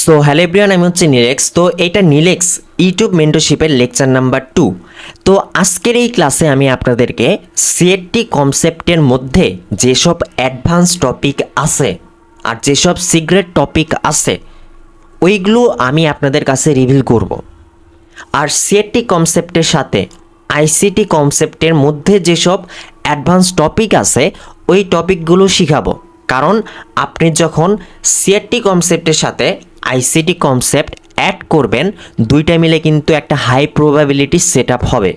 So hello everyone, আমি হচ্ছে নিলেক্স। তো এটা নিলেক্স ইউটিউব মেন্টরশিপের লেকচার নাম্বার 2। তো আজকের এই ক্লাসে আমি আপনাদেরকে সিএটি কনসেপ্টের মধ্যে যেসব অ্যাডভান্স টপিক আছে আর যেসব সিক্রেট টপিক আছে ওইগুলো আমি আপনাদের কাছে রিভিল করব। আর সিএটি কনসেপ্টের সাথে আইসিটি কনসেপ্টের মধ্যে যেসব অ্যাডভান্স টপিক আছে ওই টপিকগুলো শিখাবো। কারণ আপনি যখন সিএটি কনসেপ্টের সাথে আইসিটি কনসেপ্ট অ্যাড করবেন, দুইটা মিলে কিন্তু একটা হাই প্রবাবিলিটি সেট আপ হবে।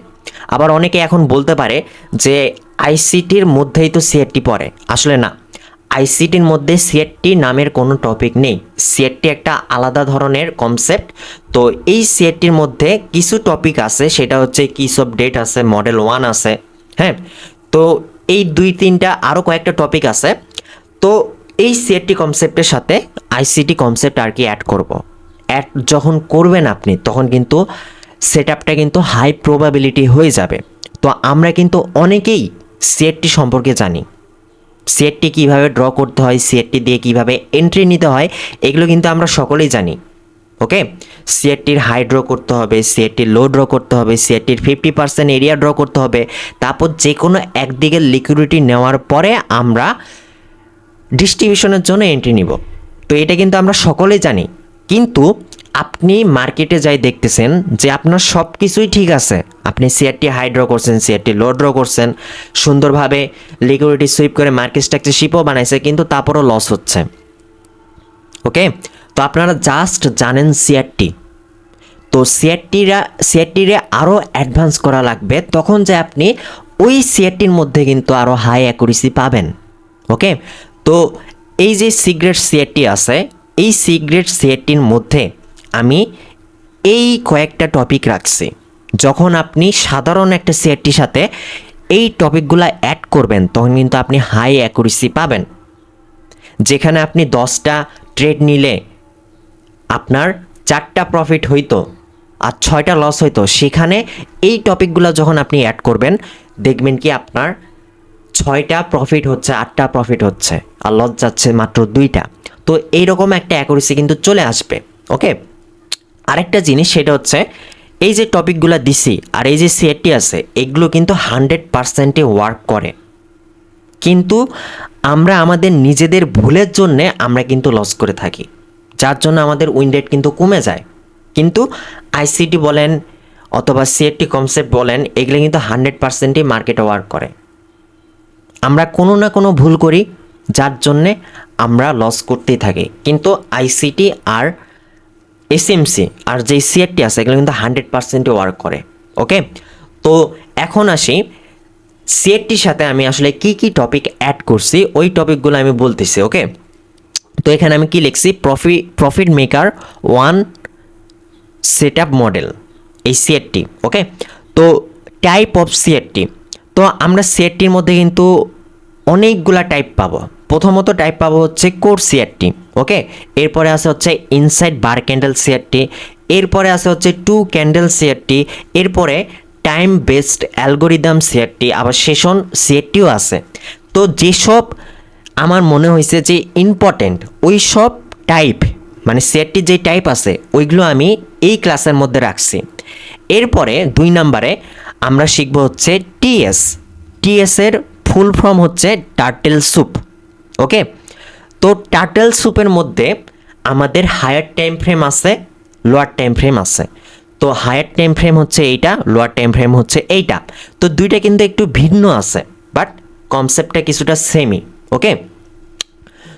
আবার অনেকে এখন বলতে পারে যে আইসিটির মধ্যেই তো সিএটি পড়ে। আসলে না, আইসিটির মধ্যে সিএটি নামের কোনো টপিক নেই। সিএটি একটা আলাদা ধরনের কনসেপ্ট। তো এই সিএটির মধ্যে কিছু টপিক আছে, সেটা হচ্ছে কিস অফ ডেট আছে, মডেল 1 আছে, হ্যাঁ। তো এই দুই তিনটা আরও কয়েকটা টপিক আছে। তো এই সিএটি কনসেপ্টের সাথে আইসিটি কনসেপ্ট আর কি অ্যাড করব। অ্যাড যখন করবেন আপনি, তখন কিন্তু সেট আপটা কিন্তু হাই প্রবাবিলিটি হয়ে যাবে। তো আমরা কিন্তু অনেকেই সিএটি সম্পর্কে জানি, সিএটি কীভাবে ড্র করতে হয়, সিএটি দিয়ে কীভাবে এন্ট্রি নিতে হয়, এগুলো কিন্তু আমরা সকলেই জানি। ওকে, সিএটির হাই ড্র করতে হবে, সিএটির লো ড্র করতে হবে, সিএটির 50% এরিয়া ড্র করতে হবে। তারপর যে কোনো একদিকে লিকুইডিটি নেওয়ার পরে আমরা ডিস্ট্রিবিউশনের জন্য এন্ট্রি নিব। তো এটা কিন্তু আমরা সকলেই জানি। কিন্তু আপনি মার্কেটে যাই দেখতেছেন যে আপনার সব কিছুই ঠিক আছে, আপনি সিআরটি হাই ড্র করছেন, সিআরটি লো ড্র করছেন, সুন্দরভাবে লিকুইডিটি সুইপ করে মার্কেট স্ট্রাকচারশিপও বানাইছে, কিন্তু তারপরও লস হচ্ছে। ওকে, তো আপনারা জাস্ট জানেন সিআরটি। তো সিআরটিরে আরও অ্যাডভান্স করা লাগবে, তখন যে আপনি ওই সিআরটির মধ্যে কিন্তু আরও হাই অ্যাকুরেসি পাবেন। ওকে, তো এই যে সিক্রেট সিআরটি আছে, এই সিক্রেট সিআরটির মধ্যে আমি এই কয়েকটা টপিক রাখছি। যখন আপনি সাধারণ একটা সিআরটির সাথে এই টপিকগুলো অ্যাড করবেন, তখন কিন্তু আপনি হাই অ্যাকুরেসি পাবেন। যেখানে আপনি 10টা ট্রেড নিলে আপনার 4টা প্রফিট হইতো আর 6টা লস হইতো, সেখানে এই টপিকগুলো যখন আপনি অ্যাড করবেন, দেখবেন কি আপনার 6টা প্রফিট হচ্ছে, 8টা প্রফিট হচ্ছে, আর লস যাচ্ছে মাত্র 2টা। তো এইরকম একটা অ্যাকুরেসি কিন্তু চলে আসবে। ওকে, আরেকটা জিনিস, সেটা হচ্ছে এই যে টপিকগুলো দিছি আর এই যে সিআরটি আছে, এগুলো কিন্তু 100%-এ ওয়ার্ক করে। কিন্তু আমরা আমাদের নিজেদের ভুলের জন্যে আমরা কিন্তু লস করে থাকি, যার জন্য আমাদের উইন রেট কিন্তু কমে যায়। কিন্তু আইসিটি বলেন অথবা সিআরটি কনসেপ্ট বলেন, এগুলো কিন্তু 100%ই মার্কেটে ওয়ার্ক করে। আমরা কোনো না কোনো ভুল করি, যার জন্যে আমরা লস করতেই থাকি। কিন্তু আইসিটি আর এসএমসি আর যে সিআরটি আছে, এগুলো কিন্তু 100%ই ওয়ার্ক করে। ওকে, তো এখন আসি সিআরটির সাথে আমি আসলে কি কি টপিক অ্যাড করছি, ওই টপিকগুলো আমি বলতেছি। ওকে, তো এখানে আমি কি লিখছি, profit maker 1 set up model, এই সিআরটি। ওকে, তো টাইপ অফ সিআরটি, তো আমরা সিআরটির মধ্যে কিন্তু অনেকগুলা টাইপ পাবো। প্রথমত টাইপ পাবো হচ্ছে কোর সিআরটি। ওকে, এরপরে আছে হচ্ছে ইনসাইড বার ক্যান্ডেল সিআরটি, এরপরে আছে হচ্ছে 2 ক্যান্ডেল সিআরটি, এরপরে টাইম বেসড অ্যালগোরিদম সিআরটি, আবার সেশন সিআরটিও আছে। তো যেসব আমার মনে হয়েছে যে ইম্পর্টেন্ট, ওই সব টাইপ মানে সিআরটির যে টাইপ আছে ওইগুলো আমি এই ক্লাসের মধ্যে রাখছি। এরপরে 2 নম্বরে আমরা শিখব হচ্ছে টিএসের ফুল ফর্ম হচ্ছে টার্টেল স্যুপ। ওকে, তো টার্টেল স্যুপের মধ্যে আমাদের হায়ার টাইম ফ্রেম আছে, লোয়ার টাইম ফ্রেম আছে। তো হায়ার টাইম ফ্রেম হচ্ছে এইটা, লোয়ার টাইম ফ্রেম হচ্ছে এইটা। তো দুইটা কিন্তু একটু ভিন্ন আছে, বাট কনসেপ্টটা কিছুটা সেমই। ওকে,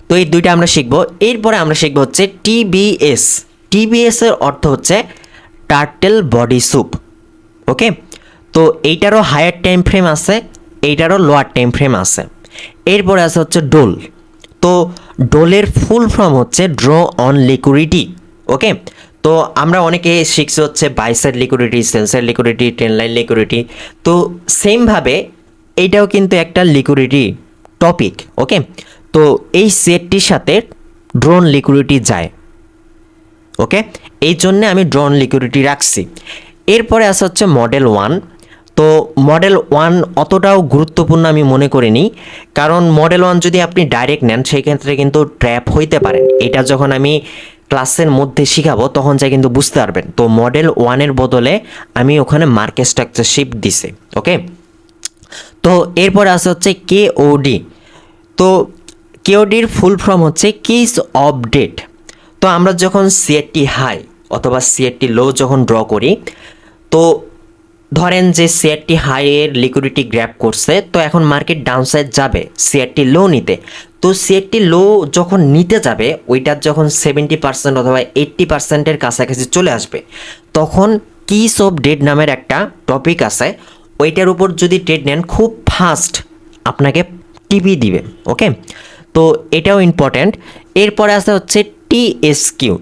তো এই দুইটা আমরা শিখবো। এরপরে আমরা শিখবো হচ্ছে টিবিএস এর অর্থ হচ্ছে টার্টেল বডি স্যুপ। ওকে, তো এইটারও হায়ার টাইম ফ্রেম আছে, এইটারও লোয়ার টাইম ফ্রেম আছে। এরপরে আছে হচ্ছে ডোল। তো ডোলের ফুল ফর্ম হচ্ছে ড্র অন লিকুইডিটি। ওকে, তো আমরা অনেকে শিখছি হচ্ছে buy side liquidity, sell side liquidity, trend line liquidity. তো সেমভাবে এইটাও কিন্তু একটা লিকুইডিটি টপিক। ওকে, তো এই সেটটির সাথে ড্রোন লিকুইডিটি যায়। ওকে, এই জন্যে আমি ড্রোন লিকুইডিটি রাখছি। এরপরে আছে হচ্ছে মডেল 1। তো মডেল 1 অতটাও গুরুত্বপূর্ণ আমি মনে করিনি, কারণ মডেল 1 যদি আপনি ডাইরেক্ট নেন, সেই ক্ষেত্রে কিন্তু ট্র্যাপ হইতে পারেন। এটা যখন আমি ক্লাসের মধ্যে শিখাবো তখন যা কিন্তু বুঝতে পারবেন। তো মডেল 1-এর বদলে আমি ওখানে মার্কেট স্ট্রাকচার শিফট দিছি। ওকে, তো এরপরে আছে হচ্ছে কেওডি। তো কেওডির ফুল ফর্ম হচ্ছে কিস অফ ডেট। তো আমরা যখন সিএটি হাই অথবা সিএটি লো যখন ড্র করি, তো ধরেন যে সিআরটি হাইয়ের লিকুইডিটি গ্র্যাব করছে, তো এখন মার্কেট ডাউনসাইড যাবে সিআরটি লো নিতে। তো সিআরটি লো যখন নিতে যাবে, ওইটার যখন 70% অথবা 80%-এর কাছাকাছি চলে আসবে, তখন কিস অফ ডেট নামের একটা টপিক আছে, ওইটার উপর যদি ট্রেড নেন খুব ফাস্ট আপনাকে টিপি দিবে। ওকে, তো এটাও ইম্পর্ট্যান্ট। এরপরে আছে হচ্ছে টিএসকিউ।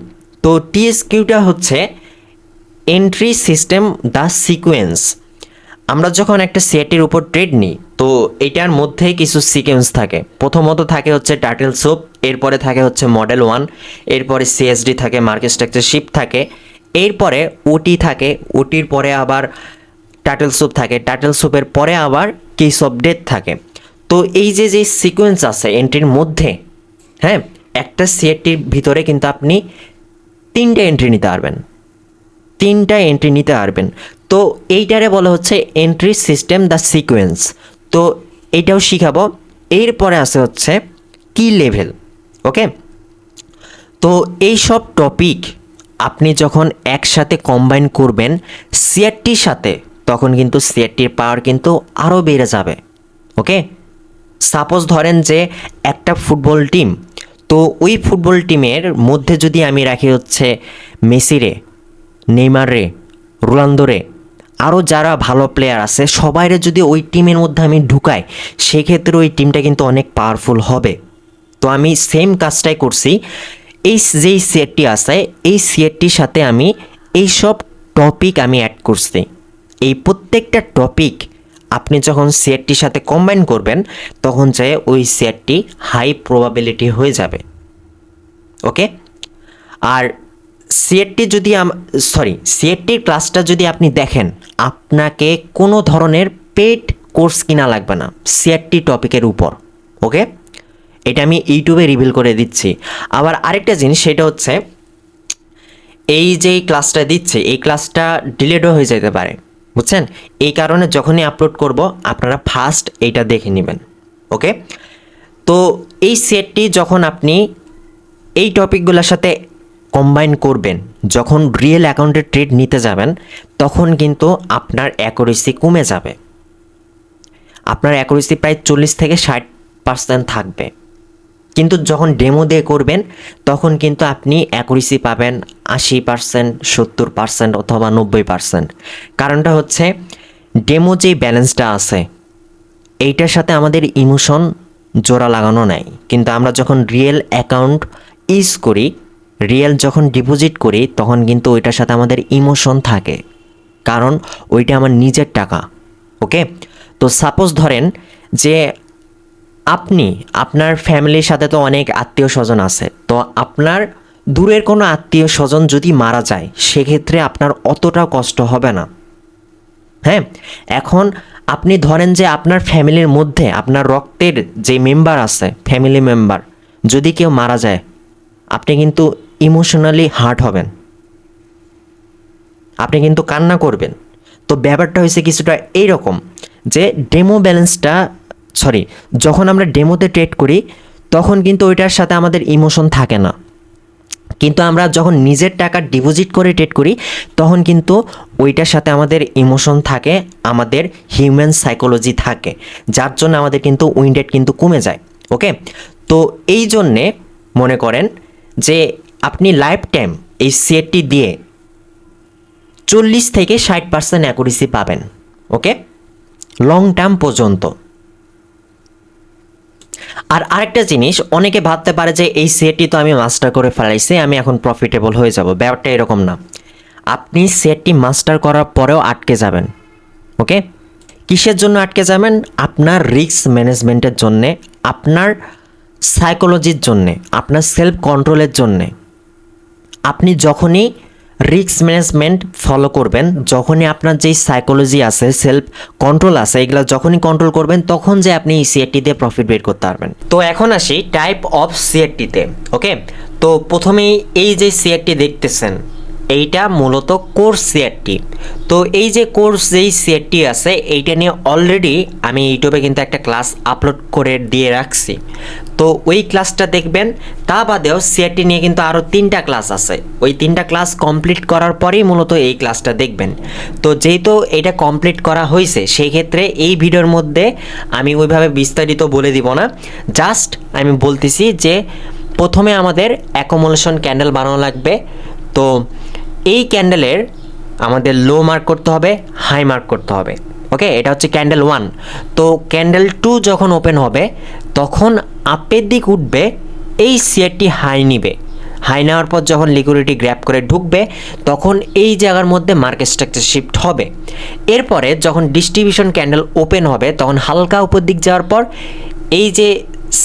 তো টিএসকিউটা হচ্ছে এন্ট্রি সিস্টেম দ্য সিকোয়েন্স। আমরা যখন একটা সেটের উপর ট্রেড নিই, তো এটার মধ্যে কিছু সিকোয়েন্স থাকে। প্রথমত থাকে হচ্ছে টার্টেল সুপ, এরপরে থাকে হচ্ছে মডেল 1, এরপরে সিএসডি থাকে, মার্কেট স্ট্রাকচার শিফট থাকে, এরপরে ওটি থাকে, ওটির পরে আবার টার্টেল সুপ থাকে, টার্টেল সুপের পরে আবার কেস অফ ডেথ থাকে। তো এই যে যে সিকোয়েন্স আছে এন্ট্রির মধ্যে, হ্যাঁ, একটা সেটটির ভিতরে কিন্তু আপনি 3টা এন্ট্রি নিতে পারবেন, 3টা এন্ট্রি নিতে পারবেন। তো এইটারে বলা হচ্ছে এন্ট্রি সিস্টেম দ্য সিকোয়েন্স। তো এইটাও শিখাবো। এরপরে আছে হচ্ছে কি লেভেল। ওকে, তো এই সব টপিক আপনি যখন একসাথে কম্বাইন করবেন সিআরটির সাথে, তখন কিন্তু সিআরটির পাওয়ার কিন্তু আরও বেড়ে যাবে। ওকে, সাপোজ ধরেন যে একটা ফুটবল টিম, তো ওই ফুটবল টিমের মধ্যে যদি আমি রাখি হচ্ছে মেসিরে, নেইমারে, রোনালদোরে, আরও যারা ভালো প্লেয়ার আছে সবাইরে যদি ওই টিমের মধ্যে আমি ঢুকাই, সেক্ষেত্রে ওই টিমটা কিন্তু অনেক পাওয়ারফুল হবে। তো আমি সেম কাজটাই করছি। এই যেই সেটটি আছে, এই সেটটির সাথে আমি এইসব টপিক আমি অ্যাড করছি। এই প্রত্যেকটা টপিক আপনি যখন সেটটির সাথে কম্বাইন করবেন, তখন চাই ওই সেটটি হাই প্রবাবিলিটি হয়ে যাবে। ওকে, আর সিএটটি যদি সিএটটির ক্লাসটা যদি আপনি দেখেন, আপনাকে কোনো ধরনের পেড কোর্স কিনা লাগবে না সিএটটি টপিকের উপর। ওকে, এটা আমি ইউটিউবে রিভিল করে দিচ্ছি। আবার আরেকটা জিনিস, সেটা হচ্ছে এই যে ক্লাসটা দিচ্ছে, এই ক্লাসটা ডিলেটও হয়ে যেতে পারে, বুঝছেন? এই কারণে যখনই আপলোড করব আপনারা ফার্স্ট এইটা দেখে নেবেন। ওকে, তো এই সেটটি যখন আপনি এই টপিকগুলোর সাথে কম্বাইন করবেন, যখন রিয়েল অ্যাকাউন্টে ট্রেড নিতে যাবেন, তখন কিন্তু আপনার অ্যাকুরেসি কমে যাবে। আপনার অ্যাকুরেসি প্রায় 40 থেকে 60% থাকবে। কিন্তু যখন ডেমো দিয়ে করবেন, তখন কিন্তু আপনি অ্যাকুরেসি পাবেন 80%, 70% অথবা 90%। কারণটা হচ্ছে ডেমো যেই ব্যালেন্সটা আছে, এইটার সাথে আমাদের ইমোশন জোড়া লাগানো নাই। কিন্তু আমরা যখন রিয়েল অ্যাকাউন্ট ইউজ করি, রিয়েল যখন ডিপোজিট করি, তখন কিন্তু ওইটার সাথে আমাদের ইমোশন থাকে, কারণ ওইটা আমার নিজের টাকা। ওকে, তো সাপোজ ধরেন যে আপনি আপনার ফ্যামিলির সাথে তো অনেক আত্মীয় স্বজন আছে, তো আপনার দূরের কোনো আত্মীয় স্বজন যদি মারা যায়, সেক্ষেত্রে আপনার অতটা কষ্ট হবে না। হ্যাঁ, এখন আপনি ধরেন যে আপনার ফ্যামিলির মধ্যে আপনার রক্তের যে মেম্বার আছে, ফ্যামিলি মেম্বার, যদি কেউ মারা যায়, আপনি কিন্তু ইমোশনালি হার্ট হবেন, আপনি কিন্তু কান্না করবেন। তো ব্যাপারটা হয়েছে কিছুটা এইরকম যে ডেমো ব্যালেন্সটা যখন আমরা ডেমোতে ট্রেড করি, তখন কিন্তু ওইটার সাথে আমাদের ইমোশন থাকে না। কিন্তু আমরা যখন নিজের টাকা ডিপোজিট করে ট্রেড করি, তখন কিন্তু ওইটার সাথে আমাদের ইমোশন থাকে, আমাদের হিউম্যান সাইকোলজি থাকে, যার জন্য আমাদের কিন্তু উইন রেট কিন্তু কমে যায়। ওকে, তো এই জন্যে মনে করেন যে আপনি লাইফ টাইম এই সেটটি দিয়ে 40 থেকে 60% অ্যাকুরেসি পাবেন। ওকে, লং টার্ম পর্যন্ত। আর আরেকটা জিনিস, অনেকে ভাবতে পারে যে এই সেটটি তো আমি মাস্টার করে ফেলাইছি, আমি এখন প্রফিটেবল হয়ে যাব। ব্যাপারটা এরকম না। আপনি সেটটি মাস্টার করার পরেও আটকে যাবেন। ওকে, কিসের জন্য আটকে যাবেন? আপনার রিস্ক ম্যানেজমেন্টের জন্যে, আপনার সাইকোলজির জন্যে, আপনার সেলফ কন্ট্রোলের জন্যে। আপনি যখনই রিস্ক ম্যানেজমেন্ট ফলো করবেন, যখনই আপনার যেই সাইকোলজি আছে, সেলফ কন্ট্রোল আছে, এগুলো যখনই কন্ট্রোল করবেন, তখন যে আপনি এই সিআরটিতে প্রফিট বের করতে পারবেন। তো এখন আসি টাইপ অফ সিআরটিতে। ওকে, তো প্রথমেই এই যে শেয়ারটি দেখতেছেন এইটা মূলত কোর্স শেয়ারটি। তো এই যে কোর্স যেই শেয়ারটি আছে এইটা নিয়ে অলরেডি আমি ইউটিউবে কিন্তু একটা ক্লাস আপলোড করে দিয়ে রাখছি, তো ওই ক্লাসটা দেখবেন। তা বাদেও শেয়ারটি নিয়ে কিন্তু আরও 3টা ক্লাস আছে, ওই 3টা ক্লাস কমপ্লিট করার পরেই মূলত এই ক্লাসটা দেখবেন। তো যেহেতু এটা কমপ্লিট করা হয়েছে সেই ক্ষেত্রে এই ভিডিওর মধ্যে আমি ওইভাবে বিস্তারিত বলে দিব না, জাস্ট আমি বলতেছি যে প্রথমে আমাদের অ্যাকোমোলেশন ক্যান্ডেল বানানো লাগবে। তো এই ক্যান্ডেলের আমাদের লো মার্ক করতে হবে, হাই মার্ক করতে হবে। ওকে, এটা হচ্ছে ক্যান্ডেল 1। তো ক্যান্ডেল 2 যখন ওপেন হবে তখন আপের দিক উঠবে, এই শেয়ারটি হাই নিবে। হাই নেওয়ার পর যখন লিকুইডিটি গ্র্যাব করে ঢুকবে তখন এই জায়গার মধ্যে মার্কেট স্ট্রাকচার শিফট হবে। এরপরে যখন ডিস্ট্রিবিউশন ক্যান্ডেল ওপেন হবে তখন হালকা উপর দিক যাওয়ার পর এই যে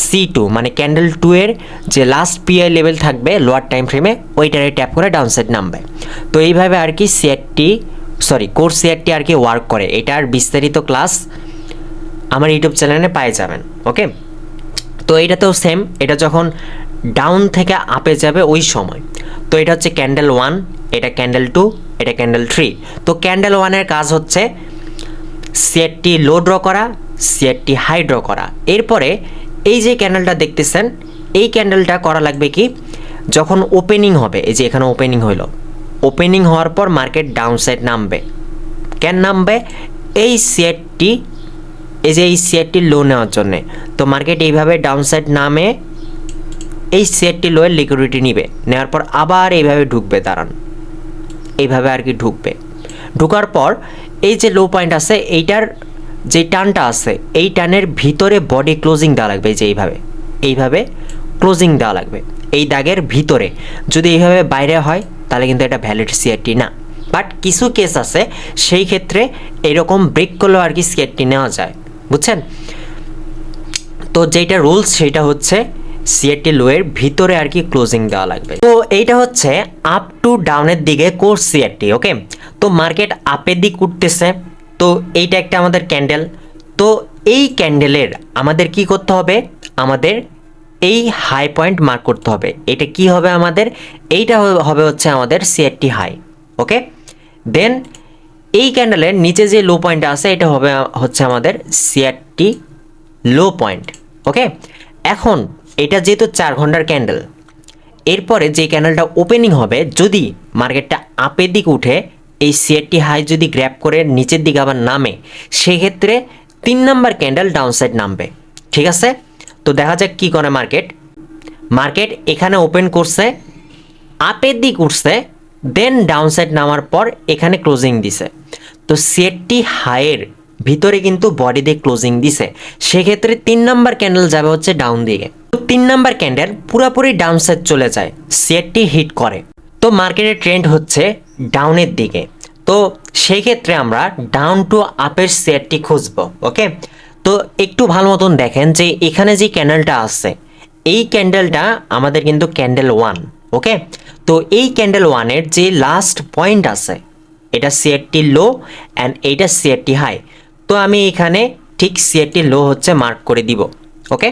C2 মানে ক্যান্ডেল 2 এর যে লাস্ট পিআই লেভেল থাকবে লোয়ার টাইম ফ্রেমে ওইটারে ট্যাপ করে ডাউন সাইড নামবে। তো এইভাবে আর কি কোর্স শেয়ারটি আর কি ওয়ার্ক করে। এটার বিস্তারিত ক্লাস আমার ইউটিউব চ্যানেলে পেয়ে যাবেন। ওকে, তো এইটাতেও সেম, এটা যখন ডাউন থেকে আপে যাবে ওই সময়। তো এটা হচ্ছে ক্যান্ডেল 1, এটা ক্যান্ডেল 2, এটা ক্যান্ডেল 3। তো ক্যান্ডেল 1 এর কাজ হচ্ছে শেয়ারটি লো ড্র করা, শেয়ারটি হাই ড্র করা। এরপরে এই যে ক্যান্ডেলটা দেখতেছেন এই ক্যান্ডেলটা করা লাগবে কি, যখন ওপেনিং হবে, এই যে এখানে ওপেনিং হইলো, ওপেনিং হওয়ার পর মার্কেট ডাউন সাইড নামবে। কেন নামবে? এই শেয়ারটি, এই যে এই শেয়ারটি লো নেওয়ার জন্যে। তো মার্কেট এইভাবে ডাউন সাইড নামে এই শেয়ারটি লোয়ের লিকুইডিটি নিবে, নেওয়ার পর আবার এইভাবে ঢুকবে, দাঁড়ান, এইভাবে আর কি ঢুকবে। ঢুকার পর এই যে লো পয়েন্ট আছে এইটার যে টানটা আছে এই টানের ভিতরে বডি ক্লোজিং দেওয়া লাগবে, এই যে এইভাবে ক্লোজিং দেওয়া লাগবে এই দাগের ভিতরে। যদি এইভাবে বাইরে হয় তাহলে কিন্তু এটা ভ্যালিড সিআরটি না, বাট কিছু কেস আছে সেই ক্ষেত্রে এরকম ব্রেক করলেও আর কি সিআরটি নেওয়া যায়, বুঝছেন? তো যেটা রুলস সেটা হচ্ছে সিআরটি লোয়ের ভিতরে আর কি ক্লোজিং দেওয়া লাগবে। তো এইটা হচ্ছে আপ টু ডাউনের দিকে কোর্স সিআরটি। ওকে, তো মার্কেট আপের দিক উঠতেছে, তো এইটা একটা আমাদের ক্যান্ডেল। তো এই ক্যান্ডেলের আমাদের কি করতে হবে, আমাদের এই হাই পয়েন্ট মার্ক করতে হবে। এটা কি হবে আমাদের, এইটা হবে হচ্ছে আমাদের সিআরটি হাই। ওকে, দেন এই ক্যান্ডেলের নিচে যে লো পয়েন্ট আছে এটা হবে হচ্ছে আমাদের সিআরটি লো পয়েন্ট। ওকে, এখন এটা যেহেতু 4 ঘন্টার ক্যান্ডেল, এরপরে যে ক্যান্ডেলটা ওপেনিং হবে যদি মার্কেটটা আপের দিক উঠে এই সিআরটি হাই যদি গ্র্যাব করে নিচের দিকে আবার নামে সেক্ষেত্রে 3 নাম্বার ক্যান্ডেল ডাউন সাইড নামবে। ঠিক আছে, তো দেখা যাক কি করে মার্কেট এখানে ওপেন করছে, আপের দিক উঠছে, দেন ডাউন সাইড নামার পর এখানে ক্লোজিং দিছে। তো সিআরটি হাইয়ের ভিতরে কিন্তু বডি দিয়ে ক্লোজিং দিছে, সেক্ষেত্রে 3 নাম্বার ক্যান্ডেল যাবে হচ্ছে ডাউন দিকে। তো 3 নাম্বার ক্যান্ডেল পুরোপুরি ডাউন সাইড চলে যায়, সিআরটি হিট করে। তো মার্কেটের ট্রেন্ড হচ্ছে ডাউনের দিকে, তো সেই ক্ষেত্রে আমরা ডাউন টু আপের সিআরটি খুঁজবো। ওকে, তো একটু ভালো মতন দেখেন যে এখানে যে ক্যান্ডেলটা আছে এই ক্যান্ডেলটা আমাদের কিন্তু ক্যান্ডেল 1। ওকে, তো এই ক্যান্ডেল 1 এর যে লাস্ট পয়েন্ট আছে এটা সিআরটি লো অ্যান্ড এইটা সিআরটি হাই। তো আমি এখানে ঠিক সিআরটি লো হচ্ছে মার্ক করে দিব। ওকে,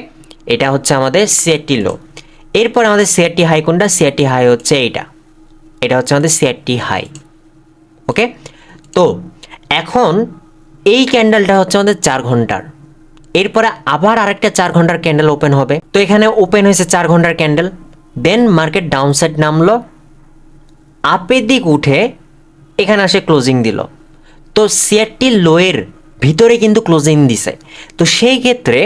এটা হচ্ছে আমাদের সিআরটি লো। এরপর আমাদের সিআরটি হাই কোনটা, সিআরটি হাই হচ্ছে এটা হচ্ছে আমাদের সিআরটি হাই। ওকে, তো এখন এই ক্যান্ডেলটা হচ্ছে আমাদের 4 ঘন্টার, এরপরে আবার আরেকটা 4 ঘন্টার ক্যান্ডেল ওপেন হবে। তো এখানে ওপেন হয়েছে 4 ঘন্টার ক্যান্ডেল, দেন মার্কেট ডাউন সাইড নামলো, আপের দিক উঠে এখানে আসে ক্লোজিং দিল। তো সিআরটি লোয়ের ভিতরে কিন্তু ক্লোজিং দিছে, তো সেই ক্ষেত্রে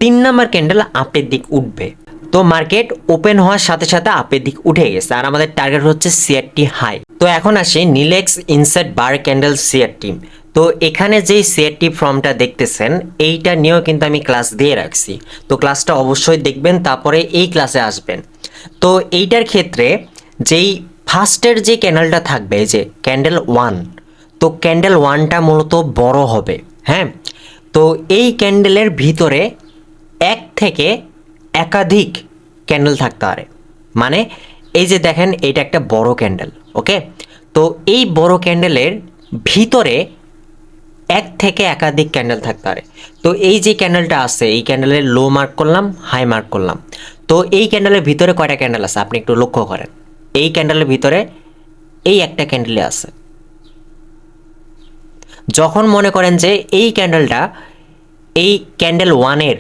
3 নাম্বার ক্যান্ডেল আপের দিক উঠবে। তো মার্কেট ওপেন হওয়ার সাথে সাথে আপের দিক উঠে গেছে, আর আমাদের টার্গেট হচ্ছে সিআরটি হাই। তো এখন আসে নিলেক্স ইনসাইড বার ক্যান্ডেল সিআরটি। তো এখানে যেই সিআরটি ফর্মটা দেখতেছেন এইটা নিয়েও কিন্তু আমি ক্লাস দিয়ে রাখছি, তো ক্লাসটা অবশ্যই দেখবেন তারপরে এই ক্লাসে আসবেন। তো এইটার ক্ষেত্রে যেই ফার্স্টের যে ক্যান্ডেলটা থাকবে যে ক্যান্ডেল 1, তো ক্যান্ডেল 1টা মূলত বড় হবে। হ্যাঁ, তো এই ক্যান্ডেলের ভিতরে এক থেকে একাধিক ক্যান্ডেল থাকতে পারে, মানে এই যে দেখেন এটা একটা বড় ক্যান্ডেল। ওকে, তো এই বড় ক্যান্ডেলের ভিতরে এক থেকে একাধিক ক্যান্ডেল থাকতে পারে। তো এই যে ক্যান্ডেলটা আছে, এই ক্যান্ডেলের লো মার্ক করলাম, হাই মার্ক করলাম। তো এই ক্যান্ডেলের ভিতরে কয়টা ক্যান্ডেল আছে আপনি একটু লক্ষ্য করেন। এই ক্যান্ডেলের ভিতরে এই একটা ক্যান্ডেলে আছে। যখন মনে করেন যে এই ক্যান্ডেলটা এই ক্যান্ডেল ওয়ানের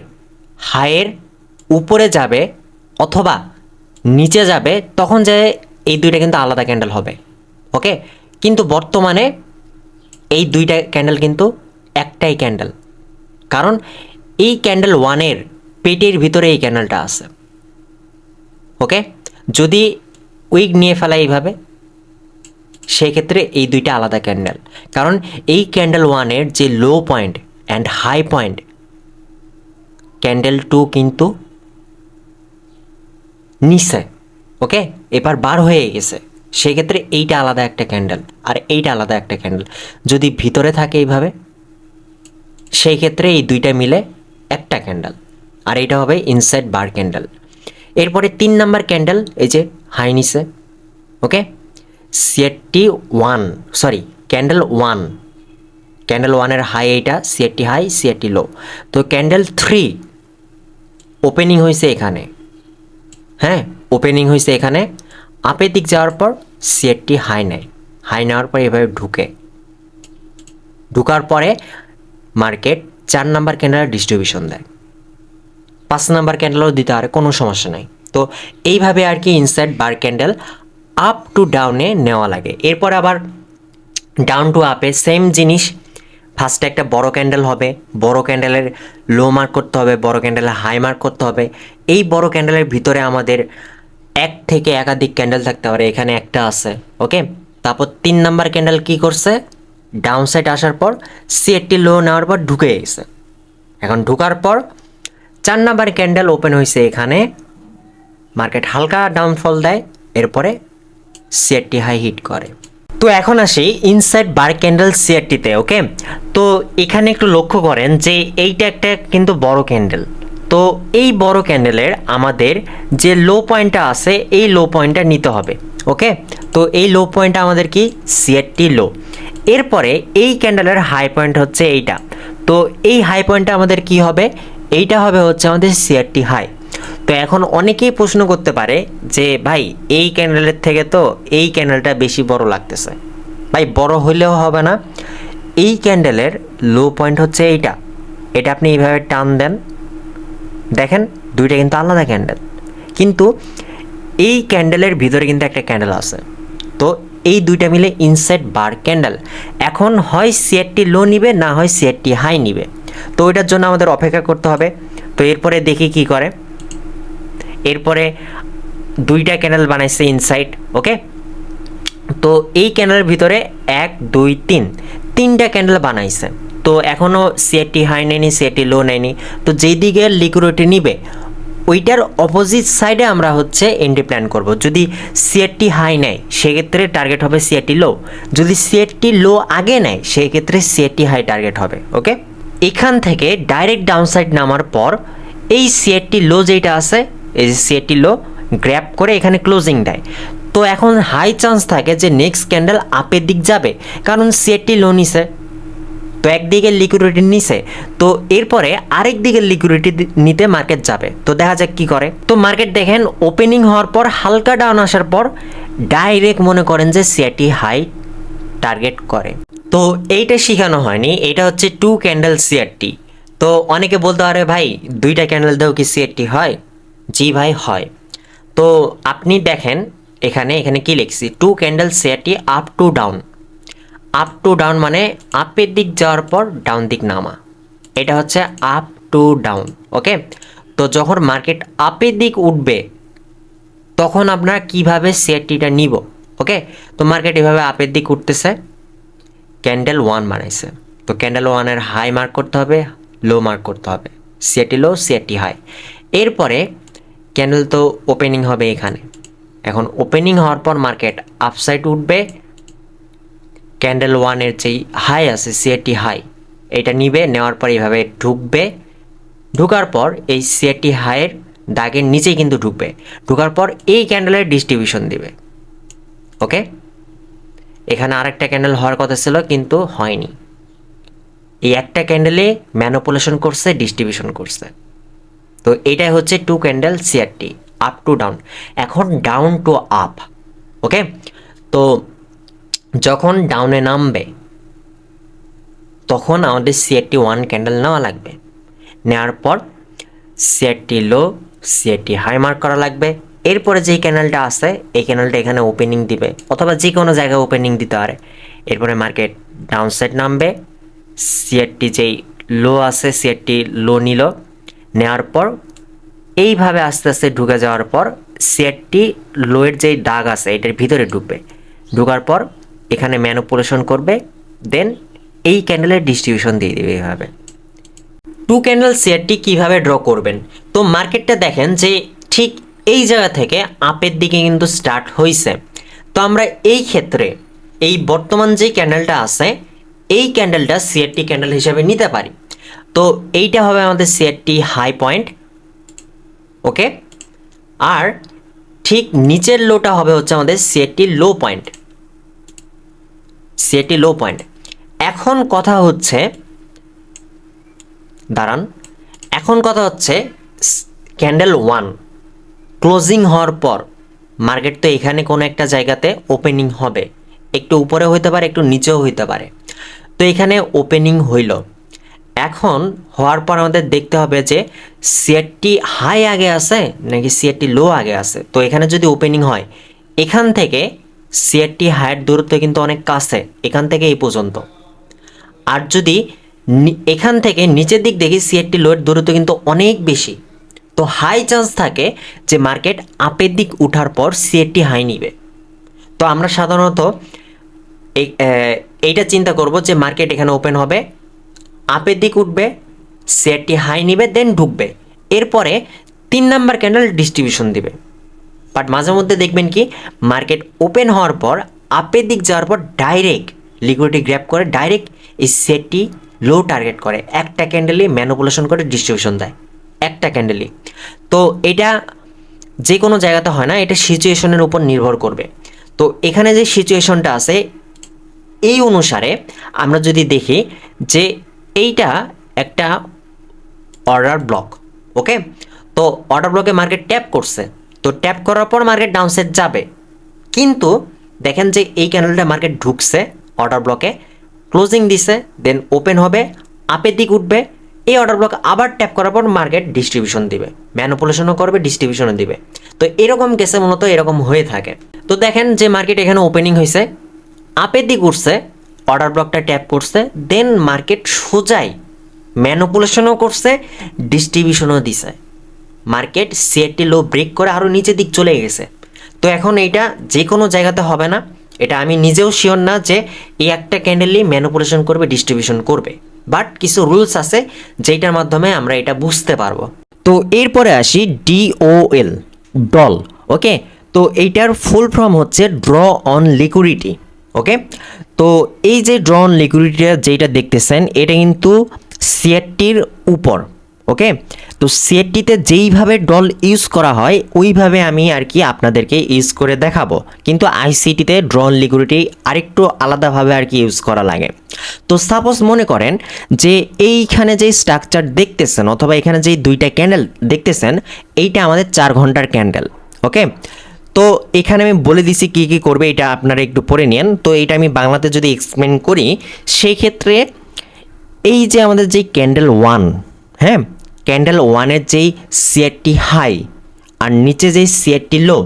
হাইয়ের উপরে যাবে অথবা নিচে যাবে, তখন যে এই দুইটা কিন্তু আলাদা ক্যান্ডেল হবে। ওকে, কিন্তু বর্তমানে এই দুইটা ক্যান্ডেল কিন্তু একটাই ক্যান্ডেল, কারণ এই ক্যান্ডেল ওয়ানের পেটের ভিতরে এই ক্যান্ডেলটা আছে। ওকে, যদি উইক নিয়ে ফেলা এইভাবে, সেক্ষেত্রে এই দুইটা আলাদা ক্যান্ডেল, কারণ এই ক্যান্ডেল ওয়ানের যে low point and high point, candle two কিন্তু নিচে। ওকে, এবার বার হয়ে গেছে, সেক্ষেত্রে এইটা আলাদা একটা ক্যান্ডেল আর এইটা আলাদা একটা ক্যান্ডেল। যদি ভিতরে থাকে এইভাবে, সেই ক্ষেত্রে এই দুইটা মিলে একটা ক্যান্ডেল, আর এইটা হবে ইনসাইড বার ক্যান্ডেল। এরপরে 3 নাম্বার ক্যান্ডেল, এই যে হাই নিচে। Okay, CAT one, sorry candle one, candle ওয়ানের হাই এইটা, সিএটি হাই সিএটি লো। তো ক্যান্ডেল 3 ওপেনিং হয়েছে এখানে, হ্যাঁ ওপেনিং হয়েছে এখানে, আপের দিক যাওয়ার পর সিএটি হাই নেয়, হাই নেওয়ার পর এভাবে ঢুকার পরে মার্কেট 4 নাম্বার ক্যান্ডেলের ডিস্ট্রিবিউশন দেয়, 5 নাম্বার ক্যান্ডেলও দিতে পারে, কোনো সমস্যা নাই। তো এইভাবে আর কি inside bar candle up to ডাউনে নেওয়া লাগে। এরপর আবার ডাউন টু আপে সেম জিনিস, ফার্স্টে একটা বড় ক্যান্ডেল হবে, বড় ক্যান্ডেলের লো মার্ক করতে হবে, বড় ক্যান্ডেলের হাই মার্ক করতে হবে। এই বড় ক্যান্ডেলের ভিতরে আমাদের এক থেকে একাধিক ক্যান্ডেল থাকতে পারে, এখানে একটা আছে। ওকে, তারপর 3 নাম্বার ক্যান্ডেল কি করছে, ডাউন সাইড আসার পর সিএটি লো নেওয়ার পর ঢুকে গেছে। এখন ঢুকার পর 4 নাম্বার ক্যান্ডেল ওপেন হয়েছে এখানে, মার্কেট হালকা ডাউনফল দেয়, এরপরে সিএটি হাই হিট করে। তো এখন আসি ইনসাইড বার ক্যান্ডেল সিআরটিতে। ওকে, তো এখানে একটু লক্ষ্য করেন যে এইটা একটা কিন্তু বড় ক্যান্ডেল। তো এই বড় ক্যান্ডেলের আমাদের যে লো পয়েন্টটা আছে, এই লো পয়েন্টটা নিতে হবে। ওকে, তো এই লো পয়েন্টটা আমাদের কি, সিআরটি লো। এরপরে এই ক্যান্ডেলের হাই পয়েন্ট হচ্ছে এইটা, তো এই হাই পয়েন্টটা আমাদের কি হবে, এইটা হবে হচ্ছে আমাদের সিআরটি হাই। তো এখন অনেকেই প্রশ্ন করতে পারে যে ভাই এই ক্যান্ডেলের থেকে তো এই ক্যান্ডেলটা বেশি বড় লাগতেছে। ভাই বড় হইলেও হবে না, এই ক্যান্ডেলের লো পয়েন্ট হচ্ছে এইটা, এটা আপনি এইভাবে টান দেন, দেখেন দুইটা কিন্তু আলাদা ক্যান্ডেল, কিন্তু এই ক্যান্ডেলের ভিতরে কিন্তু একটা ক্যান্ডেল আছে। তো এই দুইটা মিলে ইনসাইড বার ক্যান্ডেল। এখন হয় সিআরটি লো নিবে, না হয় সিআরটি হাই নিবে। তো ওইটার জন্য আমাদের অপেক্ষা করতে হবে। তো এরপরে দেখি কি করে। এরপরে দুইটা ক্যান্ডেল বানাইছে ইনসাইড। ওকে, তো এই ক্যান্ডেলের ভিতরে 1 2 3 তিনটা ক্যান্ডেল বানাইছে। তো এখনও সিআরটি হাই নেয়নি, সিআরটি লো নেয়নি। তো যেই দিকে লিকুইডিটি নিবে ওইটার অপোজিট সাইডে আমরা হচ্ছে এন্ট্রি প্ল্যান করব। যদি সিআরটি হাই নেয় সেক্ষেত্রে টার্গেট হবে সিআরটি লো, যদি সিআরটি লো আগে নেয় সেক্ষেত্রে সিআরটি হাই টার্গেট হবে। ওকে, এখান থেকে ডাইরেক্ট ডাউনসাইড নামার পর এই সিআরটি লো যেটা আছে, এই যে সিআরটি লো গ্র্যাব করে এখানে ক্লোজিং দেয়। তো এখন হাই চান্স থাকে যে নেক্সট ক্যান্ডেল আপের দিক যাবে, কারণ সিআরটি লো নিছে, তো একদিকে লিকুইডিটি নিছে, তো এরপরে আরেক দিকে লিকুইডিটি নিতে মার্কেট যাবে। তো দেখা যাক কি করে। তো মার্কেট দেখেন ওপেনিং হওয়ার পর হালকা ডাউন আসার পর ডাইরেক্ট মনে করেন যে সিআরটি হাই টার্গেট করে। তো এইটা শেখানো হয়নি, এটা হচ্ছে 2 ক্যান্ডেল সিআরটি। তো অনেকে বলতে পারে ভাই দুইটা ক্যান্ডেল দেও কি সিআরটি হয়? জি ভাই হয়। তো আপনি দেখেন এখানে কি লিখছি, 2 candle CRT up to down. Up to down মানে আপের দিক যাওয়ার পর ডাউন দিক নামা, এটা হচ্ছে আপ টু ডাউন। ওকে, তো যখন মার্কেট আপের দিক উঠবে তখন আপনারা কিভাবে সিআরটিটা নিব। ওকে, তো মার্কেট এভাবে আপের দিক উঠতেছে, ক্যান্ডেল 1 বানাইছে, তো ক্যান্ডেল 1-এর হাই মার্ক করতে হবে, লো মার্ক করতে হবে, সিআরটি লো সিআরটি হাই। এরপরে ক্যান্ডেল তো ওপেনিং হবে এখানে, এখন ওপেনিং হওয়ার পর মার্কেট আপসাইড উঠবে, ক্যান্ডেল 1-এর যেই হাই আছে সিআরটি হাই এটা নিবে, নেওয়ার পর এইভাবে ঢুকবে, ঢুকার পর এই সিআরটি হাইয়ের দাগের নিচেই কিন্তু ঢুকবে, ঢুকার পর এই ক্যান্ডেলের ডিস্ট্রিবিউশন দিবে। ওকে, এখানে আরেকটা ক্যান্ডেল হওয়ার কথা ছিল কিন্তু হয়নি, এই একটা ক্যান্ডেলে ম্যানিপুলেশন করছে, ডিস্ট্রিবিউশন করছে। তো এটাই হচ্ছে 2 candle CRT, up to down. এখন ডাউন টু আপ, ওকে। তো যখন ডাউনে নামবে তখন আমাদের সিআরটি 1 ক্যান্ডেল নেওয়া লাগবে। নেওয়ার পর CRT low, CRT high mark করা লাগবে। এরপরে যেই ক্যান্ডেলটা আছে এই ক্যান্ডেলটা এখানে ওপেনিং দিবে, অথবা যে কোনো জায়গায় ওপেনিং দিতে পারে। এরপরে মার্কেট ডাউন সাইড নামবে, সিআরটি যেই লো আছে সিআরটি লো নিল, নেওয়ার পর এইভাবে আস্তে আস্তে ঢুকে যাওয়ার পর সিআরটি লোয়ের যেই দাগ আছে এটার ভিতরে ঢুকবে। ঢোকার পর এখানে ম্যানিপুলেশন করবে, দেন এই ক্যান্ডেলের ডিস্ট্রিবিউশন দিয়ে দেবে। এইভাবে 2 ক্যান্ডেল সিআরটি কীভাবে ড্র করবেন? তো মার্কেটটা দেখেন যে ঠিক এই জায়গা থেকে আপের দিকে কিন্তু স্টার্ট হয়েছে। তো আমরা এই ক্ষেত্রে এই বর্তমান যে ক্যান্ডেলটা আছে এই ক্যান্ডেলটা সিআরটি ক্যান্ডেল হিসাবে নিতে পারি। তো এইটা হবে আমাদের সিআরটি হাই পয়েন্ট, ওকে। আর ঠিক নিচের লোটা হবে হচ্ছে আমাদের সিআরটি লো পয়েন্ট, সিআরটি লো পয়েন্ট। এখন কথা হচ্ছে, দাঁড়ান, এখন কথা হচ্ছে ক্যান্ডেল 1 ক্লোজিং হওয়ার পর মার্কেট তো এখানে কোনো একটা জায়গাতে ওপেনিং হবে, একটু উপরে হইতে পারে একটু নিচেও হইতে পারে। তো এখানে ওপেনিং হইল। এখন হওয়ার পর আমাদের দেখতে হবে যে সিআরটি হাই আগে আছে নাকি সিআরটি লো আগে আছে। তো এখানে যদি ওপেনিং হয় এখান থেকে সিআরটি হাইয়ের দূরত্ব কিন্তু অনেক কাছে, এখান থেকে এই পর্যন্ত। আর যদি এখান থেকে নিচের দিক দেখি সিআরটি লোয়ের দূরত্ব কিন্তু অনেক বেশি। তো হাই চান্স থাকে যে মার্কেট আপের দিক উঠার পর সিআরটি হাই নিবে। তো আমরা সাধারণত এইটা চিন্তা করব যে মার্কেট এখানে ওপেন হবে, আপের দিক উঠবে, সিআরটি হাই নিবে, দেন ঢুকবে। এরপরে 3 নাম্বার ক্যান্ডেল ডিস্ট্রিবিউশন দিবে। বাট মাঝে মধ্যে দেখবেন কি মার্কেট ওপেন হওয়ার পর আপের দিক যাওয়ার পর ডাইরেক্ট লিকুইডিটি গ্র্যাব করে ডাইরেক্ট এই সেটটি লো টার্গেট করে, একটা ক্যান্ডেলই ম্যানিপুলেশন করে ডিস্ট্রিবিউশন দেয়, একটা ক্যান্ডেলই। তো এটা যে কোনো জায়গাতে হয় না, এটা সিচুয়েশনের উপর নির্ভর করবে। তো এখানে যে সিচুয়েশনটা আছে এই অনুসারে আমরা যদি দেখি যে এইটা একটা অর্ডার ব্লক, ওকে। তো অর্ডার ব্লকে মার্কেট ট্যাপ করছে, তো ট্যাপ করার পর মার্কেট ডাউন সাইড যাবে। কিন্তু দেখেন যে এই ক্যান্ডেলটা মার্কেট ঢুকছে অর্ডার ব্লকে, ক্লোজিং দিছে, দেন ওপেন হবে, আপের দিক উঠবে। এই অর্ডার ব্লক আবার ট্যাপ করার পর মার্কেট ডিস্ট্রিবিউশন দিবে, ম্যানিপুলেশনও করবে, ডিস্ট্রিবিউশনও দিবে। তো এরকম কেসে মূলত এরকম হয়ে থাকে। তো দেখেন যে মার্কেট এখানে ওপেনিং হয়েছে, আপের দিক উঠছে, অর্ডার ব্লকটা ট্যাপ করছে, দেন মার্কেট সোজাই ম্যানিপুলেশনও করছে, ডিস্ট্রিবিউশনও দিছে। মার্কেট সিআরটি লো ব্রেক করে আরও নিচের দিক চলে গেছে। তো এখন এইটা যে কোনো জায়গাতে হবে না, এটা আমি নিজেও শিওর না যে এই একটা ক্যান্ডেলই ম্যানিপুলেশন করবে, ডিস্ট্রিবিউশন করবে। বাট কিছু রুলস আছে যেটার মাধ্যমে আমরা এটা বুঝতে পারবো। তো এরপরে আসি ডিওএল, ডল, ওকে। তো এইটার ফুল ফর্ম হচ্ছে ড্র অন লিকুইডিটি, ওকে। তো এই যে ড্র অন লিকুইডিটিটা যেটা দেখতেছেন এটা কিন্তু সিআরটির উপর, ওকে। তো সিআরটিতে যেইভাবে ডল ইউজ করা হয় ওইভাবে আমি আর কি আপনাদেরকে ইউজ করে দেখাবো, কিন্তু আইসিটিতে ড্র অন লিকুইডিটি আরেকটু আলাদাভাবে আর কি ইউজ করা লাগে। তো সাপোজ মনে করেন যে এইখানে যেই স্ট্রাকচার দেখতেছেন অথবা এখানে যেই 2টা ক্যান্ডেল দেখতেছেন এইটা আমাদের 4 ঘন্টার ক্যান্ডেল, ওকে। তো এখানে আমি বলে দিছি কি কি করবে, এটা আপনারা একটু পড়ে নেন। তো এটা আমি বাংলাতে যদি এক্সপ্লেন করি সেই ক্ষেত্রে এই যে আমাদের যেই ক্যান্ডেল 1, হ্যাঁ, ক্যান্ডেল 1-এর যেই সিআরটি হাই আর নিচে যেই সিআরটি লো,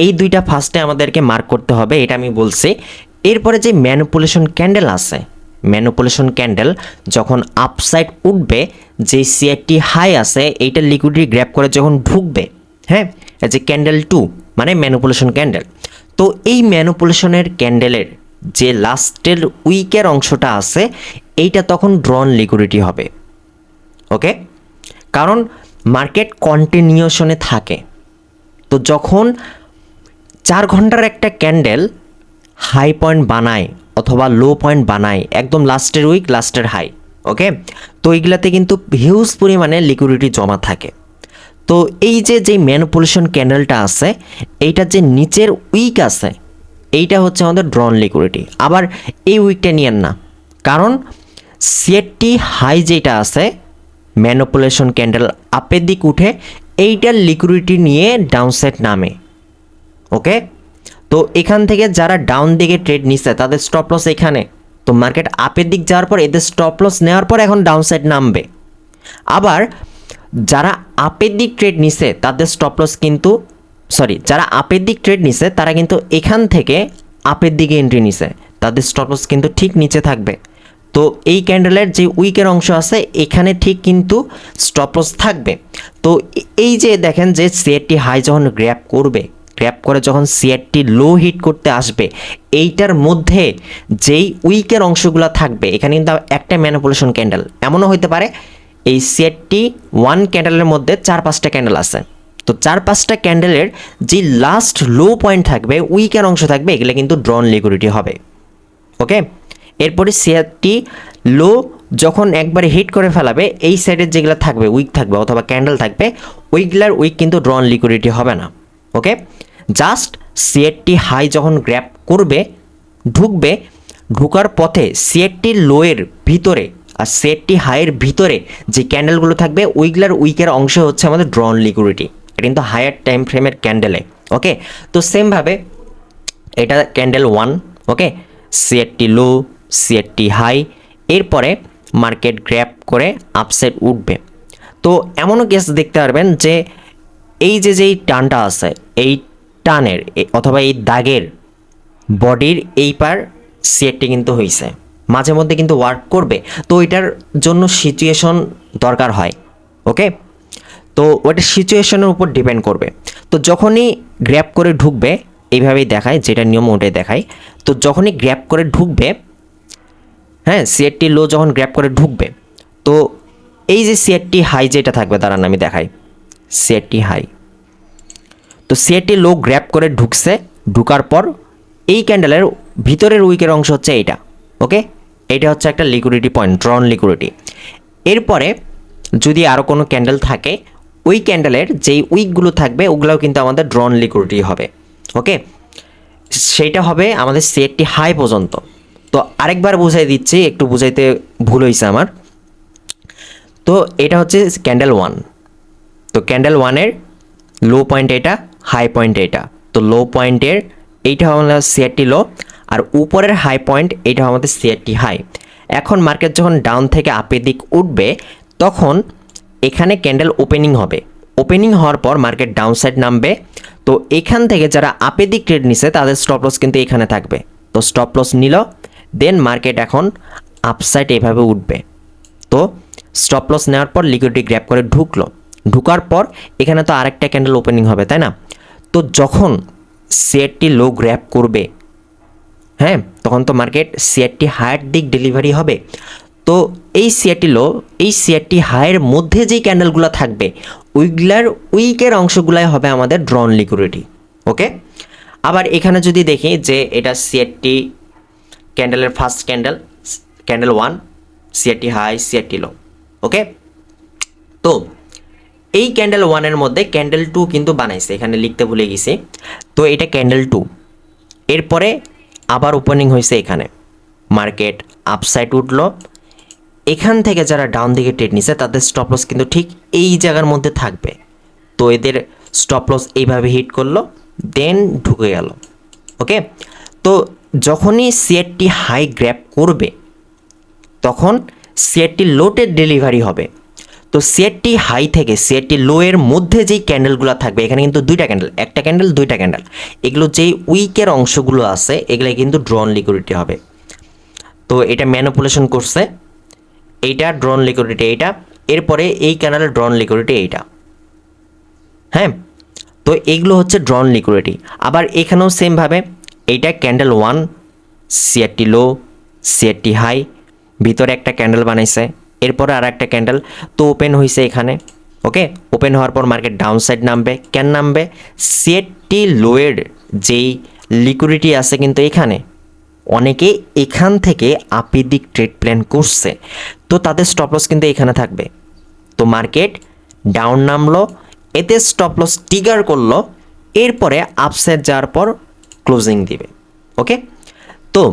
এই 2টা ফার্স্টে আমাদেরকে মার্ক করতে হবে, এটা আমি বলছি। এরপরে যে ম্যানিপুলেশন ক্যান্ডেল আছে, ম্যানিপুলেশন ক্যান্ডেল যখন আপসাইড উঠবে, যে সিআরটি হাই আছে এইটা লিকুইডিটি গ্র্যাব করে যখন ঢুকবে, হ্যাঁ, যে ক্যান্ডেল 2 মানে ম্যানিপুলেশন ক্যান্ডেল। তো এই ম্যানিপুলেশনের ক্যান্ডেলের যে লাস্টের উইকের অংশটা আছে এইটা তখন ড্র অন লিকুইডিটি হবে, ওকে। কারণ মার্কেট কন্টিনিউশনে থাকে। তো যখন 4 ঘন্টার একটা ক্যান্ডেল হাই পয়েন্ট বানায় অথবা লো পয়েন্ট বানায়, একদম লাস্টের উইক লাস্টের হাই, ওকে, তো এইগুলাতে কিন্তু হিউজ পরিমাণে লিকুইডিটি জমা থাকে। তো এই যে যেই ম্যানিপুলেশন ক্যান্ডেলটা আছে এইটার যে নিচের উইক আছে এইটা হচ্ছে আমাদের ড্র অন লিকুইডিটি। আবার এই উইকটা নিয়েন না, কারণ সিএটি হাই যেটা আছে ম্যানিপুলেশন ক্যান্ডেল আপের দিক উঠে এইটার লিকুইডিটি নিয়ে ডাউন সাইড নামে। ওকে, তো এখান থেকে যারা ডাউন দিকে ট্রেড নিচ্ছে তাদের স্টপ লস এখানে। তো মার্কেট আপের দিক যাওয়ার পর এদের স্টপ লস নেওয়ার পর এখন ডাউন সাইড নামবে। আবার যারা আপের দিক ট্রেড নিছে তাদের স্টপ লস কিন্তু যারা আপের দিক ট্রেড নিছে তারা কিন্তু এখান থেকে আপের দিকে এন্ট্রি নিছে, তাদের স্টপ লস কিন্তু ঠিক নিচে থাকবে। তো এই ক্যান্ডেলের যে উইকের অংশ আছে এখানে ঠিক কিন্তু স্টপ লস থাকবে। তো এই যে দেখেন যে সিএটি হাই যখন গ্র্যাপ করে যখন সিএটি লো হিট করতে আসবে, এইটার মধ্যে যেই উইকের অংশগুলো থাকবে এখানে কিন্তু একটা ম্যানিপুলেশন ক্যান্ডেল এমনও হতে পারে এই সিএটি 1 ক্যান্ডেলের মধ্যে 4-5টা ক্যান্ডেল আছে। তো 4-5টা ক্যান্ডেলের যে লাস্ট লো পয়েন্ট থাকবে, উইকের অংশ থাকবে, এগুলো কিন্তু ড্রন লিকুইডিটি হবে। ওকে, এরপরে সিএটি লো যখন একবারে হিট করে ফেলাবে এই সাইডের যেগুলো থাকবে উইক থাকবে অথবা ক্যান্ডেল থাকবে ওইগুলার উইক কিন্তু ড্রন লিকুইডিটি হবে না। ওকে, জাস্ট সিএটি হাই যখন গ্র্যাপ করবে ঢুকার পথে সিএটি লোয়ের ভিতরে আর সিএটি হাইয়ের ভিতরে যে ক্যান্ডেলগুলো থাকবে ওইগুলার উইকের অংশ হচ্ছে আমাদের ড্রন লিকুইডিটি। এটা কিন্তু হায়ার টাইম ফ্রেমের ক্যান্ডেলে। ওকে, তো সেমভাবে এটা ক্যান্ডেল 1। ওকে, সিএটি লো সিএটি হাই, এরপরে মার্কেট গ্র্যাপ করে আপসাইড উঠবে। তো এমনও কেস দেখতে পারবেন যে এই যেই টানটা আছে এই টানের অথবা এই দাগের বডির এই পার সিএটি কিন্তু হয়েছে, মাঝে মধ্যে কিন্তু ওয়ার্ক করবে। তো এটার জন্য সিচুয়েশন দরকার হয়। ওকে, তো ওইটা সিচুয়েশনের উপর ডিপেন্ড করবে। তো যখনই গ্র্যাপ করে ঢুকবে এইভাবেই দেখায়, যেটা নিয়ম ওটাই দেখায়। তো যখনই গ্র্যাপ করে ঢুকবে, হ্যাঁ, সিএটি লো যখন গ্র্যাপ করে ঢুকবে তো এই যে সিএটি হাই যেটা থাকবে দাঁড়ান আমি দেখাই। সিএটি হাই, তো সিএটি লো গ্র্যাপ করে ঢুকার পর এই ক্যান্ডেলের ভিতরের উইকের অংশ হচ্ছে এইটা। ওকে, এটা হচ্ছে একটা লিকুইডিটি পয়েন্ট, ড্রন লিকুইডিটি। এরপরে যদি আরও কোনো ক্যান্ডেল থাকে ওই ক্যান্ডেলের যেই উইকগুলো থাকবে ওগুলোও কিন্তু আমাদের ড্রন লিকুইডিটি হবে। ওকে, সেইটা হবে আমাদের সিএটি হাই পর্যন্ত। তো আরেকবার বুঝাই দিচ্ছি, একটু বুঝাইতে ভুল হয়েছে আমার। তো এটা হচ্ছে ক্যান্ডেল 1। তো ক্যান্ডেল 1-এর লো পয়েন্ট এটা, হাই পয়েন্ট এটা। তো লো পয়েন্টের এইটা আমাদের সিএটি লো আর উপরের হাই পয়েন্ট এইটা আমাদের সিএটি হাই। এখন মার্কেট যখন ডাউন থেকে আপের দিক উঠবে তখন এখানে ক্যান্ডেল ওপেনিং হবে। ওপেনিং হওয়ার পর মার্কেট ডাউন সাইড নামবে। তো এখান থেকে যারা আপের দিক ট্রেড নিছে তাদের স্টপ লস কিন্তু এখানে থাকবে। তো স্টপ লস নিল, দেন মার্কেট এখন আপসাইড এভাবে উঠবে। তো স্টপ লস নেওয়ার পর লিকুইডিটি গ্র্যাপ করে ঢুকার পর এখানে তো আরেকটা ক্যান্ডেল ওপেনিং হবে, তাই না? তো যখন সিএটি লো গ্র্যাপ করবে, হ্যাঁ, তখন তো মার্কেট সিএটি হাইয়ের দিক ডেলিভারি হবে। তো এই সিএটি লো এই সিএটি হাইয়ের মধ্যে যেই ক্যান্ডেলগুলো থাকবে ওইগুলার উইকের অংশগুলাই হবে আমাদের ড্রন লিকুইডিটি। ওকে, আবার এখানে যদি দেখি যে এটা সিএটি ক্যান্ডেলের first candle 1, CAT high CAT low. Okay, তো এই ক্যান্ডেল 1-এর মধ্যে ক্যান্ডেল 2 কিন্তু বানাইছে, এখানে লিখতে ভুলে গেছি। তো এটা ক্যান্ডেল 2, এরপরে আবার ওপেনিং হয়েছে, এখানে মার্কেট আপসাইড উঠলো। এখান থেকে যারা ডাউন দিকে ট্রেড নিছে তাদের স্টপ লস কিন্তু ঠিক এই জায়গার মধ্যে থাকবে। তো এদের স্টপ লস এইভাবে হিট করলো, দেন ঢুকে গেল। ওকে, তো যখনই সিএটি হাই গ্র্যাপ করবে তখন সিএটি লোতে ডেলিভারি হবে। তো সিএটি হাই থেকে সিএটি লো এর মধ্যে যেই ক্যান্ডেলগুলো থাকবে, এখানে কিন্তু দুইটা ক্যান্ডেল, একটা ক্যান্ডেল দুইটা ক্যান্ডেল, এগুলো যেই উইকের অংশগুলো আছে এগুলো কিন্তু ড্রন লিকুইডিটি হবে। তো এটা ম্যানিপুলেশন করছে, এইটা ড্রন লিকুইডিটি এইটা, এরপরে এই ক্যান্ডেলের ড্রন লিকুইডিটি এইটা। হ্যাঁ, তো এইগুলো হচ্ছে ড্রন লিকুইডিটি। আবার এখানেও সেমভাবে এইটা ক্যান্ডেল 1, সিএটি লো সিএটি হাই, ভিতরে একটা ক্যান্ডেল বানাইছে, এরপরে আর একটা ক্যান্ডেল তো ওপেন হয়েছে এখানে। ওকে, ওপেন হওয়ার পর মার্কেট ডাউন সাইড নামবে। কেন নামবে? সিএটি লোয়ের যেই লিকুইডিটি আছে কিন্তু এখানে অনেকে এখান থেকে আপের দিক ট্রেড প্ল্যান করছে, তো তাদের স্টপ লস কিন্তু এখানে থাকবে। তো মার্কেট ডাউন নামলো, এতে স্টপ লস ট্রিগার করলো, এরপরে আপসাইড যাওয়ার পর ক্লোজিং দিবে। ওকে, তো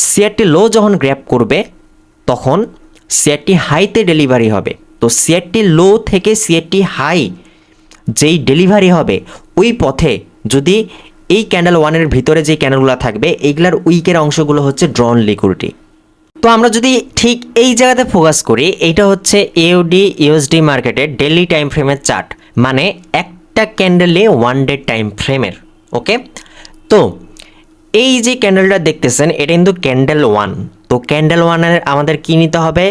সিএটি লো যখন গ্র্যাপ করবে তখন সিআরটি হাইতে ডেলিভারি হবে। তো সিআরটি লো থেকে সিআরটি হাই যেই ডেলিভারি হবে ওই পথে যদি এই ক্যান্ডেল ওয়ানের ভিতরে যে ক্যান্ডেলগুলো থাকবে এইগুলার উইকের অংশগুলো হচ্ছে ড্রন লিকুইডিটি। তো আমরা যদি ঠিক এই জায়গাতে ফোকাস করি, এইটা হচ্ছে এওডি ইউএসডি মার্কেটের ডেইলি টাইম ফ্রেমের চার্ট, মানে একটা ক্যান্ডেলে 1 ডে টাইম ফ্রেমের। ওকে, তো এই যে ক্যান্ডেলটা দেখতেছেন এটা কিন্তু ক্যান্ডেল ওয়ান। তো ক্যান্ডেল ওয়ানের আমাদের কি নিতে হবে,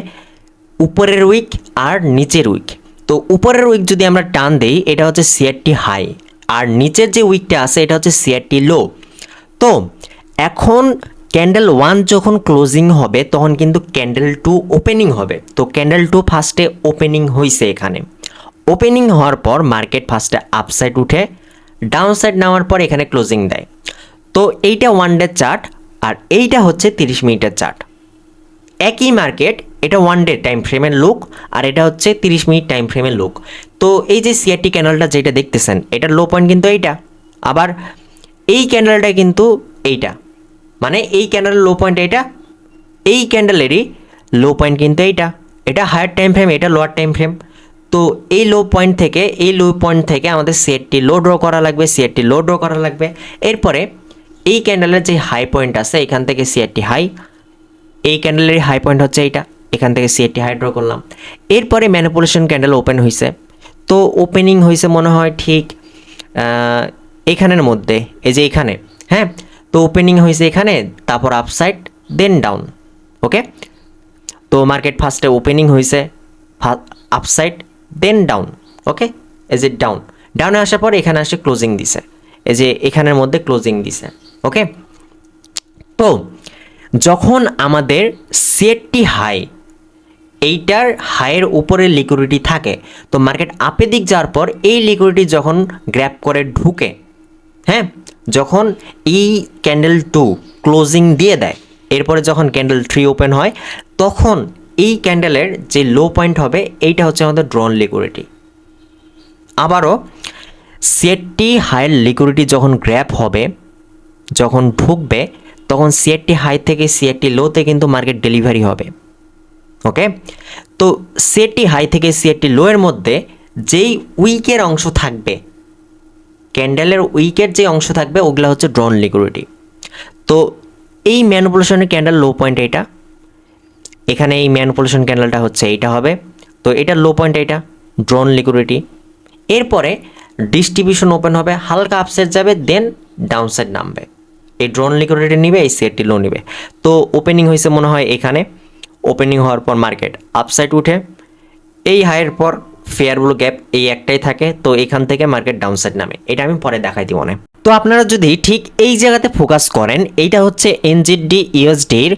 উপরের উইক আর নিচের উইক। তো উপরের উইক যদি আমরা টান দিই এটা হচ্ছে সিআরটি হাই, আর নিচের যে উইকটা আছে এটা হচ্ছে সিআরটি লো। তো এখন ক্যান্ডেল ওয়ান যখন ক্লোজিং হবে তখন কিন্তু ক্যান্ডেল টু ওপেনিং হবে। তো ক্যান্ডেল টু ফার্স্টে ওপেনিং হয়েছে, এখানে ওপেনিং হওয়ার পর মার্কেট ফার্স্টে আপসাইড উঠে ডাউন সাইড নেওয়ার পর এখানে ক্লোজিং দেয়। তো এইটা 1 ডে চার্ট আর এইটা হচ্ছে 30 মিনিটের চার্ট। একই মার্কেট, এটা 1 ডে টাইম ফ্রেমের লুক আর এটা হচ্ছে 30 মিনিট টাইম ফ্রেমের লুক। তো এই যে সিআরটি ক্যান্ডেলটা যেটা দেখতেছেন এটার লো পয়েন্ট কিন্তু এইটা, আবার এই ক্যান্ডেলটা কিন্তু এইটা, মানে এই ক্যান্ডেলের লো পয়েন্ট এইটা, এই ক্যান্ডেলেরই লো পয়েন্ট কিন্তু এইটা। এটা হায়ার টাইম ফ্রেম, এটা লোয়ার টাইম ফ্রেম। তো এই লো পয়েন্ট থেকে আমাদের সিআরটি লো ড্র করা লাগবে, সিআরটি লো ড্র করা লাগবে। এরপরে এই ক্যান্ডেলের যে হাই পয়েন্ট আছে এখান থেকে সিআরটি হাই, এই ক্যান্ডেলের হাই পয়েন্ট হচ্ছে এইটা, এখান থেকে সিআরটি হাই ড্র করলাম। এরপরে ম্যানিপুলেশন ক্যান্ডেল ওপেন হয়েছে। তো ওপেনিং হয়েছে মনে হয় ঠিক এখানের মধ্যে, এই যে এখানে, হ্যাঁ। তো ওপেনিং হয়েছে এখানে, তারপর আপসাইড দেন ডাউন। ওকে, তো মার্কেট ফার্স্টে ওপেনিং হয়েছে আপসাইড দেন ডাউন। ওকে, এই যে ডাউনে আসার পর এখানে আসে ক্লোজিং দিছে, এই যে এখানের মধ্যে ক্লোজিং দিছে। ওকে, তো যখন আমাদের সিআরটি হাই, এইটার হাইয়ের উপরে লিকুইডিটি থাকে, তো মার্কেট আপের দিক যাওয়ার পর এই লিকুইডিটি যখন গ্র্যাব করে ঢুকে, হ্যাঁ, যখন এই ক্যান্ডেল টু ক্লোজিং দিয়ে দেয়, এরপরে যখন ক্যান্ডেল থ্রি ওপেন হয় তখন এই ক্যান্ডেলের যে লো পয়েন্ট হবে এইটা হচ্ছে আমাদের ড্রন লিকুইডিটি। আবারও সিআরটি হাইয়ের লিকুইডিটি যখন গ্র্যাব হবে, যখন ঢুকবে, তখন সিআরটি হাই থেকে সিআরটি লোতে কিন্তু মার্কেট ডেলিভারি হবে। ওকে, তো সিআরটি হাই থেকে সিআরটি লো এর মধ্যে যেই উইকের অংশ থাকবে, ক্যান্ডেলের উইকের যে অংশ থাকবে ওগুলো হচ্ছে ড্রন লিকুইডিটি। তো এই ম্যানিপুলেশনের ক্যান্ডেল লো পয়েন্ট এইটা, এখানে এই ম্যানিপুলেশন ক্যান্ডেলটা হচ্ছে এইটা হবে। তো এটার লো পয়েন্ট এইটা, ড্রন লিকুইডিটি। এরপরে ডিস্ট্রিবিউশন ওপেন হবে, হালকা আপসাইড যাবে দেন ডাউন সাইড নামবে, এই ড্রন লিকুইডিটি নিবে, এই সিআরটি লো নিবে। তো ওপেনিং হয়েছে মনে হয় এখানে, ওপেনিং হওয়ার পর মার্কেট আপসাইড উঠে এই হাইয়ের পর ফেয়ার ব্লু গ্যাপ এই একটাই থাকে, তো এখান থেকে মার্কেট ডাউন সাইড নামে। এটা আমি পরে দেখাই দিব মনে। তো আপনারা যদি ঠিক এই জায়গাতে ফোকাস করেন, এইটা হচ্ছে এনজেডি ইউএসডির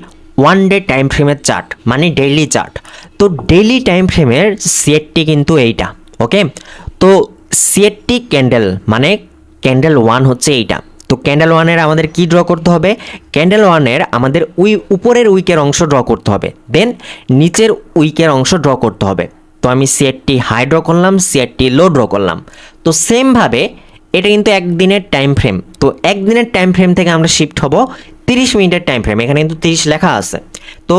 1 ডে টাইম ফ্রেমের চার্ট, মানে ডেইলি চার্ট। তো ডেইলি টাইম ফ্রেমের সিআরটি কিন্তু এইটা। ওকে, তো সিআরটি ক্যান্ডেল মানে ক্যান্ডেল ওয়ান হচ্ছে এইটা। তো ক্যান্ডেল ওয়ানের আমাদের কি ড্র করতে হবে, ক্যান্ডেল ওয়ানের আমাদের উপরের উইকের অংশ ড্র করতে হবে, দেন নিচের উইকের অংশ ড্র করতে হবে। তো আমি সিআরটি হাই ড্র করলাম, সিআরটি লো ড্র করলাম। তো সেমভাবে এটা কিন্তু একদিনের টাইম ফ্রেম। তো একদিনের টাইম ফ্রেম থেকে আমরা শিফট হব 30 মিনিটের টাইম ফ্রেম, এখানে কিন্তু 30 লেখা আছে। তো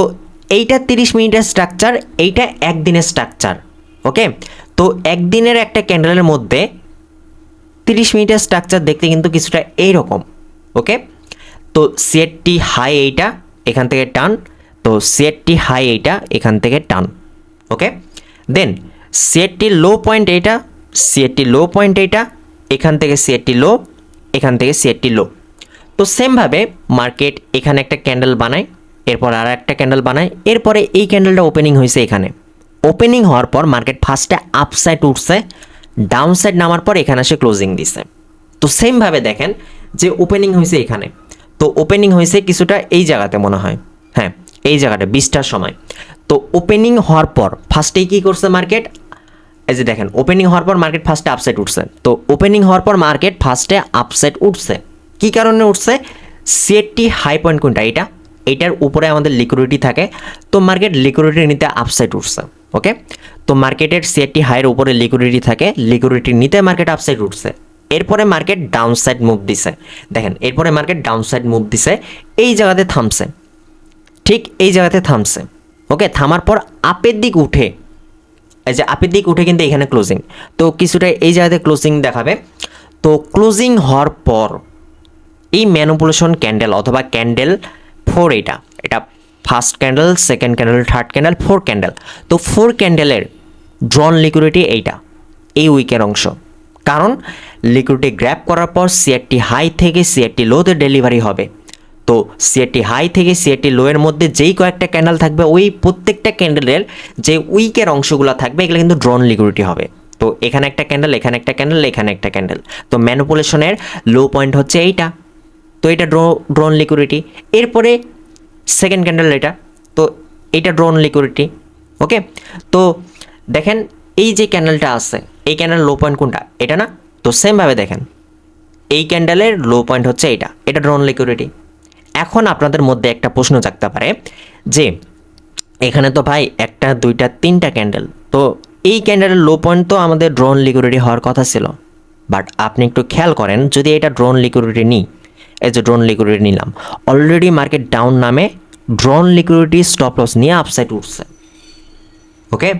এইটা 30 মিনিটের স্ট্রাকচার, এইটা একদিনের স্ট্রাকচার। ওকে, তো একদিনের একটা ক্যান্ডেলের মধ্যে 30 মিনিটের স্ট্রাকচার দেখতে কিন্তু কিছুটা এইরকম। ওকে, তো সিআরটি হাই এইটা, এখান থেকে টান, তো সিআরটি হাই এইটা, এখান থেকে টান। ওকে, দেন সিআরটি লো পয়েন্ট এইটা, সিআরটি লো পয়েন্ট এইটা, এখান থেকে সিআরটি লো, এখান থেকে সিআরটি লো। তো সেমভাবে মার্কেট এখানে একটা ক্যান্ডেল বানায়, এরপর আর একটা ক্যান্ডেল বানায়, এরপরে এই ক্যান্ডেলটা ওপেনিং হয়েছে এখানে। ওপেনিং হওয়ার পর মার্কেট ফার্স্টে আপসাইড উঠছে, ডাউন সাইড নামার পর এখানে এসে ক্লোজিং দিছে। তো সেমভাবে দেখেন যে ওপেনিং হয়েছে এখানে, তো ওপেনিং হয়েছে কিছুটা এই জায়গাতে মনে হয়, হ্যাঁ এই জায়গাটা 20টার সময়। তো ওপেনিং হওয়ার পর ফার্স্টেই কী করছে মার্কেট, এই যে দেখেন ওপেনিং হওয়ার পর মার্কেট ফার্স্টে আপসাইড উঠছে। তো ওপেনিং হওয়ার পর মার্কেট ফার্স্টে আপসাইড উঠছে, কী কারণে উঠছে, সিআরটি হাই পয়েন্ট কোনটা, এইটা, এইটার উপরে আমাদের লিকুইডিটি থাকে। তো মার্কেট লিকুইডিটি নিতে আপসাইড উঠছে। ওকে, তো মার্কেটের সিআরটি হাইয়ের উপরে লিকুইডিটি থাকে, লিকুইডিটি নিতে মার্কেট আপসাইড উঠছে। এরপরে মার্কেট ডাউন সাইড মুভ দিছে, দেখেন এরপরে মার্কেট ডাউন সাইড মুভ দিছে, এই জায়গাতে থামছে, ঠিক এই জায়গাতে থামছে। ওকে, থামার পর আপের দিক উঠে, এই যে আপের দিক উঠে কিন্তু এখানে ক্লোজিং, তো কিছুটা এই জায়গাতে ক্লোজিং দেখাবে। তো ক্লোজিং হওয়ার পর এই ম্যানিপুলেশন ক্যান্ডেল অথবা ক্যান্ডেল 4, এটা first candle, second candle, third candle, 4 candle. তো 4 ক্যান্ডেলের ড্রন লিকুইডিটি এইটা, এই উইকের অংশ। কারণ লিকুইডিটি গ্র্যাব করার পর সিআরটি হাই থেকে সিআরটি লোতে ডেলিভারি হবে। তো সিআরটি হাই থেকে সিআরটি লো এর মধ্যে যেই কয়েকটা ক্যান্ডেল থাকবে, ওই প্রত্যেকটা ক্যান্ডেলের যে উইকের অংশগুলো থাকবে এগুলো কিন্তু ড্রন লিকুইডিটি হবে। তো এখানে একটা ক্যান্ডেল, এখানে একটা ক্যান্ডেল, এখানে একটা ক্যান্ডেল। তো ম্যানিপুলেশনের লো পয়েন্ট হচ্ছে এইটা, তো এটা ড্রোন লিকুইডিটি। এরপরে সেকেন্ড ক্যান্ডেল এটা, তো এইটা ড্রোন লিকুইডিটি। ওকে, তো দেখেন এই যে ক্যান্ডেলটা আছে, এই ক্যান্ডেল লো পয়েন্ট কোনটা, এটা না? তো সেমভাবে দেখেন এই ক্যান্ডেলের লো পয়েন্ট হচ্ছে এইটা, এটা ড্রোন লিকুইডিটি। এখন আপনাদের মধ্যে একটা প্রশ্ন জাগতে পারে যে এখানে তো ভাই একটা, দুইটা, তিনটা ক্যান্ডেল, তো এই ক্যান্ডেলের লো পয়েন্ট তো আমাদের ড্রোন লিকুইডিটি হওয়ার কথা ছিল। বাট আপনি একটু খেয়াল করেন, যদি এটা ড্রোন লিকুইডিটি নিই, এই যে ড্রোন লিকুইডিটি নিলাম, অলরেডি মার্কেট ডাউন নামে ড্রোন লিকুইডিটি স্টপ লস নিয়ে আপসাইড উঠছে। ওকে,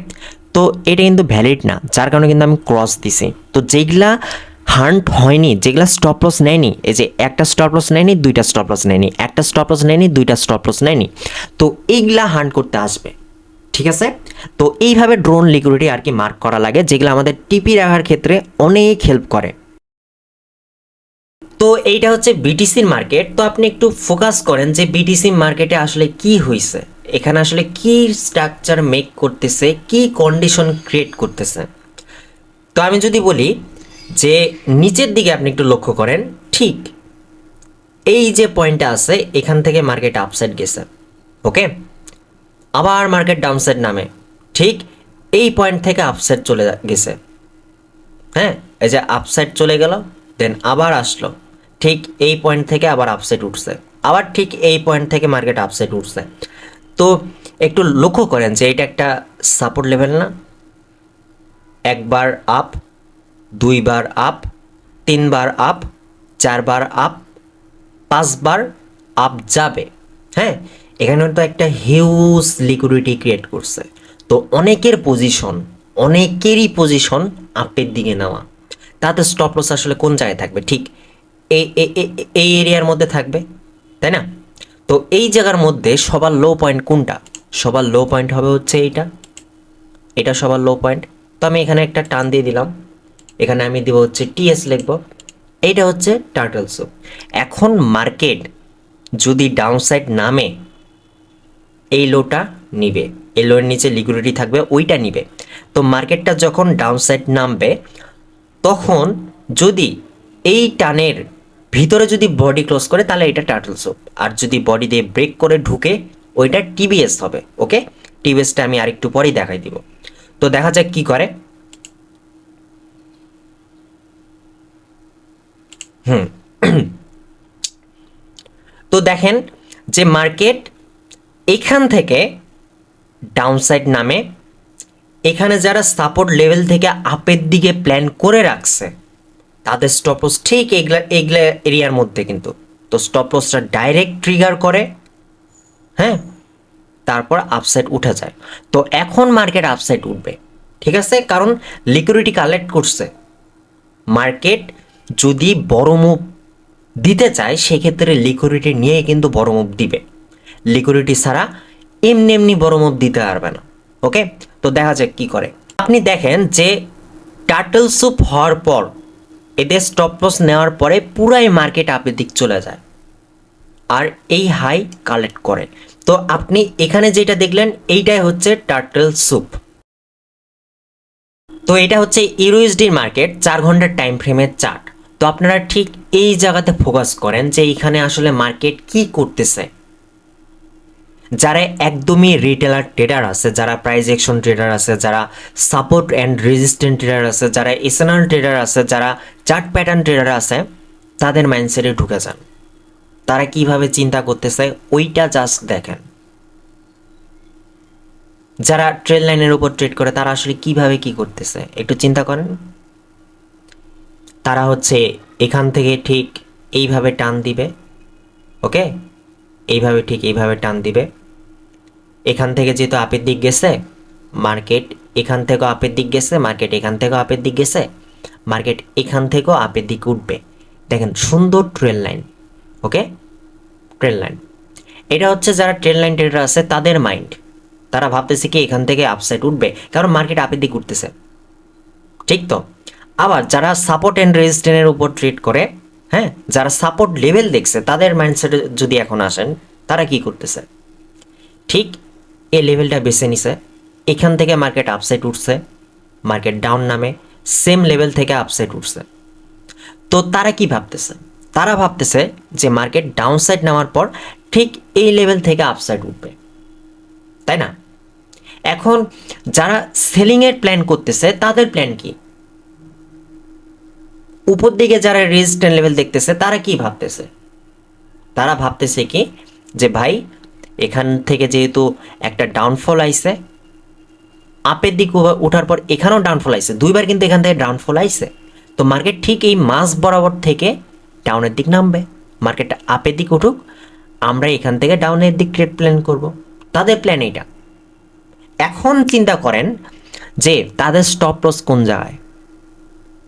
তো এটা কিন্তু ভ্যালিড না, যার কারণে কিন্তু আমি ক্রস দিছি। তো যেগুলা হান্ট হয়নি, যেগুলা স্টপ লস নেয়নি, এই যে একটা স্টপ লস নেয়নি, দুইটা স্টপ লস নেয়নি, একটা স্টপ লস নেয়নি, দুইটা স্টপ লস নেয়নি, তো এইগুলা হান্ট করতে আসবে। ঠিক আছে, তো এইভাবে ড্রোন লিকুইডিটি আর কি মার্ক করা লাগে, যেগুলো আমাদের টিপি রাখার ক্ষেত্রে অনেক হেল্প করে। তো এইটা হচ্ছে বিটিসির মার্কেট। তো আপনি একটু ফোকাস করেন যে বিটিসি মার্কেটে আসলে কি হয়েছে, এখানে আসলে কি স্ট্রাকচার মেক করতেছে, কি কন্ডিশন ক্রিয়েট করতেছে। তো আমি যদি বলি যে নিচের দিকে আপনি একটু লক্ষ্য করেন, ঠিক এই যে পয়েন্টটা আছে এখান থেকে মার্কেট আপসাইড গেছে। ওকে, আবার মার্কেট ডাউনসাইড নামে ঠিক এই পয়েন্ট থেকে আপসাইড চলে গেছে। হ্যাঁ, এই যে আপসাইড চলে গেল, দেন আবার আসলো, ঠিক এই পয়েন্ট থেকে আবার আপসাইড উঠছে, আবার ঠিক এই পয়েন্ট থেকে মার্কেট আপসাইড উঠছে। তো একটু লক্ষ্য করেন যে এটা একটা সাপোর্ট লেভেল না? একবার আপ, দুইবার আপ, তিনবার আপ, চারবার আপ, পাঁচবার আপ যাবে। হ্যাঁ, এখানে তো একটা হিউজ লিকুইডিটি ক্রিয়েট করছে। তো অনেকেরই পজিশন আপের দিকে নেওয়া, তাতে স্টপ লস আসলে কোন জায়গায় থাকবে? ঠিক এই এরিয়ার মধ্যে থাকবে, তাই না? তো এই জায়গার মধ্যে সবার লো পয়েন্ট কোনটা? সবার লো পয়েন্ট হবে হচ্ছে এইটা, এটা সবার লো পয়েন্ট। তো আমি এখানে একটা টান দিয়ে দিলাম, এখানে আমি দিব হচ্ছে টিএস লিখব, এইটা হচ্ছে টার্টল সুপ। এখন মার্কেট যদি ডাউনসাইড নামে, এই লোটা নিবে, এই লোয়ের নিচে লিকুইডিটি থাকবে, ওইটা নিবে। তো মার্কেটটা যখন ডাউনসাইড নামবে, তখন যদি এই টানের ভিতরে যদি বডি ক্লোজ করে, তাহলে এটা টার্টল সুপ। আর যদি বডি দিয়ে ব্রেক করে ঢুকে, ওইটা টিবিএস হবে। ওকে, টিবিএসটা আমি আরেকটু পরেই দেখাই দিব। তো দেখা যাক কি করে। তো দেখেন যে মার্কেট এখান থেকে ডাউনসাইড নামে, এখানে যারা সাপোর্ট লেভেল থেকে আপের দিকে প্ল্যান করে রাখছে তাদের স্টপ লস ঠিক এগুলা এরিয়ার মধ্যে, কিন্তু তো স্টপ লসটা ডাইরেক্ট ট্রিগার করে, হ্যাঁ, তারপর আপসাইড উঠে যায়। তো এখন মার্কেট আপসাইড উঠবে, ঠিক আছে, কারণ লিকুইডিটি কালেক্ট করছে। মার্কেট যদি বড় মুভ দিতে চায়, সেক্ষেত্রে লিকুইডিটি নিয়ে কিন্তু বড় মুভ দিবে, লিকুইডিটি ছাড়া এমনি এমনি বড় মুভ দিতে পারবে না। ওকে, তো দেখা যাক কি করে। আপনি দেখেন যে টার্টল সুপ হওয়ার পর, এদের স্টপ লস নেওয়ার পরে পুরাই মার্কেট আপের দিক চলে যায় আর এই হাই কালেক্ট করে। তো আপনি এখানে যেটা দেখলেন এইটাই হচ্ছে টার্টল সুপ। তো এটা হচ্ছে ইউএসডির মার্কেট 4 ঘন্টার টাইম ফ্রেমের চার্ট। তো আপনারা ঠিক এই জায়গাতে ফোকাস করেন যে এইখানে আসলে মার্কেট কি করতেছে। যারা একদমই রিটেলার ট্রেডার আছে, যারা প্রাইস অ্যাকশন ট্রেডার আছে, যারা সাপোর্ট অ্যান্ড রেজিস্ট্যান্ট ট্রেডার আছে, যারা এসএনআর ট্রেডার আছে, যারা চার্ট প্যাটার্ন ট্রেডার আছে, তাদের মাইন্ডসেটে ঢুকে যান। তারা কিভাবে চিন্তা করতেছে ওইটা জাস্ট দেখেন। যারা ট্রেড লাইনের উপর ট্রেড করে তারা আসলে কিভাবে কি করতেছে একটু চিন্তা করেন। তারা হচ্ছে এখান থেকে ঠিক এইভাবে টান দিবে, ওকে, এইভাবে ঠিক এইভাবে টান দিবে, এখান থেকে যেহেতু আপের দিক গেছে, মার্কেট এখান থেকেও আপের দিক গেছে, মার্কেট এখান থেকেও আপের দিক গেছে, মার্কেট এখান থেকেও আপের দিক উঠবে। দেখেন সুন্দর ট্রেল লাইন। ওকে, ট্রেল লাইন। এটা হচ্ছে যারা ট্রেল লাইন ট্রেডার আছে তাদের মাইন্ড, তারা ভাবতেছে কি এখান থেকে আপসাইড উঠবে, কারণ মার্কেট আপের দিক উঠতেছে, ঠিক তো। আবার যারা সাপোর্ট অ্যান্ড রেজিস্ট্যান্সের উপর ট্রেড করে, হ্যাঁ, যারা সাপোর্ট লেভেল দেখছে তাদের মাইন্ডসেটে যদি এখন আসেন, তারা কি করতেছে, ঠিক এই লেভেলটা বেছে নিছে, এখান থেকে মার্কেট আপসাইড উঠছে, মার্কেট ডাউন নামে সেম লেভেল থেকে আপসাইড উঠছে। তো তারা কি ভাবতেছে, তারা ভাবতেছে যে মার্কেট ডাউন সাইড নামার পর ঠিক এই লেভেল থেকে আপসাইড উঠবে, তাই না। এখন যারা সেলিংয়ের প্ল্যান করতেছে তাদের প্ল্যান কি, উপর দিকে যারা রেজিস্ট্যান্স লেভেল দেখতেছে তারা কি ভাবতেছে, তারা ভাবতেছে কি যে ভাই এখান থেকে যেহেতু একটা ডাউনফল আইছে, আপের দিক ওঠার পর এখানেও ডাউনফল আইছে, দুইবার কিন্তু এখান থেকে ডাউনফল আইছে, তো মার্কেট ঠিক এই মাস বরাবর থেকে ডাউনের দিক নামবে, মার্কেটটা আপের দিক উঠুক, আমরা এখান থেকে ডাউনের দিক ট্রেড প্ল্যান করব। তাদের প্ল্যান এইটা। এখন চিন্তা করেন যে তাদের স্টপ লস কোন জায়গায়,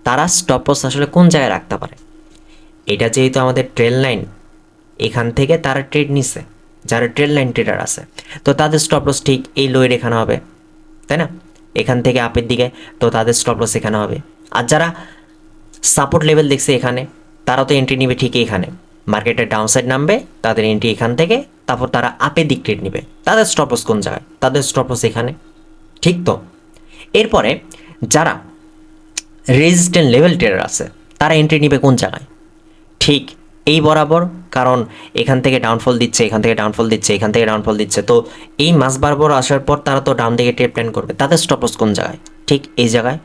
তারা স্টপ লস আসলে কোন জায়গায় রাখতে পারে। এটা যেহেতু আমাদের ট্রেল লাইন, এখান থেকে তারা ট্রেড নিছে, যারা ট্রেল লাইন ট্রেডার আছে, তো তাদের স্টপ লস ঠিক এই লোয়ের এখানে হবে, তাই না, এখান থেকে আপের দিকে, তো তাদের স্টপ লস এখানে হবে। আর যারা সাপোর্ট লেভেল দেখছে এখানে, তারা তো এন্ট্রি নিবে ঠিক এখানে, মার্কেটের ডাউনসাইড নামবে, তাদের এন্ট্রি এখান থেকে, তারপর তারা আপের দিক ট্রেড নিবে, তাদের স্টপ লস কোন জায়গায়, তাদের স্টপ লস এখানে, ঠিক তো। এরপরে যারা রেজিস্ট্যান্স লেভেল ট্রেডার আছে তারা এন্ট্রি নিবে কোন জায়গায়, ঠিক এই বরাবর, কারণ এখান থেকে ডাউনফল দিচ্ছে, এখান থেকে ডাউনফল দিচ্ছে, এখান থেকে ডাউনফল দিচ্ছে, তো এই মাস বরাবর আসার পর তারা তো ডাউন দিকে ট্রেড প্ল্যান করবে, তাদের স্টপ লস কোন জায়গায়, ঠিক এই জায়গায়।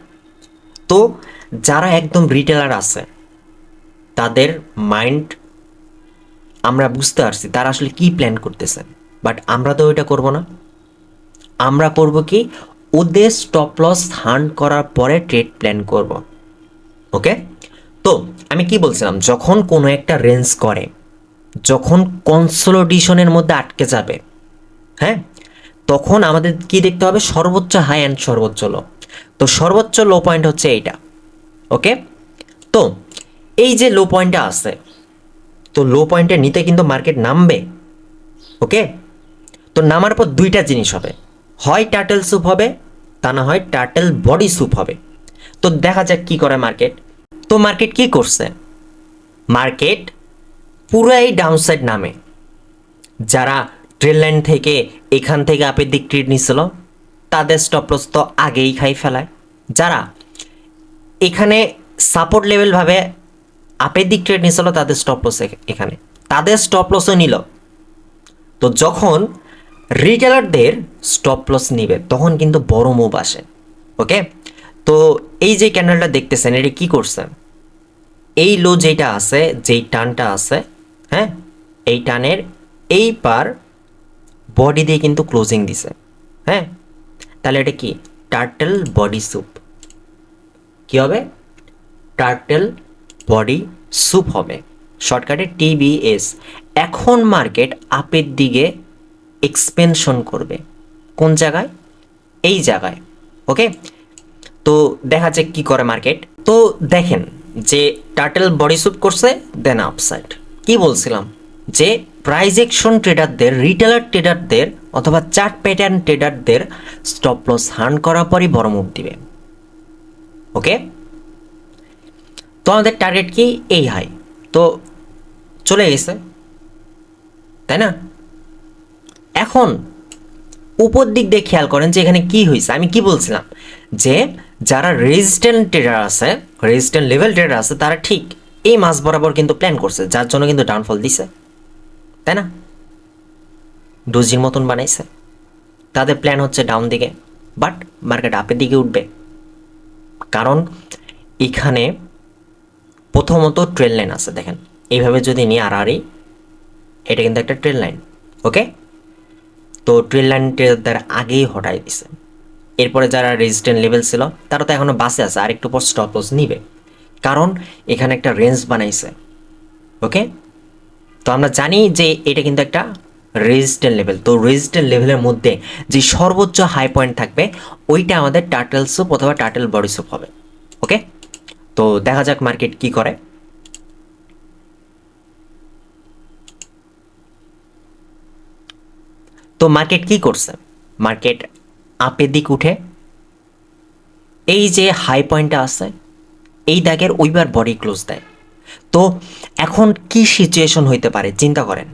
তো যারা একদম রিটেলার আছে তাদের মাইন্ড আমরা বুঝতে পারছি তারা আসলে কি প্ল্যান করতেছে, বাট আমরা তো ওইটা করব না, আমরা করব কি ওদের স্টপ লস হান্ট করার পরে ট্রেড প্ল্যান করব। ওকে, তো আমি কি বলছিলাম, যখন কোনো একটা রেঞ্জ করে, যখন কনসোলিডেশনের মধ্যে আটকে যাবে, হ্যাঁ, তখন আমাদের কি দেখতে হবে, সর্বোচ্চ হাই অ্যান্ড সর্বোচ্চ লো। তো সর্বোচ্চ লো পয়েন্ট হচ্ছে এইটা। ওকে, তো এই যে লো পয়েন্টটা আছে, তো লো পয়েন্টের নিতে কিন্তু মার্কেট নামবে। ওকে, তো নামার পর দুইটা জিনিস হবে, হয় টার্টেল স্যুপ হবে, তা না হয় টার্টেল বডি স্যুপ হবে। তো দেখা যাক কি করে মার্কেট। তো মার্কেট কি করছে, মার্কেট পুরাই ডাউনসাইড নামে, যারা ট্রেল লাইন থেকে এখান থেকে আপের দিক ট্রেড নিছিল তাদের স্টপ লস তো আগেই খাই ফেলায়, যারা এখানে সাপোর্ট লেভেল ভাবে আপের দিক ট্রেড নিছিল তাদের স্টপ লস এখানে, তাদের স্টপ লসও নিল। তো যখন রিটেলারদের স্টপ লস নিবে তখন কিন্তু বড় মুভ আসে। ওকে, তো এই যে ক্যান্ডেলটা দেখতেছেন এটা কি করছে, এই লো যেটা আছে, যেই টানটা আছে, হ্যাঁ, এই টানের এই পার বডি দিয়ে কিন্তু ক্লোজিং দিছে, হ্যাঁ, তাহলে এটা কি টার্টেল বডি স্যুপ, কি হবে, টার্টেল বডি স্যুপ হবে, শর্টকাটে টিবিএস। এখন মার্কেট আপের দিকে এক্সপেনশন করবে, কোন জায়গায়, এই জায়গায়। ওকে, তো দেখা যাক কি করে মার্কেট। তো দেখেন যে টার্টেল বডি স্যুপ করছে, দেন আপসাইড। কি বলছিলাম যে প্রাইস অ্যাকশন ট্রেডারদের, রিটেলার ট্রেডারদের অথবা চার্ট প্যাটার্ন ট্রেডারদের স্টপ লস হার্ন করার পরই বড় মুভ দিবে। ওকে, তো আমাদের টার্গেট কি, এই হাই, তো চলে গেছে, তাই না। এখন উপর দিক দিয়ে খেয়াল করেন যে এখানে কি হয়েছে, আমি কি বলছিলাম যে যারা রেজিস্ট্যান্ট ট্রেডার আছে, রেজিস্ট্যান্ট লেভেল ট্রেডার আছে, তারা ঠিক এই মাস বরাবর কিন্তু প্ল্যান করছে, যার জন্য কিন্তু ডাউনফল দিছে, তাই না, ডোজির মতন বানাইছে। তাদের প্ল্যান হচ্ছে ডাউন দিকে, বাট মার্কেট আপের দিকে উঠবে, কারণ এখানে প্রথমত ট্রেল লাইন আছে, দেখেন এইভাবে যদি নিয়ে আর এটা কিন্তু একটা ট্রেল লাইন। ওকে, তো ট্রেল লাইনটার আগেই হটাই দিছে। এরপরে যারা রেজিস্ট্যান্ট লেভেল ছিল তারা তো এখনও বাসে আছে, আর একটু পর স্টপ লস নিবে, কারণ এখানে একটা রেঞ্জ বানাইছে। ওকে, তো আমরা জানি যে এটা কিন্তু একটা রেজিস্ট্যান্ট লেভেল। তো রেজিস্ট্যান্ট লেভেলের মধ্যে যে সর্বোচ্চ হাই পয়েন্ট থাকবে ওইটা আমাদের টার্টল স্যুপ অথবা টার্টল বডি স্যুপ হবে। ওকে, তো দেখা যাক মার্কেট কি করে। তো মার্কেট কি করছে, মার্কেট আপের দিক উঠে এই যে হাই পয়েন্টটা আছে এই দাগের ওইবার বডি ক্লোজ দেয়। তো এখন কি সিচুয়েশন হইতে পারে চিন্তা করেন।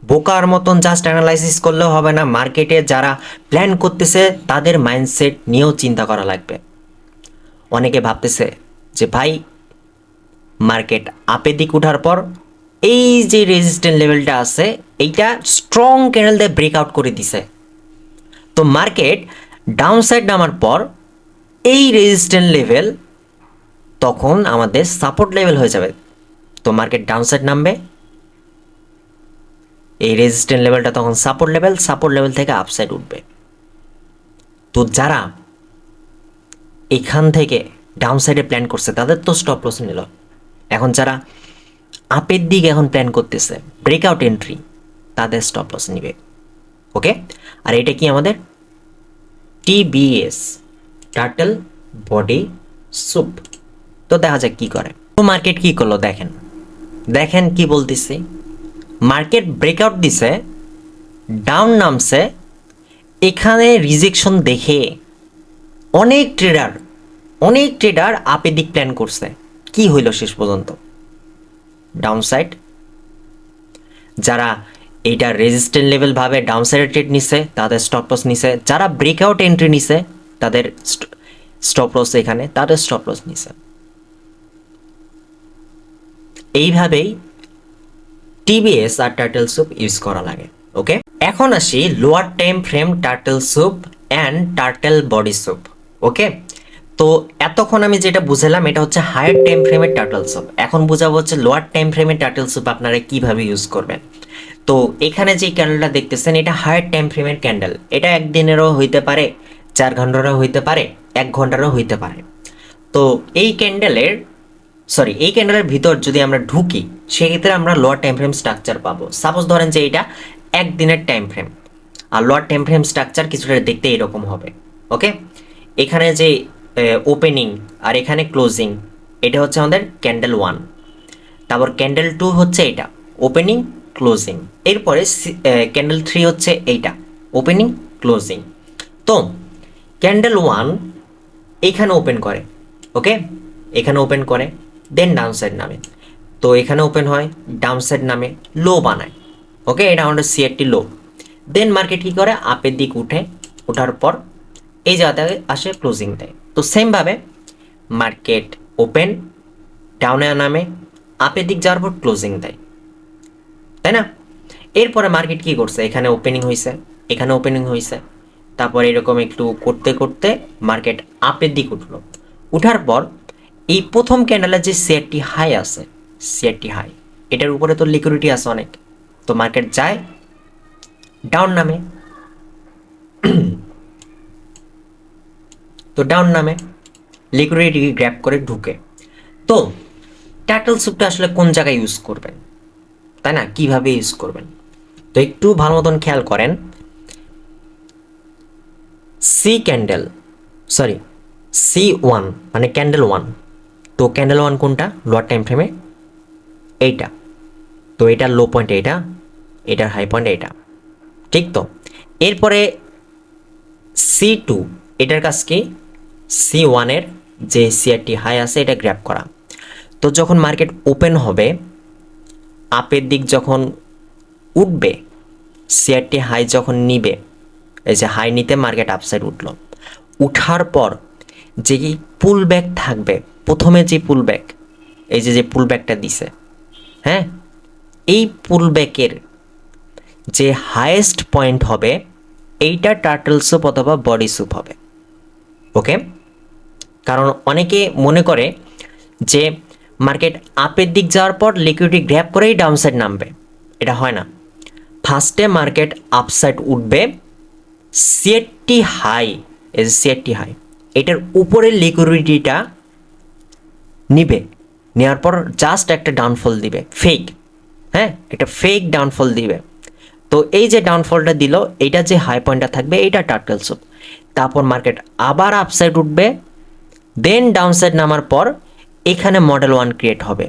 বোকার মতন জাস্ট অ্যানালাইসিস করলেও হবে না, মার্কেটে যারা প্ল্যান করতেছে তাদের মাইন্ডসেট নিয়েও চিন্তা করা লাগবে। অনেকে ভাবতেছে যে ভাই মার্কেট আপের দিক উঠার পর এই যে রেজিস্ট্যান্ট লেভেলটা আছে এইটা স্ট্রং ক্যান্ডেল দিয়ে ব্রেকআউট করে দিছে। তো মার্কেট ডাউন সাইড নামার পর এই রেজিস্ট্যান্ট লেভেল তখন আমাদের সাপোর্ট লেভেল হয়ে যাবে। তো মার্কেট ডাউন সাইড নামবে, এই রেজিস্ট্যান্ট লেভেলটা তখন সাপোর্ট লেভেল, সাপোর্ট লেভেল থেকে আপসাইড উঠবে। তো যারা এখান থেকে ডাউন সাইডে প্ল্যান করছে তাদের তো স্টপ লস নিল। এখন যারা আপের দিক এখন প্ল্যান করতেছে ব্রেকআউট এন্ট্রি, তাদের স্টপ লস নিবে। ওকে, আর এটা কি আমাদের টিবিএস, টার্টল বডি স্যুপ। তো দেখা যাক কি করে। তো মার্কেট কি করলো দেখেন, দেখেন কি বলতেছি। মার্কেট ব্রেকআউট দিছে, ডাউন নামছে, এখানে রিজেকশন দেখে অনেক ট্রেডার আপের দিক প্ল্যান করছে। কি হইল শেষ পর্যন্ত ডাউন সাইড। যারা এইটা রেজিস্ট্যান্ট লেভেল ভাবে ডাউন সাইডে ট্রেড নিছে তাদের স্টপ লস নিছে, যারা ব্রেকআউট এন্ট্রি নিছে তাদের স্টপ লস, এখানে তাদের স্টপ লস নিছে। এইভাবেই টিবিএস আর টার্টল স্যুপ ইউজ করা লাগে। ওকে, এখন আসি lower time frame turtle soup and turtle body soup. Okay, তো এতক্ষণ আমি যেটা বুঝালাম এটা হচ্ছে হায়ার টাইম ফ্রেমের টার্টল স্যুপ। এখন বোঝাবো হচ্ছে লোয়ার টাইম ফ্রেমের টার্টল স্যুপ আপনারা কিভাবে ইউজ করবেন। তো এখানে যে ক্যান্ডেলটা দেখতেছেন এটা হায়ার টাইম ফ্রেমের ক্যান্ডেল। এটা একদিনেরও হইতে পারে, 4 ঘন্টারও হইতে পারে, 1 ঘন্টারও হইতে পারে। তো এই ক্যান্ডেলের ভিতর যদি আমরা ঢুকি সেক্ষেত্রে আমরা লোয়ার টাইম ফ্রেম স্ট্রাকচার পাবো। সাপোজ ধরেন যে এটা একদিনের টাইম ফ্রেম, আর লোয়ার টাইম ফ্রেম স্ট্রাকচার কিছুটা দেখতে এরকম হবে। ওকে, এখানে যে ওপেনিং আর এখানে ক্লোজিং, এটা হচ্ছে আমাদের ক্যান্ডেল 1, তারপর ক্যান্ডেল 2 হচ্ছে এটা ওপেনিং ক্লোজিং, এরপরে ক্যান্ডেল 3 হচ্ছে এইটা ওপেনিং ক্লোজিং। তো ক্যান্ডেল 1 এইখানে ওপেন করে, ওকে, এখানে ওপেন করে, দেন ডাউন সাইড নামে। তো এখানে ওপেন হয়, ডাউন সাইড নামে, লো বানায়। ওকে, এটা আমাদের সিআরটি লো। দেন মার্কেট কী করে আপের দিক উঠে, ওঠার পর এই জায়গাতে আসে ক্লোজিং দেয়। তো সেমভাবে মার্কেট ওপেন, ডাউনে নামে, আপের দিক যাওয়ার পর ক্লোজিং দেয়, তাই না? এরপরে মার্কেট কি করছে, এখানে ওপেনিং হয়েছে, এখানে ওপেনিং হয়েছে, তারপর এরকম একটু করতে করতে মার্কেট আপের দিক উঠলো। উঠার পর এই প্রথম ক্যান্ডেলের যে সিআরটি হাই আছে, সিআরটি হাই, এটার উপরে তো লিকুইডিটি আছে অনেক। তো মার্কেট যায় ডাউন নামে, তো ডাউন নামে লিকুইডিটি গ্র্যাব করে ঢুকে। তো টার্টল স্যুপটা আসলে কোন জায়গায় ইউজ করবেন, তাই না, কিভাবে ইউজ করবেন? তো একটু ভালো মতন খেয়াল করেন। C1 মানে ক্যান্ডেল 1। তো ক্যান্ডেল 1 কোনটা লোয়ার টাইম ফ্রেমে, এইটা। তো এটার লো পয়েন্ট এইটা, এটার হাই পয়েন্ট এইটা, ঠিক তো? এরপরে C2, এটার কাজ কি, C1 এর যে সিআরটি হাই আছে এটা গ্র্যাব করা। তো যখন মার্কেট ওপেন হবে, আপের দিক যখন উঠবে, সিআরটি হাই যখন নিবে, এই যে হাই নিতে মার্কেট আপসাইড উঠলো, উঠার পর যে পুল ব্যাক থাকবে, প্রথমে যে পুল ব্যাক, এই যে পুল ব্যাকটা দিছে, হ্যাঁ, এই পুল ব্যাকের যে হায়েস্ট পয়েন্ট হবে এইটা টার্টল স্যুপ অথবা বডি স্যুপ হবে। ওকে, কারণ অনেকে মনে করে যে মার্কেট আপের দিক যাওয়ার পর লিকুইডিটি গ্র্যাব করেই ডাউন সাইড নামবে, এটা হয় না। ফার্স্টে মার্কেট আপসাইড উঠবে, সিআরটি হাই, এই যে সিআরটি হাই, এটার উপরে লিকুইডিটিটা নিবে, নেওয়ার পর জাস্ট একটা ডাউনফল দিবে, ফেক, হ্যাঁ, একটা ফেক ডাউনফল দিবে। তো এই যে ডাউনফলটা দিল, এইটা যে হাই পয়েন্টটা থাকবে এইটা টার্টল সুপ। তারপর মার্কেট আবার আপসাইড উঠবে, দেন ডাউনসাইড নামার পর এখানে মডেল 1 ক্রিয়েট হবে।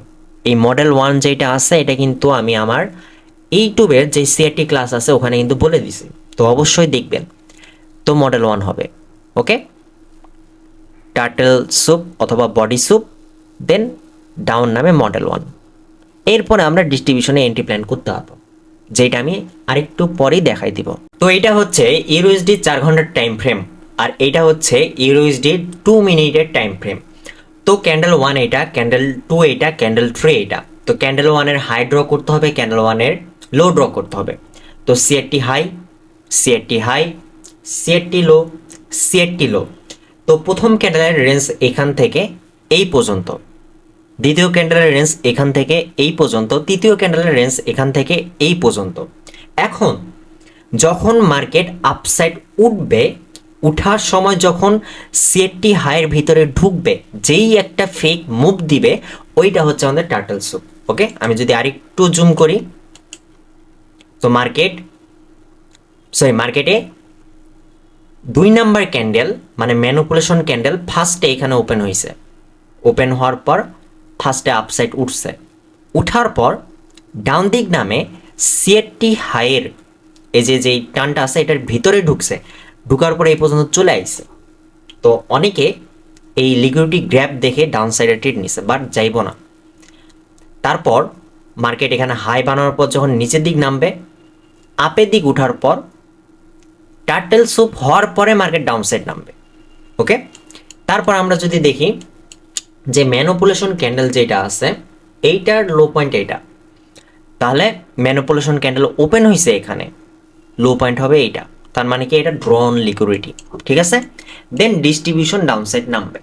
এই মডেল 1 যেটা আছে এটা কিন্তু আমি আমার ইউটিউবের যে সিআরটি ক্লাস আছে ওখানে কিন্তু বলে দিছি, তো অবশ্যই দেখবেন। তো মডেল 1 হবে, ওকে, টার্টল স্যুপ অথবা বডি স্যুপ, দেন ডাউন নামে মডেল 1। এরপরে আমরা ডিস্ট্রিবিউশনে এন্ট্রি প্ল্যান করতে পারবো, যেটা আমি আরেকটু পরেই দেখাই দিব। তো এটা হচ্ছে ইউএসডি 4 ঘন্টার টাইম ফ্রেম, আর এটা হচ্ছে ইউএসডি 2 মিনিটের টাইম ফ্রেম। তো ক্যান্ডেল 1 এটা, ক্যান্ডেল 2 এটা, ক্যান্ডেল 3 এটা। তো ক্যান্ডেল 1 এর হাই ড্র করতে হবে, ক্যান্ডেল 1 এর লো ড্র করতে হবে। তো CRT high, CRT high, CRT low, CRT low. তো প্রথম ক্যান্ডেলের রেঞ্জ এখান থেকে এই পর্যন্ত, দ্বিতীয় ক্যান্ডেলের রেঞ্জ এখান থেকে এই পর্যন্ত, তৃতীয় ক্যান্ডেলের রেঞ্জ এখান থেকে এই পর্যন্ত। এখন যখন মার্কেট আপসাইড উঠবে, উঠার সময় যখন সিএটি হাইয়ের ভিতরে ঢুকবে, যেই একটা ফেক মুভ দিবে, ওইটা হচ্ছে আমাদের টার্টল স্যুপ। ওকে, আমি যদি আরেকটু জুম করি, তো মার্কেটে 2 নাম্বার ক্যান্ডেল মানে ম্যানিপুলেশন ক্যান্ডেল ফার্স্টে এখানে ওপেন হয়েছে। ওপেন হওয়ার পর ফার্স্টে আপসাইড উঠছে, উঠার পর ডাউন দিক নামে সিএটি হাইয়ের এই যেই টানটা আছে এটার ভিতরে ঢুকছে, ঢুকার পরে এই পর্যন্ত চলে আসছে। তো অনেকে এই লিকুইডিটি গ্র্যাপ দেখে ডাউন সাইডে ট্রেড নিছে, বাট যাইব না। তারপর মার্কেট এখানে হাই বানানোর পর যখন নিচের দিক নামবে, আপের দিক উঠার পর টার্টেল স্যুপ হওয়ার পরে মার্কেট ডাউন সাইড নামবে। ওকে, তারপর আমরা যদি দেখি যে ম্যানিপুলেশন ক্যান্ডেল যেটা আছে এইটার লো পয়েন্ট এইটা, তাহলে ম্যানিপুলেশন ক্যান্ডেল ওপেন হয়েছে এখানে, লো পয়েন্ট হবে এইটা, তার মানে কি এটা ড্রন লিকুইডিটি, ঠিক আছে। দেন ডিস্ট্রিবিউশন ডাউনসাইড নামবে।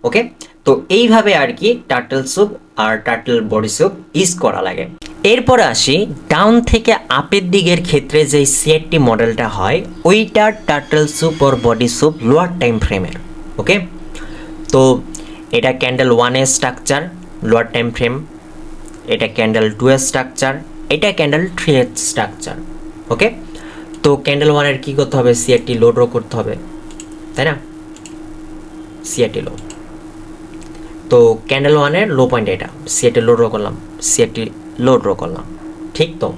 ওকে, তো এইভাবে আর কি টার্টল স্যুপ আর টার্টল বডি স্যুপ ইউজ করা লাগে। এরপরে আসি ডাউন থেকে আপের দিকের ক্ষেত্রে যে সিআরটি মডেলটা হয় ওইটা টার্টল স্যুপ আর বডি স্যুপ লোয়ার টাইম ফ্রেমের। ওকে, তো এটা ক্যান্ডেল 1 এর স্ট্রাকচার লোয়ার টাইম ফ্রেম, এটা ক্যান্ডেল 2 এর স্ট্রাকচার, এটা ক্যান্ডেল 3 এর স্ট্রাকচার। ওকে, তো ক্যান্ডেল 1 এর কী করতে হবে, সিআরটি লো ড্র করতে হবে, তাই না, সিআরটি লো। তো ক্যান্ডেল 1 এর লো পয়েন্ট এটা, সিআরটি লো ড্র করলাম, সিআরটি লো ড্র করলাম, ঠিক তো।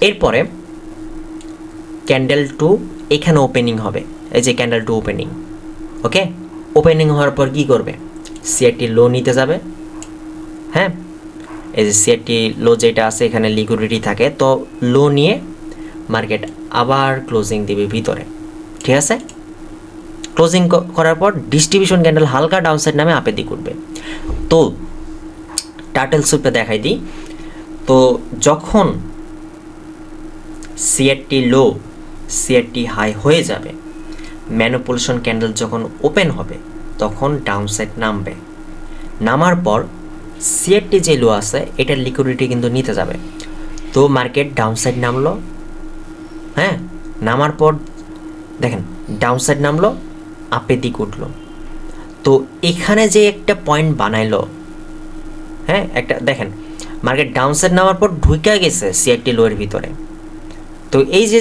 এরপরে ক্যান্ডেল 2 এখানে ওপেনিং হবে, এই যে ক্যান্ডেল 2 ওপেনিং। ওকে, ওপেনিং হওয়ার পর কী করবে, সিআরটি লো নিতে যাবে। হ্যাঁ, এই যে সিআরটি লো যেটা আছে এখানে লিকুইডিটি থাকে, তো লো নিয়ে মার্কেট আবার ক্লোজিং দিবে ভিতরে, ঠিক আছে। ক্লোজিং করার পর ডিস্ট্রিবিউশন ক্যান্ডেল হালকা ডাউনসাইড নামে আপের দিক উঠবে। তো টার্টল স্যুপে দেখাই দিই, তো যখন সিআরটি লো সিআরটি হাই হয়ে যাবে, ম্যানিপুলেশন ক্যান্ডেল যখন ওপেন হবে তখন ডাউনসাইড নামবে, নামার পর সিআরটি যে লো আছে এটার লিকুইডিটি কিন্তু নিতে যাবে। তো মার্কেট ডাউনসাইড নামলো, হ্যাঁ, নামার পর দেখেন ডাউনসাইড নামলো, আপের দিক উঠলো। তো এখানে যে একটা পয়েন্ট বানাইলো, হ্যাঁ, একটা দেখেন মার্কেট ডাউনসাইড নামার পর ঢুকে গেছে সিআরটি লোয়ের ভিতরে। তো এই যে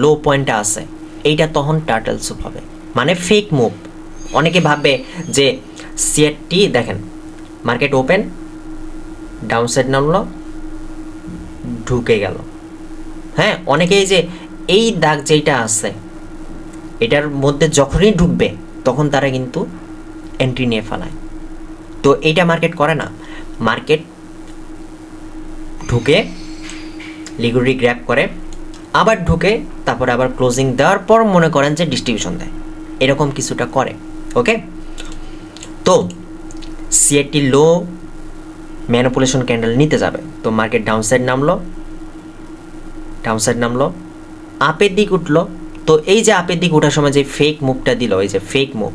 লো পয়েন্টটা আছে এইটা তখন টার্টল স্যুপ হবে, মানে ফেক মুভ। অনেকে ভাববে যে সিআরটি দেখেন মার্কেট ওপেন, ডাউনসাইড নামলো, ঢুকে গেল। হ্যাঁ, অনেকে এই যে এই দাগ যেটা আছে এটার মধ্যে যখনই ঢুকবে তখন তারা কিন্তু এন্ট্রি নিয়ে ফেলায়। তো এইটা মার্কেট করে না, মার্কেট ঢুকে লিকুইডিটি গ্র্যাব করে, আবার ঢুকে তারপরে আবার ক্লোজিং দেওয়ার পর মনে করেন যে ডিস্ট্রিবিউশন দেয়, এরকম কিছুটা করে। ওকে, তো সিআরটি লো ম্যানিপুলেশন ক্যান্ডেল নিতে যাবে, তো মার্কেট ডাউনসাইড নামলো, আপের দিক উঠলো। তো এই যে আপের দিক ওঠার সময় যে ফেক মুভটা দিল, এই যে ফেক মুভ,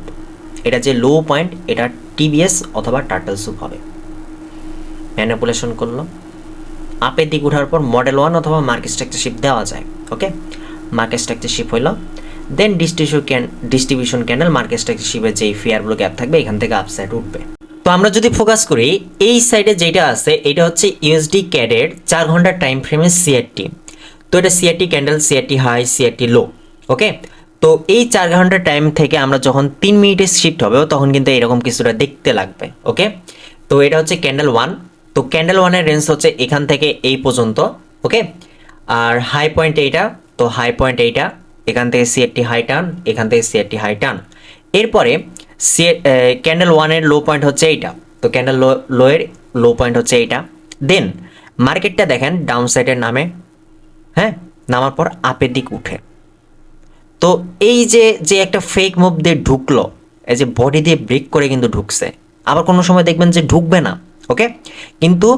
এটা যে লো পয়েন্ট এটা টিবিএস অথবা টার্টল স্যুপ হবে। ম্যানিপুলেশন করলো, আপের দিক ওঠার পর মডেল 1 অথবা মার্কেট স্ট্রাকচারশিপ দেওয়া যায়। ওকে, মার্কেট স্ট্রাকচারশিপ হইলো, দেন ডিস্ট্রিবিউশন ক্যান্ডেল মার্কেট স্ট্রাকচারশিপের যেই ফেয়ারগুলো গ্যাপ থাকবে এখান থেকে আপসাইড উঠবে। তো আমরা যদি ফোকাস করি এই সাইডে যেটা আছে এটা হচ্ছে ইউএসডি ক্যাডের 4 ঘন্টার টাইম ফ্রেমের সিআরটি। তো এটা CRT candle, CRT high, CRT low. Okay, তো এই 4 ঘন্টা টাইম থেকে আমরা যখন 3 মিনিটে শিফট হবে তখন কিন্তু এরকম কিছুটা দেখতে লাগবে। ওকে, তো এটা হচ্ছে ক্যান্ডেল 1। তো ক্যান্ডেল 1-এর রেঞ্জ হচ্ছে এখান থেকে এই পর্যন্ত। ওকে, আর হাই পয়েন্ট এইটা, তো হাই পয়েন্ট এইটা, এখান থেকে সিআরটি হাই টান, এখান থেকে সিআরটি হাই টান। এরপরে ক্যান্ডেল 1-এর লো পয়েন্ট হচ্ছে এইটা, তো ক্যান্ডেল লোয়ের লো পয়েন্ট হচ্ছে এইটা। দেন মার্কেটটা দেখেন ডাউন সাইডের নামে, হ্যাঁ, নামার পর আপের দিক উঠে। তো এই যে যে একটা ফেক মুভ দিয়ে ঢুকলো, এই যে বডি দিয়ে ব্রেক করে কিন্তু ঢুকছে, আবার কোনো সময় দেখবেন যে ঢুকবে না। ওকে, কিন্তু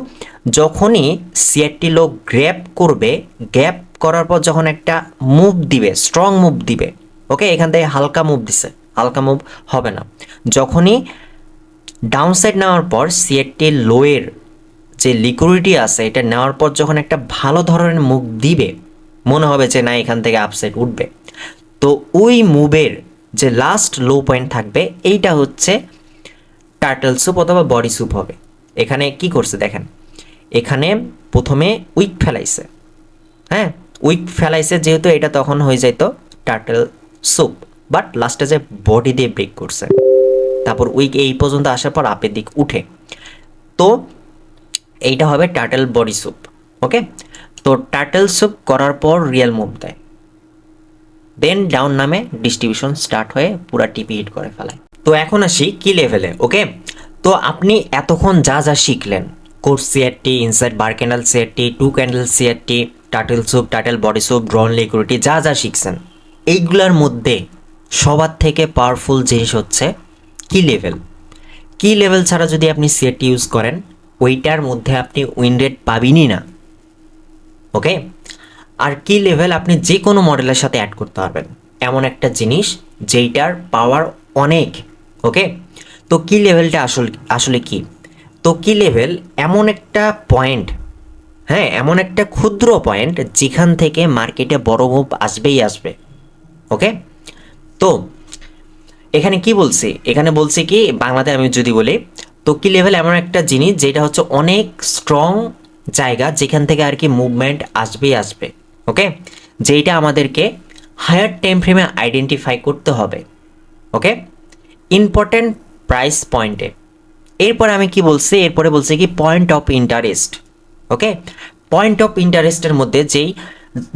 যখনই সিআরটি লো গ্র্যাব করবে, গ্যাপ করার পর যখন একটা মুভ দিবে, স্ট্রং মুভ দিবে, ওকে, এখান থেকে হালকা মুভ দিছে, হালকা মুভ হবে না। যখনই ডাউন সাইড নেওয়ার পর সিআরটি লোয়ের যে লিকুইডিটি আছে এটা নেওয়ার পর যখন একটা ভালো ধরনের মুভ দিবে, মনে হবে যে না এখান থেকে আপসাইড উঠবে, তো ওই মুভের যে লাস্ট লো পয়েন্ট থাকবে এইটা হচ্ছে টার্টল স্যুপ অথবা বডি স্যুপ হবে। এখানে কি করছে দেখেন, এখানে প্রথমে উইক ফেলাইছে, হ্যাঁ, উইক ফেলাইছে যেহেতু এটা তখন হয়ে যেত টার্টল স্যুপ, বাট লাস্টে যে বডি দিয়ে ব্রেক করছে, তারপর উইক এই পর্যন্ত আসার পর আপের দিক উঠে, তো এইটা হবে টার্টল বডি স্যুপ। ওকে, তো টার্টল স্যুপ করার পর রিয়েল মুভ দেয়, দেন ডাউন নামে ডিস্ট্রিবিউশন স্টার্ট হয়ে পুরা টিপি হিট করে ফেলায়। তো এখন আসি কি লেভেলে। ওকে, তো আপনি এতক্ষণ যা যা শিখলেন, course CRT, inside bar candle CRT, 2 candle CRT, turtle soup, turtle body soup, drawn liquidity, যা যা শিখছেন, এইগুলোর মধ্যে সবার থেকে পাওয়ারফুল জিনিস হচ্ছে কি লেভেল। কি লেভেল ছাড়া যদি আপনি সিআরটি ইউজ করেন, ওইটার মধ্যে আপনি উইন রেট পাবেনই না। ওকে, আর কি লেভেল আপনি যে কোনো মডেলের সাথে অ্যাড করতে পারবেন, এমন একটা জিনিস যেইটার পাওয়ার অনেক। ওকে, তো কি লেভেলটা আসলে কি, তো কি লেভেল এমন একটা পয়েন্ট, হ্যাঁ, এমন একটা ক্ষুদ্র পয়েন্ট যেখান থেকে মার্কেটে বড় মুভ আসবেই আসবে। ওকে, তো এখানে কি বলছি, এখানে বলছি কি বাংলাতে আমি যদি বলি, তো কি লেভেল এমন একটা জিনিস যেটা হচ্ছে অনেক স্ট্রং জায়গা যেখান থেকে আর কি মুভমেন্ট আসবেই আসবে। ওকে, যেইটা আমাদেরকে হায়ার টাইম ফ্রেমে আইডেন্টিফাই করতে হবে। ওকে, ইম্পর্টেন্ট প্রাইস পয়েন্টে। এরপরে আমি কি বলছি, এরপরে বলছি কি point of interest. Okay, point of ইন্টারেস্টের মধ্যে যেই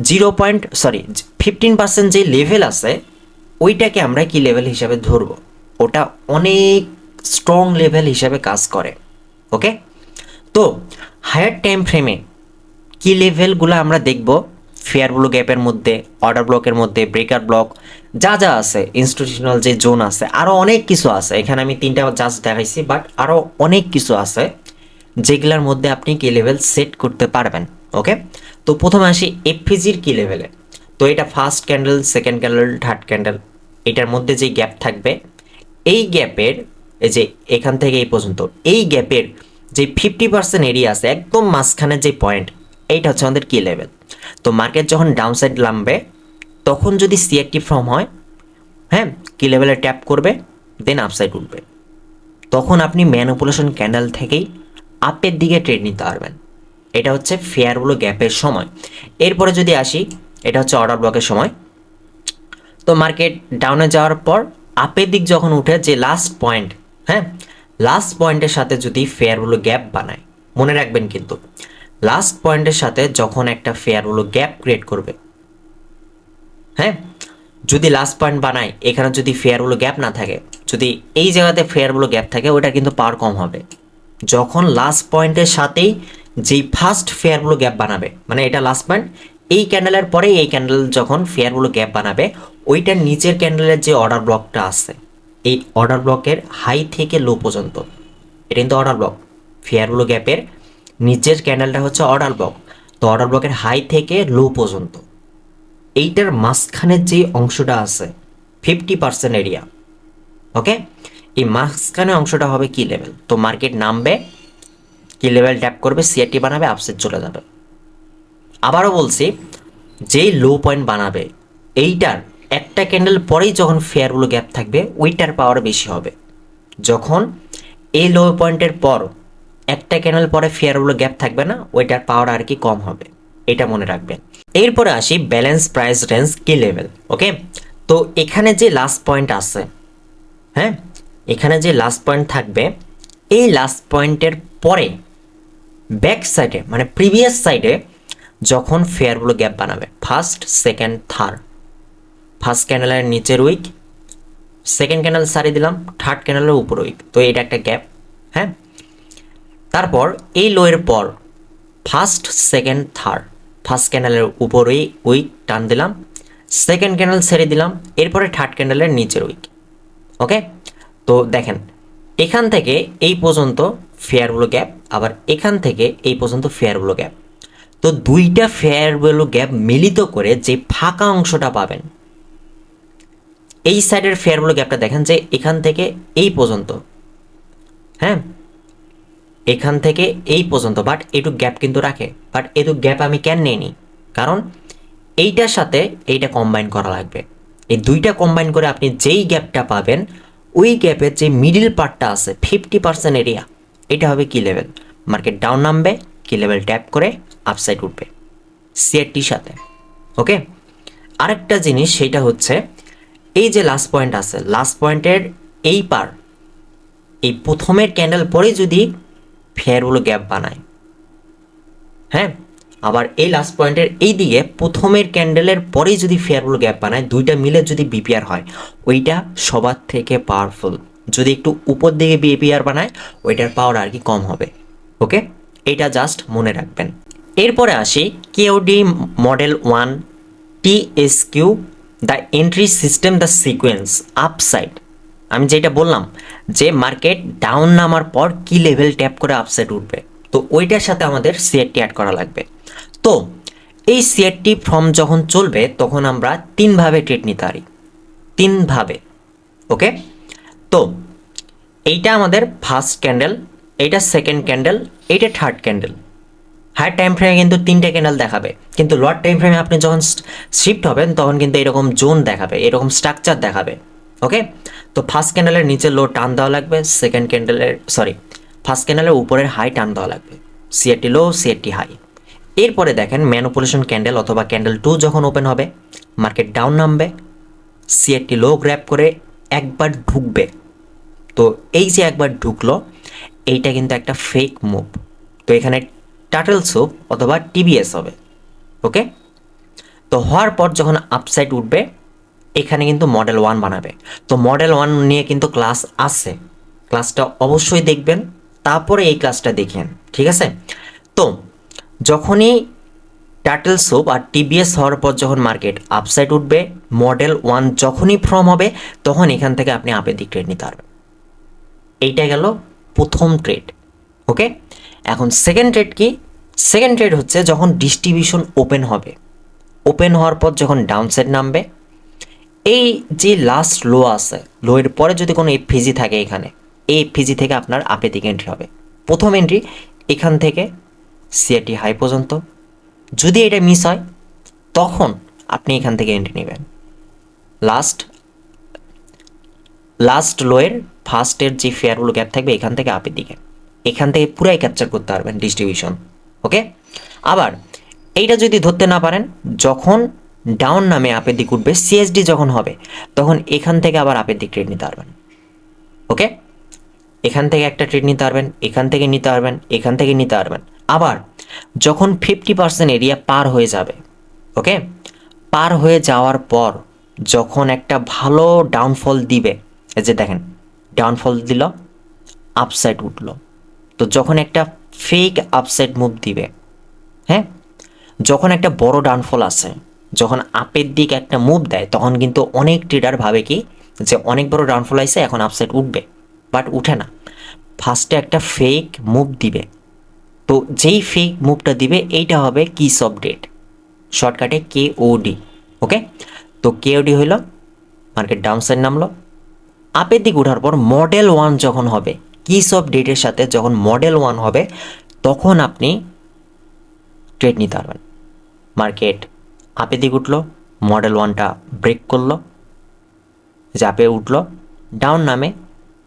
15% যে লেভেল আছে ওইটাকে আমরা কি লেভেল হিসাবে ধরবো, ওটা অনেক স্ট্রং লেভেল হিসাবে কাজ করে। ওকে, তো হায়ার টাইম ফ্রেমে কি লেভেলগুলো আমরা দেখব, ফেয়ার ব্লু গ্যাপের মধ্যে, অর্ডার ব্লকের মধ্যে, ব্রেকার ব্লক, যা যা আছে, ইনস্টিটিউশনাল যে জোন আছে, আরও অনেক কিছু আছে। এখানে আমি 3টা জাস্ট দেখাইছি, বাট আরও অনেক কিছু আছে যেগুলোর মধ্যে আপনি কি লেভেল সেট করতে পারবেন। ওকে, তো প্রথমে আসি এফপিজির কি লেভেলে। তো এটা first candle, second candle, third candle, এটার মধ্যে যে গ্যাপ থাকবে, এই গ্যাপের এই যে এখান থেকে এই পর্যন্ত এই গ্যাপের যে 50% এরিয়া আছে একদম মাঝখানের যে পয়েন্ট, এইটা হচ্ছে আমাদের কি লেভেল। তো মার্কেট যখন ডাউন সাইড নামবে তখন যদি সিআরটি ফর্ম হয়, হ্যাঁ, কি লেভেলে ট্যাপ করবে, দেন আপসাইড উঠবে, তখন আপনি ম্যানিপুলেশন ক্যান্ডেল থেকেই আপের দিকে ট্রেড নিতে পারবেন। এটা হচ্ছে ফেয়ার ব্লু গ্যাপের সময়। এরপরে যদি আসি, এটা হচ্ছে অর্ডার ব্লকের সময়। তো মার্কেট ডাউনে যাওয়ার পর আপের দিক যখন উঠে যে লাস্ট পয়েন্ট, হ্যাঁ, লাস্ট পয়েন্টের সাথে যদি ফেয়ার ব্লু গ্যাপ বানায়, মনে রাখবেন কিন্তু লাস্ট পয়েন্টের সাথে যখন একটা ফেয়ার ব্লু গ্যাপ ক্রিয়েট করবে, হ্যাঁ, যদি লাস্ট পয়েন্ট বানায়, এখানে যদি ফেয়ার ব্লু গ্যাপ না থাকে, যদি এই জায়গাতে ফেয়ার ব্লু গ্যাপ থাকে, ওটা কিন্তু পাওয়ার কম হবে। যখন লাস্ট পয়েন্টের সাথেই যেই ফার্স্ট ফেয়ার ব্লু গ্যাপ বানাবে, মানে এটা লাস্ট পয়েন্ট, এই ক্যান্ডেলের পরে এই ক্যান্ডেল যখন ফেয়ার ব্লু গ্যাপ বানাবে, ওইটার নিচের ক্যান্ডেলের যে অর্ডার ব্লকটা আছে, এই অর্ডার ব্লকের হাই থেকে লো পর্যন্ত, এটা কিন্তু অর্ডার ব্লক, ফেয়ার ব্লু গ্যাপের নিচের ক্যান্ডেলটা হচ্ছে অর্ডার ব্লক। তো অর্ডার ব্লকের হাই থেকে লো পর্যন্ত এইটার মাঝখানের যে অংশটা আছে 50% এরিয়া, ওকে, এই মাঝখানে অংশটা হবে কি লেভেল। তো মার্কেট নামবে, কি লেভেল ট্যাপ করবে, সিআরটি বানাবে, আপসেট চলে যাবে। আবারও বলছি, যেই লো পয়েন্ট বানাবে এইটার একটা ক্যান্ডেল পরেই যখন ফেয়ারগুলো গ্যাপ থাকবে ওইটার পাওয়ার বেশি হবে। যখন এই লো পয়েন্টের পর একটা ক্যান্ডেল পরে ফেয়ারগুলো গ্যাপ থাকবে না, ওইটার পাওয়ার আর কি কম হবে। এটা মনে রাখবেন। এরপরে আসি ব্যালেন্স প্রাইস রেঞ্জ কি লেভেল। ওকে, তো এখানে যে লাস্ট পয়েন্ট আছে, হ্যাঁ, এখানে যে লাস্ট পয়েন্ট থাকবে, এই লাস্ট পয়েন্টের পরে ব্যাক সাইডে মানে প্রিভিয়াস সাইডে যখন ফেয়ারগুলো গ্যাপ বানাবে, ফার্স্ট সেকেন্ড থার্ড, ফার্স্ট ক্যান্ডেলের নিচের উইক, সেকেন্ড ক্যান্ডেল সারি দিলাম, থার্ড ক্যান্ডেলের উপর উইক, তো এটা একটা গ্যাপ। হ্যাঁ, তারপর এই লোয়ের পর ফার্স্ট সেকেন্ড থার্ড, ফার্স্ট ক্যান্ডেলের উপরেই উইক টান দিলাম, সেকেন্ড ক্যান্ডেল ছেড়ে দিলাম, এরপরে থার্ড ক্যান্ডেলের নিচের উইক। ওকে, তো দেখেন এখান থেকে এই পর্যন্ত ফেয়ার ভ্যালু গ্যাপ, আবার এখান থেকে এই পর্যন্ত ফেয়ার ভ্যালু গ্যাপ। তো দুইটা ফেয়ার ভ্যালু গ্যাপ মিলিত করে যে ফাঁকা অংশটা পাবেন, এই সাইডের ফেয়ার ভ্যালু গ্যাপটা দেখেন যে এখান থেকে এই পর্যন্ত, হ্যাঁ, এখান থেকে এই পর্যন্ত, বাট একটু গ্যাপ কিন্তু রাখে, বাট একটু গ্যাপ আমি কেন নিইনি, কারণ এইটার সাথে এইটা কম্বাইন করা লাগবে। এই দুইটা কম্বাইন করে আপনি যেই গ্যাপটা পাবেন, ওই গ্যাপের যে মিডিল পার্টটা আছে 50% এরিয়া, এটা হবে কি লেভেল। মার্কেট ডাউন নামবে, কি লেভেল ট্যাপ করে আপসাইড উঠবে সিআরটির সাথে। ওকে, আরেকটা জিনিস সেটা হচ্ছে এই যে লাস্ট পয়েন্ট আছে, লাস্ট পয়েন্টের এই পার, এই প্রথমের ক্যান্ডেল পরে যদি ফেয়ারগুলো গ্যাপ বানায়, হ্যাঁ, আবার এই লাস্ট পয়েন্টের এই দিকে প্রথমের ক্যান্ডেলের পরেই যদি ফেয়ারগুলো গ্যাপ বানায়, দুইটা মিলে যদি বিপিআর হয়, ওইটা সবার থেকে পাওয়ারফুল। যদি একটু উপর দিকে বিপিআর বানায়, ওইটার পাওয়ার আর কি কম হবে। ওকে, এটা জাস্ট মনে রাখবেন। এরপরে আসি KOD model 1 TSQ, the entry system, the sequence upside. আমি যেটা বললাম যে মার্কেট ডাউন নামার পর কি লেভেল ট্যাপ করে আপসাইড উঠবে, তো ওইটার সাথে আমাদের সিআরটি অ্যাড করা লাগবে। তো এই সিআরটি ফর্ম যখন চলবে তখন আমরা তিনভাবে ট্রেড নিতে পারি, তিনভাবে। ওকে, তো এইটা আমাদের ফার্স্ট ক্যান্ডেল, এইটা সেকেন্ড ক্যান্ডেল, এইটা থার্ড ক্যান্ডেল। হায়ার টাইম ফ্রেমে কিন্তু তিনটে ক্যান্ডেল দেখাবে, কিন্তু লোয়ার টাইম ফ্রেমে আপনি যখন শিফট হবেন তখন কিন্তু এরকম জোন দেখাবে, এরকম স্ট্রাকচার দেখাবে। ওকে, তো ফার্স্ট ক্যান্ডেলের নিচে লো টান দেওয়া লাগবে, সেকেন্ড ক্যান্ডেলের ফার্স্ট ক্যান্ডেলের উপরের হাই টান দেওয়া লাগবে, সিআরটি লো সিআরটি হাই। এরপরে দেখেন ম্যানিপুলেশন ক্যান্ডেল অথবা ক্যান্ডেল 2 যখন ওপেন হবে, মার্কেট ডাউন নামবে, সিআরটি লো গ্র্যাব করে একবার ঢুকবে। তো এই যে একবার ঢুকলো, এইটা কিন্তু একটা ফেক মুভ, তো এখানে টার্টল স্যুপ অথবা টিবিএস হবে। ওকে, তো হওয়ার পর যখন আপসাইড উঠবে, এখানে কিন্তু মডেল 1 বানাবে। তো মডেল 1 নিয়ে কিন্তু ক্লাস আছে, ক্লাসটা অবশ্যই দেখবেন, তারপরে এই ক্লাসটা দেখেন, ঠিক আছে। তো যখনই টার্টল স্যুপ আর টিবিএস হওয়ার পর যখন মার্কেট আপসাইড উঠবে, মডেল 1 যখনই ফর্ম হবে, তখন এখান থেকে আপনি আপের দিক ট্রেড নিতে পারবেন। এইটা গেল প্রথম ট্রেড। ওকে, এখন সেকেন্ড ট্রেড কি? সেকেন্ড ট্রেড হচ্ছে যখন ডিস্ট্রিবিউশন ওপেন হবে, ওপেন হওয়ার পর যখন ডাউন সাইড নামবে, এই যে লাস্ট লো আছে, লোয়ের পরে যদি কোনো এফভিজি থাকে, এখানে এই এফভিজি থেকে আপনার আপের দিকে এন্ট্রি হবে। প্রথম এন্ট্রি এখান থেকে সিআরটি হাই পর্যন্ত, যদি এটা মিস হয় তখন আপনি এখান থেকে এন্ট্রি নেবেন। লাস্ট লোয়ের ফার্স্টের যে ফেয়ারগুলো গ্যাপ থাকবে এখান থেকে আপের দিকে, এখান থেকে পুরাই ক্যাপচার করতে পারবেন ডিস্ট্রিবিউশন। ওকে, আবার এইটা যদি ধরতে না পারেন, যখন ডাউন নামে আপের দিক উঠবে, সিএসডি যখন হবে, তখন এখান থেকে আবার আপের দিক ট্রেড নিতে পারবেন। ওকে, এখান থেকে একটা ট্রেড নিতে পারবেন, এখান থেকে নিতে পারবেন, এখান থেকে নিতে পারবেন। আবার যখন 50% এরিয়া পার হয়ে যাবে, ওকে, পার হয়ে যাওয়ার পর যখন একটা ভালো ডাউনফল দিবে, এই যে দেখেন ডাউনফল দিল, আপসাইড উঠলো, তো যখন একটা ফেক আপসাইড মুভ দিবে, হ্যাঁ, যখন একটা বড় ডাউনফল আসে, যখন আপের দিক একটা মুভ দেয়, তখন কিন্তু অনেক ট্রেডার ভাবে কি যে অনেক বড় ডাউনফল আসে, এখন আপসাইড উঠবে, বাট উঠে না। ফার্স্টে একটা ফেক মুভ দিবে, তো যেই ফেক মুভটা দিবে এইটা হবে কিস অফ ডেট, শর্টকাটে কেওডি। ওকে, তো কেওডি হইল মার্কেট ডাউন সাইড নামলো, আপের দিক ওঠার পর মডেল 1 যখন হবে, কিস অফ ডেটের সাথে যখন মডেল 1 হবে, তখন আপনি ট্রেড নিতে পারবেন। মার্কেট আপের দিক উঠলো, মডেল 1টা ব্রেক করলো, চাপে উঠলো, ডাউন নামে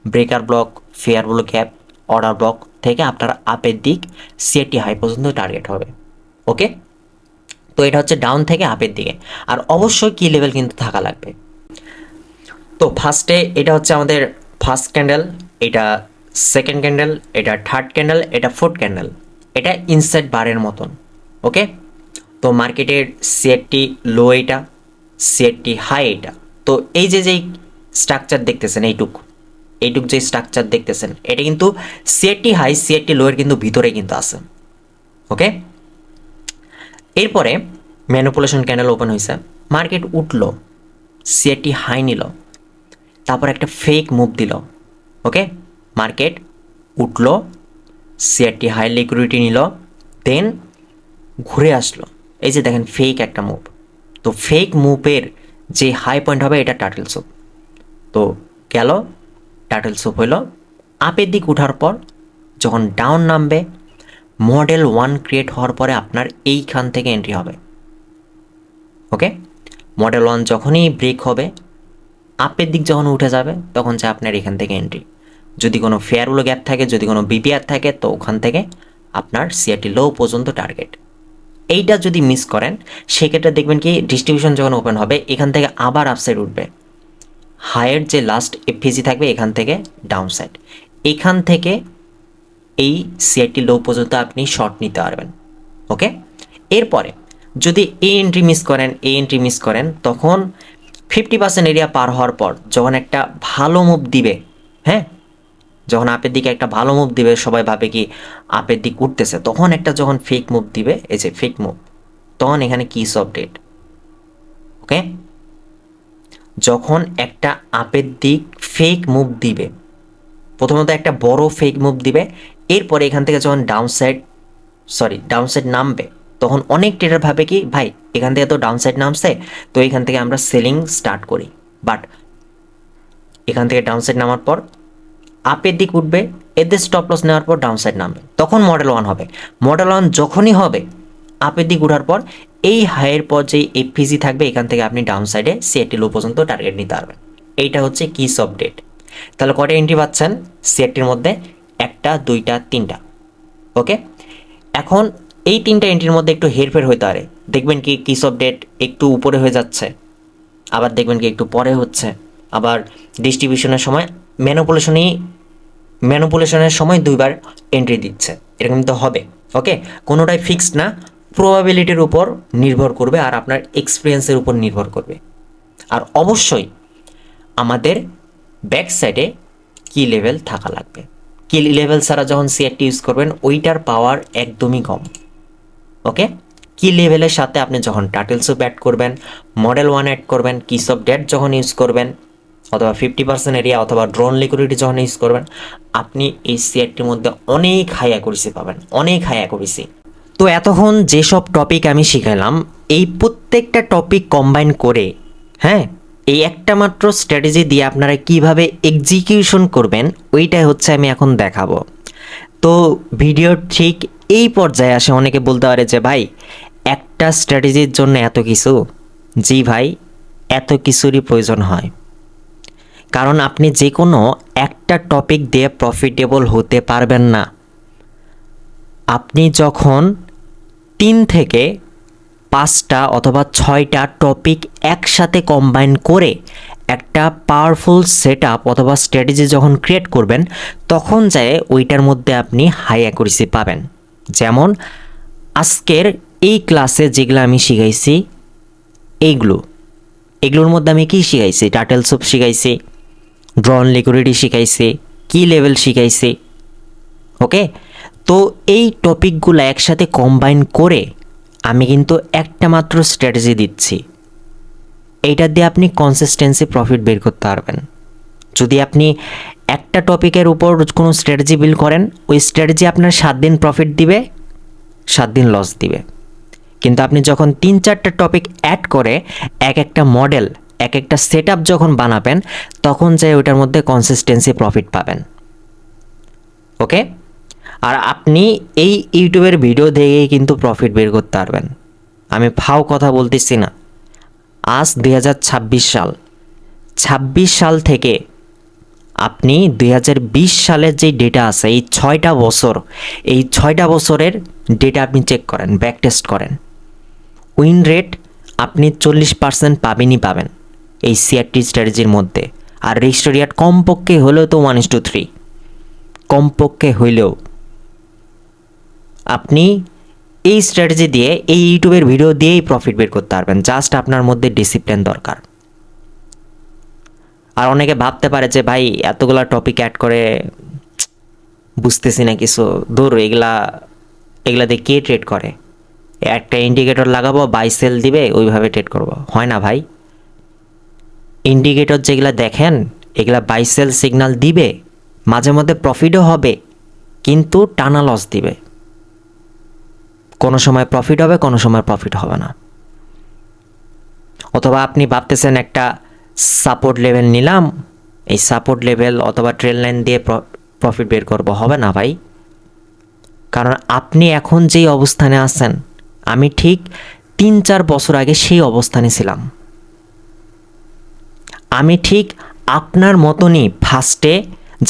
breaker block, fair block gap, order block থেকে আপনার আপের দিক সিআরটি হাই পর্যন্ত টার্গেট হবে। ওকে, তো এটা হচ্ছে ডাউন থেকে আপের দিকে, আর অবশ্যই কি লেভেল কিন্তু থাকা লাগবে। তো ফার্স্টে এটা হচ্ছে আমাদের ফার্স্ট ক্যান্ডেল, এটা সেকেন্ড ক্যান্ডেল, এটা থার্ড ক্যান্ডেল, এটা ফোর্থ ক্যান্ডেল, এটা ইনসাইড বারের মতন। ওকে, তো মার্কেটের সিআরটি লো এটা, সিআরটি হাই এটা। তো এই যে যেই স্ট্রাকচার দেখতেছেন এইটুক যে স্ট্রাকচার দেখতেছেন, এটা কিন্তু সিআরটি হাই সিআরটি লো এর কিন্তু ভিতরে কিন্তু আছে। ওকে, এরপরে ম্যানিপুলেশন ক্যান্ডেল ওপেন হয়েছে, মার্কেট উঠলো, সিআরটি হাই নিল, তারপর একটা ফেক মুভ দিল। ওকে, মার্কেট উঠলো, সিআরটি হাই লিকুইডিটি নিল, দেন ঘুরে আসলো, এই যে দেখেন ফেক একটা মুভ। তো ফেক মুভের যে হাই পয়েন্ট হবে এটা টার্টল সুপ। তো গেল টার্টল সুপ হইল, আপের দিক উঠার পর যখন ডাউন নামবে, মডেল 1 ক্রিয়েট হওয়ার পরে আপনার এইখান থেকে এন্ট্রি হবে। ওকে, মডেল 1 যখনই ব্রেক হবে, আপের দিক যখন উঠে যাবে, তখন যে আপনার এখান থেকে এন্ট্রি। যদি কোনো ফেয়ারগুলো গ্যাপ থাকে, যদি কোনো বিপিআর থাকে, তো ওখান থেকে আপনার সিআরটি লো পর্যন্ত টার্গেট। এইটা যদি মিস করেন, সেক্ষেত্রে দেখবেন কি ডিস্ট্রিবিউশন যখন ওপেন হবে, এখান থেকে আবার আপসাইড উঠবে, হাইয়ের যে লাস্ট এফপিজি থাকবে এখান থেকে ডাউন সাইড, এখান থেকে এই সিআরটি লো পর্যন্ত আপনি শর্ট নিতে পারবেন। ওকে, এরপরে যদি এ এন্ট্রি মিস করেন, তখন 50% এরিয়া পার হওয়ার পর যখন একটা ভালো মুভ দিবে, হ্যাঁ, যখন আপের দিকে একটা ভালো মুভ দিবে, সবাই ভাবে কি আপের দিক উঠতেছে, তখন একটা যখন ফেক মুভ দিবে, এই যে ফেক মুভ, তখন এখানে কি আপডেট। ওকে, যখন একটা আপের দিক ফেক মুভ দিবে, প্রথমত একটা বড় ফেক মুভ দিবে, এরপরে এখান থেকে যখন ডাউন সাইড নামবে, তখন অনেক ট্রেডার ভাবে কি ভাই এখান থেকে তো ডাউন সাইড নামছে, তো এখান থেকে আমরা সেলিং স্টার্ট করি। বাট এখান থেকে ডাউন সাইড নামার পর আপের দিক উঠবে, এদের স্টপ লস নেওয়ার পর ডাউন সাইড নামবে, তখন মডেল 1 হবে। মডেল 1 যখনই হবে, আপের দিক উঠার পর এই হাইয়ের পর যেই এফপিজি থাকবে, এখান থেকে আপনি ডাউন সাইডে সিআরটি লো পর্যন্ত টার্গেট নিতে পারবেন। এইটা হচ্ছে কিস আপডেট। তাহলে কটা এন্ট্রি পাচ্ছেন সিআরটির মধ্যে? 1টা 2টা 3টা। ওকে, এখন এই 3টা এন্ট্রির মধ্যে একটু হেরফের হতে পারে, দেখবেন কি কিস আপডেট একটু উপরে হয়ে যাচ্ছে, আবার দেখবেন কি একটু পরে হচ্ছে, আবার ডিস্ট্রিবিউশনের সময় ম্যানিপুলেশনের সময় 2বার এন্ট্রি দিচ্ছে, এরকম তো হবে। ওকে, কোনোটাই ফিক্সড না, প্রবাবিলিটির উপর নির্ভর করবে আর আপনার এক্সপিরিয়েন্সের উপর নির্ভর করবে। আর অবশ্যই আমাদের ব্যাক সাইডে কি লেভেল থাকা লাগবে। কি লেভেল ছাড়া যখন সিআরটি ইউজ করবেন, ওইটার পাওয়ার একদমই কম। ওকে, কি লেভেলের সাথে আপনি যখন টার্টল সুপ অ্যাড করবেন, মডেল 1 অ্যাড করবেন, কিস অফ ডেট যখন ইউজ করবেন, অথবা 50% এরিয়া অথবা ড্রোন লিকুইডিটি যখন ইউজ করবেন, আপনি এই সিআরটির মধ্যে অনেক হাই অ্যাকুরেসি পাবেন, অনেক হাই অ্যাকুরেসি। তো এতক্ষণ যেসব টপিক আমি শিখালাম, এই প্রত্যেকটা টপিক কম্বাইন করে, হ্যাঁ, এই একটা মাত্র স্ট্র্যাটেজি দিয়ে আপনারা কিভাবে এক্সিকিউশন করবেন, ওইটাই হচ্ছে আমি এখন দেখাবো। তো ভিডিওর ঠিক এই পর্যায়ে আসে অনেকে বলতে পারে যে ভাই একটা স্ট্র্যাটেজির জন্য এত কিছু। জি ভাই, এত কিছুরই প্রয়োজন হয়, কারণ আপনি যে কোনো একটা টপিক দিয়ে প্রফিটেবল হতে পারবেন না। আপনি যখন 3 থেকে 5টা অথবা 6টা টপিক একসাথে কম্বাইন করে একটা পাওয়ারফুল সেট আপ অথবা স্ট্র্যাটেজি যখন ক্রিয়েট করবেন, তখন যায় ওইটার মধ্যে আপনি হাই অ্যাকুরেসি পাবেন। যেমন আজকের এই ক্লাসে যেগুলো আমি শিখাইছি, এগুলোর মধ্যে আমি কি শিখাইছি? টার্টল সুপ শিখাইছি, ড্রন লিকুইডিটি শিখাইছি, কি লেভেল শিখাইছি। ওকে, তো এই টপিকগুলো একসাথে কম্বাইন করে আমি কিন্তু একটা মাত্র স্ট্র্যাটেজি দিচ্ছি, এইটা দিয়ে আপনি কনসিস্টেন্সি প্রফিট বের করতে পারবেন। যদি আপনি একটা টপিকের উপর কোনো স্ট্র্যাটেজি বিল্ড করেন, ওই স্ট্র্যাটেজি আপনার 7 দিন প্রফিট দিবে, 7 দিন লস দিবে। কিন্তু আপনি যখন 3-4টা টপিক অ্যাড করে একটা মডেল, একটা সেট আপ যখন বানাবেন, তখন যে ওইটার মধ্যে কনসিস্টেন্সি প্রফিট পাবেন। ওকে, আর আপনি এই ইউটিউবের ভিডিও দেখেই কিন্তু প্রফিট বের করতে পারবেন। আমি ফাও কথা বলতেছি না। আজ 2026 সাল, 26 সাল থেকে আপনি 2020 সালের যে ডেটা আছে, এই 6টা বছর, এই 6টা বছরের ডেটা আপনি চেক করেন, ব্যাক টেস্ট করেন, উইন রেট আপনি 40% পাবেনই পাবেন এই সিআরটি স্ট্র্যাটেজির মধ্যে। আর রিস্ক টু রিওয়ার্ড কমপক্ষে হলেও তো 1:3, কমপক্ষে হইলেও। আপনি এই স্ট্র্যাটেজি দিয়ে, এই ইউটিউবের ভিডিও দিয়েই প্রফিট বের করতে পারবেন। জাস্ট আপনার মধ্যে ডিসিপ্লিন দরকার। আর অনেকে ভাবতে পারে যে ভাই এতগুলা টপিক অ্যাড করে বুঝতেছি না কিছু, দূর এগুলাতে কে ট্রেড করে? একটা ইন্ডিকেটর লাগাবো, বাই সেল দিবে, ওইভাবে ট্রেড করব। হয় না ভাই। ইন্ডিকেটর যেগুলা দেখেন এগুলা বাই সেল সিগন্যাল দিবে, মাঝে মধ্যে প্রফিটও হবে, কিন্তু টানা লস দিবে। কোনো সময় প্রফিট হবে, কোনো সময় প্রফিট হবে না। অথবা আপনি ভাবতেছেন একটা সাপোর্ট লেভেল নিলাম, এই সাপোর্ট লেভেল অথবা ট্রেল লাইন দিয়ে প্রফিট বের করব, হবে না ভাই। কারণ আপনি এখন যেই অবস্থানে আছেন, আমি ঠিক 3-4 বছর আগে সেই অবস্থানে ছিলাম। আমি ঠিক আপনার মতনই ফার্স্টে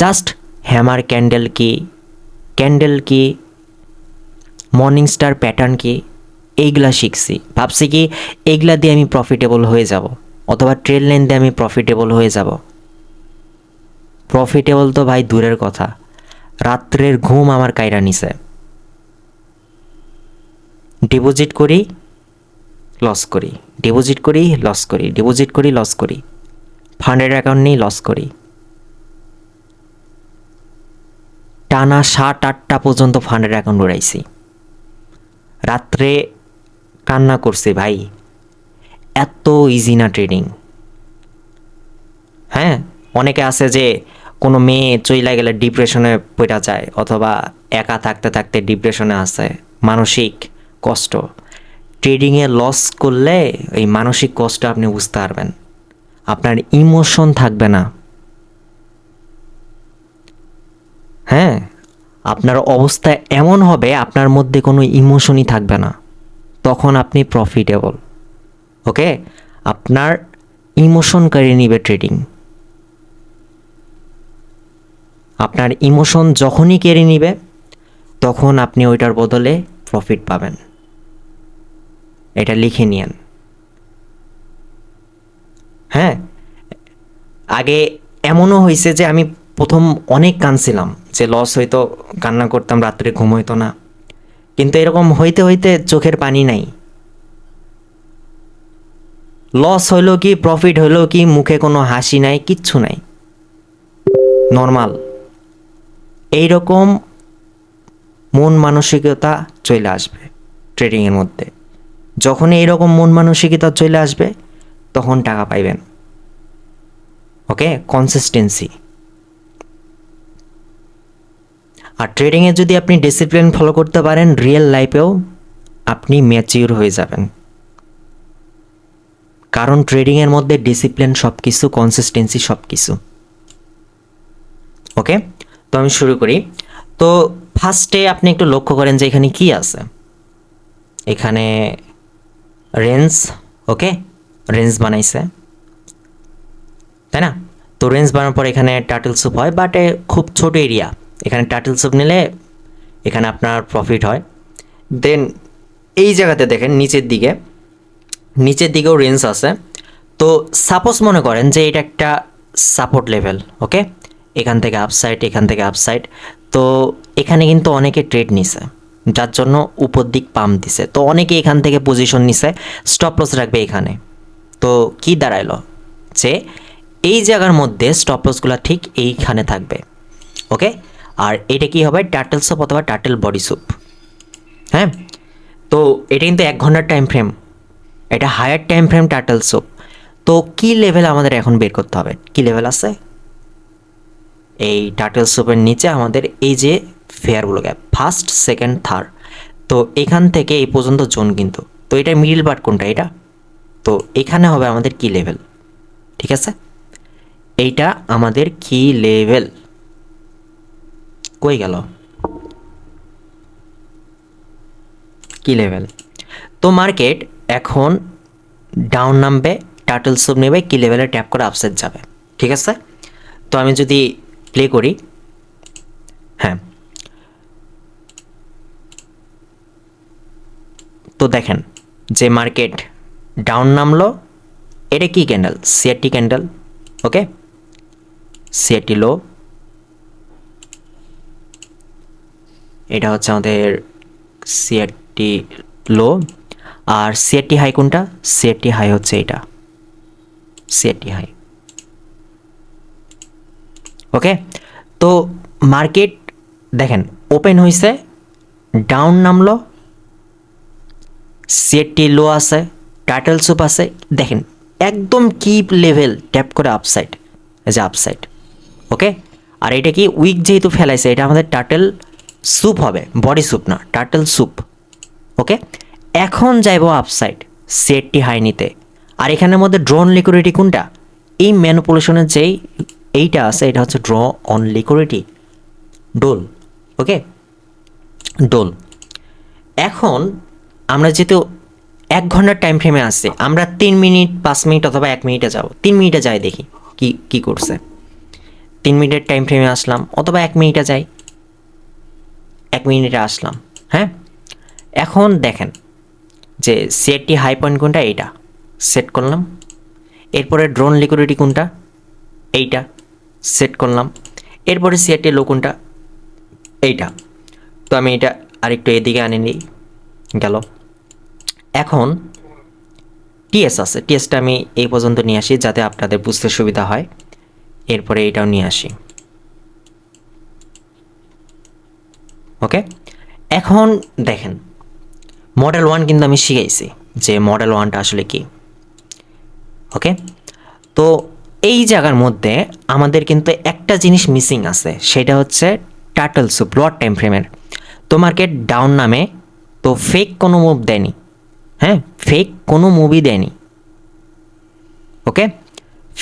জাস্ট হ্যামার ক্যান্ডেল কি মর্নিং স্টার প্যাটার্ন কি এইগুলা শিখছি। ভাবছি কি এইগুলা দিয়ে আমি প্রফিটেবল হয়ে যাব, অথবা ট্রেল লাইন দিয়ে আমি প্রফিটেবল হয়ে যাব। প্রফিটেবল তো ভাই দূরের কথা, রাত্রের ঘুম আমার কাইরা নিছে। ডিপোজিট করি, লস করি, ডিপোজিট করি, লস করি, ডিপোজিট করি, লস করি, ফান্ডের অ্যাকাউন্ট নেই, লস করি। টানা 7-8টা পর্যন্ত ফান্ডের অ্যাকাউন্ট উড়াইছি। রাত্রে কান্না করছি ভাই, এত ইজি না ট্রেডিং। হ্যাঁ, অনেকে আছে যে কোনো মেয়ে চইলা গেলে ডিপ্রেশনে পড়া যায়, অথবা একা থাকতে থাকতে ডিপ্রেশনে আছে, মানসিক কষ্ট। ট্রেডিংয়ে লস করলে এই মানসিক কষ্ট আপনি বুঝতে পারবেন। আপনার ইমোশন থাকবে না। হ্যাঁ, আপনার অবস্থা এমন হবে আপনার মধ্যে কোনো ইমোশনই থাকবে না, তখন আপনি প্রফিটেবল। ওকে, আপনার ইমোশন কেড়ে নিবে ট্রেডিং। আপনার ইমোশন যখনই কেড়ে নিবে, তখন আপনি ওইটার বদলে প্রফিট পাবেন। এটা লিখে নিয়েন। হ্যাঁ, আগে এমনও হয়েছে যে আমি প্রথম অনেক কাঁদছিলাম, যে লস হইতো, কান্না করতাম, রাত্রে ঘুম হইতো না। কিন্তু এরকম হইতে হইতে চোখের পানি নাই। লস হইলো কি প্রফিট হইলো কি, মুখে কোনো হাসি নাই, কিচ্ছু নাই, নর্মাল। এইরকম মন মানসিকতা চলে আসবে ট্রেডিংয়ের মধ্যে। যখন এইরকম মন মানসিকতা চলে আসবে, তখন টাকা পাইবেন। ওকে, কনসিস্টেন্সি। আর ট্রেডিংয়ে যদি আপনি ডিসিপ্লিন ফলো করতে পারেন, রিয়েল লাইফেও আপনি ম্যাচিউর হয়ে যাবেন। কারণ ট্রেডিংয়ের মধ্যে ডিসিপ্লিন সব কিছু, কনসিস্টেন্সি সব কিছু। ওকে, তো আমি শুরু করি। তো ফার্স্টে আপনি একটু লক্ষ্য করেন যে এখানে কি আছে। এখানে রেঞ্জ, ওকে, রেঞ্জ বানাইছে, তাই না? তো রেঞ্জ বানানোর পর এখানে টার্টল স্যুপ হয়, বাট খুব ছোট এরিয়া। এখানে টার্টল স্যুপ নিলে এখানে আপনার প্রফিট হয়। দেন এই জায়গাতে দেখেন নিচের দিকেও রেঞ্জ আছে। তো সাপোজ মনে করেন যে এটা একটা সাপোর্ট লেভেল, ওকে, এখান থেকে আপসাইড, এখান থেকে আপসাইড। তো এখানে কিন্তু অনেকে ট্রেড নিছে, যার জন্য উপর দিক পাম্প দিছে। তো অনেকে এখান থেকে পজিশন নিছে, স্টপ লস রাখবে এখানে। তো কি দাঁড়াইলো যে এই জায়গার মধ্যে স্টপ লসগুলো ঠিক এইখানে থাকবে। ওকে, আর এটা কি হবে, টার্টল স্যুপ অথবা টার্টল বডি স্যুপ। হ্যাঁ, তো এটা কিন্তু 1 ঘন্টার টাইম ফ্রেম, এটা higher time frame turtle soup. তো কি লেভেল আমাদের এখন বের করতে হবে? কি লেভেল আছে এই টার্টল স্যুপের নিচে? আমাদের এই যে ফেয়ারগুলো গ্যাপ, ফার্স্ট, সেকেন্ড, থার্ড। তো এখান থেকে এই পর্যন্ত জোন কিন্তু। তো এটা মিডল পার্ট কোনটা? এটা। তো এখানে হবে আমাদের কি লেভেল, ঠিক আছে? এইটা আমাদের কি লেভেল। কই গেল কি লেভেল? তো মার্কেট এখন ডাউন নামবে, টার্টল স্যুপ নেবে, কি লেভেলে ট্যাপ করে আপসাইড যাবে, ঠিক আছে? তো আমি যদি প্লে করি, হ্যাঁ, তো দেখেন যে মার্কেট ডাউন নামলো, এটা কি candle? CRT candle. Okay, CRT low, এটা হচ্ছে আমাদের সিআরটি লো। আর সিআরটি হাই কোনটা? সিআরটি হাই হচ্ছে এটা, সিআরটি হাই। ওকে, তো মার্কেট দেখেন ওপেন হয়েছে, ডাউন নামলো, সিআরটি লো আছে, টার্টল সুপ আছে, দেখেন একদম কিপ লেভেল ট্যাপ করে আপসাইড, এই যে আপসাইড। ওকে, আর এটা কি উইক যেহেতু ফেলাইছে, এটা আমাদের টার্টল স্যুপ হবে, বডি স্যুপ না, টার্টল স্যুপ। ওকে, এখন যাইব আপসাইড সিআরটি হাই নিতে। আর এখানের মধ্যে ড্রোন লিকুইডিটি কোনটা? এই ম্যানিপুলেশনের যেই এইটা আছে, এটা হচ্ছে ড্র অন লিকুইডিটি, ডোল। ওকে, ডোল। এখন আমরা যেহেতু 1 ঘন্টার টাইম ফ্রেমে আসছে, আমরা 3 মিনিট 5 মিনিট অথবা 1 মিনিটে যাব, 3 মিনিটে যাই দেখি কি কি করছে। 3 মিনিটের টাইম ফ্রেমে আসলাম অথবা 1 মিনিটে যাই, 1 মিনিটে আসলাম। হ্যাঁ, এখন দেখেন যে সিআরটি হাই পয়েন্ট কোনটা, এইটা সেট করলাম। এরপরে ড্রোন লিকুইডিটি কোনটা, এইটা সেট করলাম। এরপরে সিআরটি লো কোনটা, এইটা। তো আমি এটা আরেকটু এদিকে আনে নিই, গেল। এখন টিএস আছে, টিএসটা আমি এই পর্যন্ত নিয়ে আসি যাতে আপনাদের বুঝতে সুবিধা হয়। এরপরে এইটাও নিয়ে আসি। ওকে, এখন দেখেন মডেল 1 কিন্তু আমি শিখাইছি যে মডেল 1টা আসলে কি। ওকে, তো এই জায়গার মধ্যে আমাদের কিন্তু একটা জিনিস মিসিং আছে, সেটা হচ্ছে টার্টল সুপ লট টাইম ফ্রেমের। তো মার্কেট ডাউন নামে, তো ফেক কোনো মুভ দেয়নি। হ্যাঁ, ফেক কোনো মুভই দেয়নি। ওকে,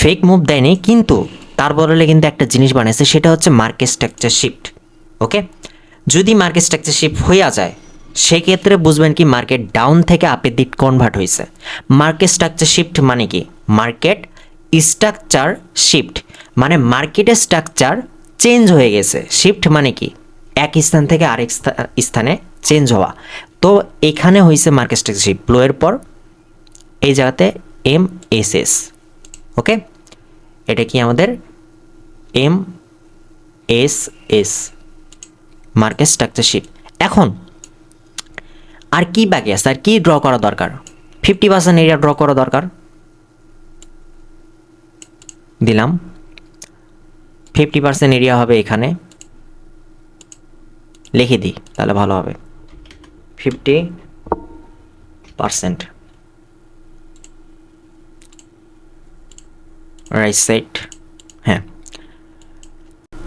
ফেক মুভ দেয়নি, কিন্তু তার বদলে কিন্তু একটা জিনিস বানিয়েছে, সেটা হচ্ছে মার্কেট স্ট্রাকচার শিফট। ওকে, যদি মার্কেট স্ট্রাকচার শিফট হইয়া যায়, সেক্ষেত্রে বুঝবেন কি মার্কেট ডাউন থেকে আপের দিক কনভার্ট হয়েছে। মার্কেট স্ট্রাকচার শিফট মানে কি? মার্কেট স্ট্রাকচার শিফট মানে মার্কেটের স্ট্রাকচার চেঞ্জ হয়ে গেছে। শিফট মানে কি? এক স্থান থেকে আরেক স্থানে চেঞ্জ হওয়া। তো এখানে হয়েছে মার্কেট স্ট্রাকচার শিফট। লো-এর পর এই জায়গাতে MSS। ওকে, এটা কি আমাদের MSS, মার্কেট স্ট্রাকচার শিফট। এখন আর কি বাকি আছে, আর কি ড্র করা দরকার? 50% এরিয়া ড্র করা দরকার। দিলাম 50% এরিয়া হবে এখানে, লিখে দিই তাহলে ভালো হবে। 50% রাইট সাইড। হ্যাঁ,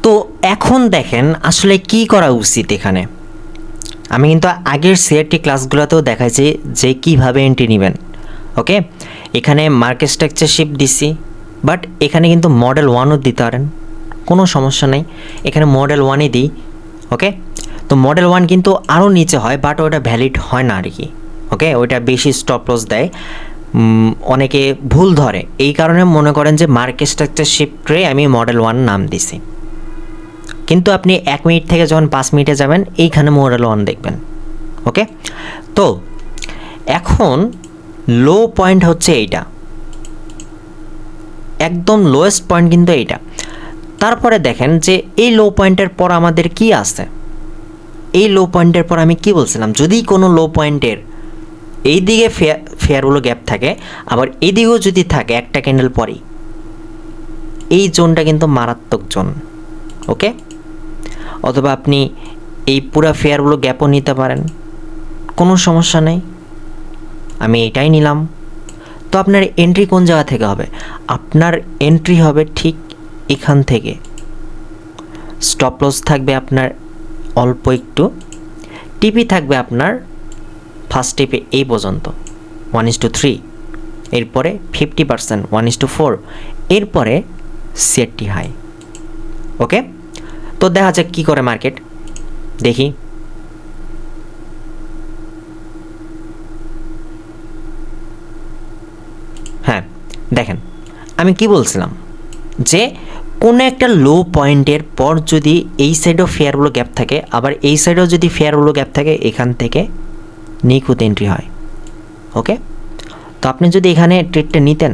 তো এখন দেখেন আসলে কি করা উচিত এখানে। আমি কিন্তু আগের সিআরটি ক্লাসগুলোতেও দেখাইছি যে কীভাবে এন্ট্রি নেবেন। ওকে, এখানে মার্কেট স্ট্রাকচার শিফট দিছি, বাট এখানে কিন্তু মডেল 1ও দিতে পারেন, কোনো সমস্যা নেই। এখানে মডেল 1ই দিই। ওকে, তো মডেল 1 কিন্তু আরও নিচে হয়, বাট ওটা ভ্যালিড হয় না আর কি। ওকে, ওইটা বেশি স্টপ লস দেয়, অনেকে ভুল ধরে, এই কারণে মনে করেন যে মার্কেট স্ট্রাকচার শিফটে আমি মডেল 1 নাম দিছি। কিন্তু আপনি 1 মিনিট থেকে যখন 5 মিনিটে যাবেন, এইখানে মডেল 1 দেখবেন। ওকে, তো এখন লো পয়েন্ট হচ্ছে এইটা, একদম লোয়েস্ট পয়েন্ট কিন্তু এইটা। তারপরে দেখেন যে এই লো পয়েন্টের পর আমাদের কি আছে। এই লো পয়েন্টের পর আমি কি বলছিলাম, যদি কোনো লো পয়েন্টের এই দিকে ফেয়ারগুলো গ্যাপ থাকে, আবার এই দিকেও যদি থাকে একটা ক্যান্ডেল পরেই, এই জোনটা কিন্তু মারাত্মক জোন। ওকে, অথবা আপনি এই পুরা ফেয়ারগুলো গ্যাপও নিতে পারেন, কোনো সমস্যা নেই। আমি এটাই নিলাম। তো আপনার এন্ট্রি কোন জায়গা থেকে হবে? আপনার এন্ট্রি হবে ঠিক এখান থেকে। স্টপ লস থাকবে আপনার অল্প একটু, টিপি থাকবে আপনার ফার্স্ট টিপে এই পর্যন্ত 1:3, এরপরে 50% 1:4, এরপরে সিআরটি হাই। ওকে, তো দেখা যাক কী করে মার্কেট, দেখি। হ্যাঁ, দেখেন আমি কি বলছিলাম যে কোনো একটা লো পয়েন্টের পর যদি এই সাইডেও ফেয়ারগুলো গ্যাপ থাকে, আবার এই সাইডেও যদি ফেয়ারগুলো গ্যাপ থাকে, এখান থেকে নিখুঁত এন্ট্রি হয়। ওকে, তো আপনি যদি এখানে ট্রেডটা নিতেন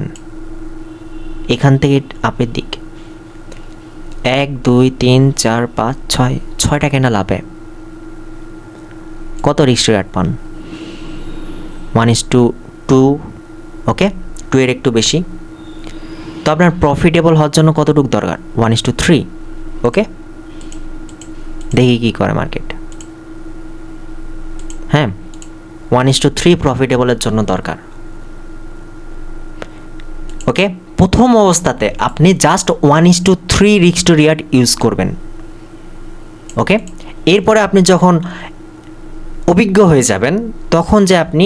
এখান থেকে আপের দিক 1 2 3 4 5 6 6টা ক্যান্ডেল আপে, কত রিস্ক রেট পান? 1:2। ওকে, 2 এর একটু বেশি। তো আপনার প্রফিটেবল হওয়ার জন্য কতটুকু দরকার? 1:3। ওকে, দেখি কী করে মার্কেট। হ্যাঁ, 1:3 প্রফিটেবলের জন্য দরকার। ওকে, প্রথম অবস্থাতে আপনি just 1:3 risk to reward use করবেন। ওকে, এরপরে আপনি যখন অভিজ্ঞ হয়ে যাবেন তখন যে আপনি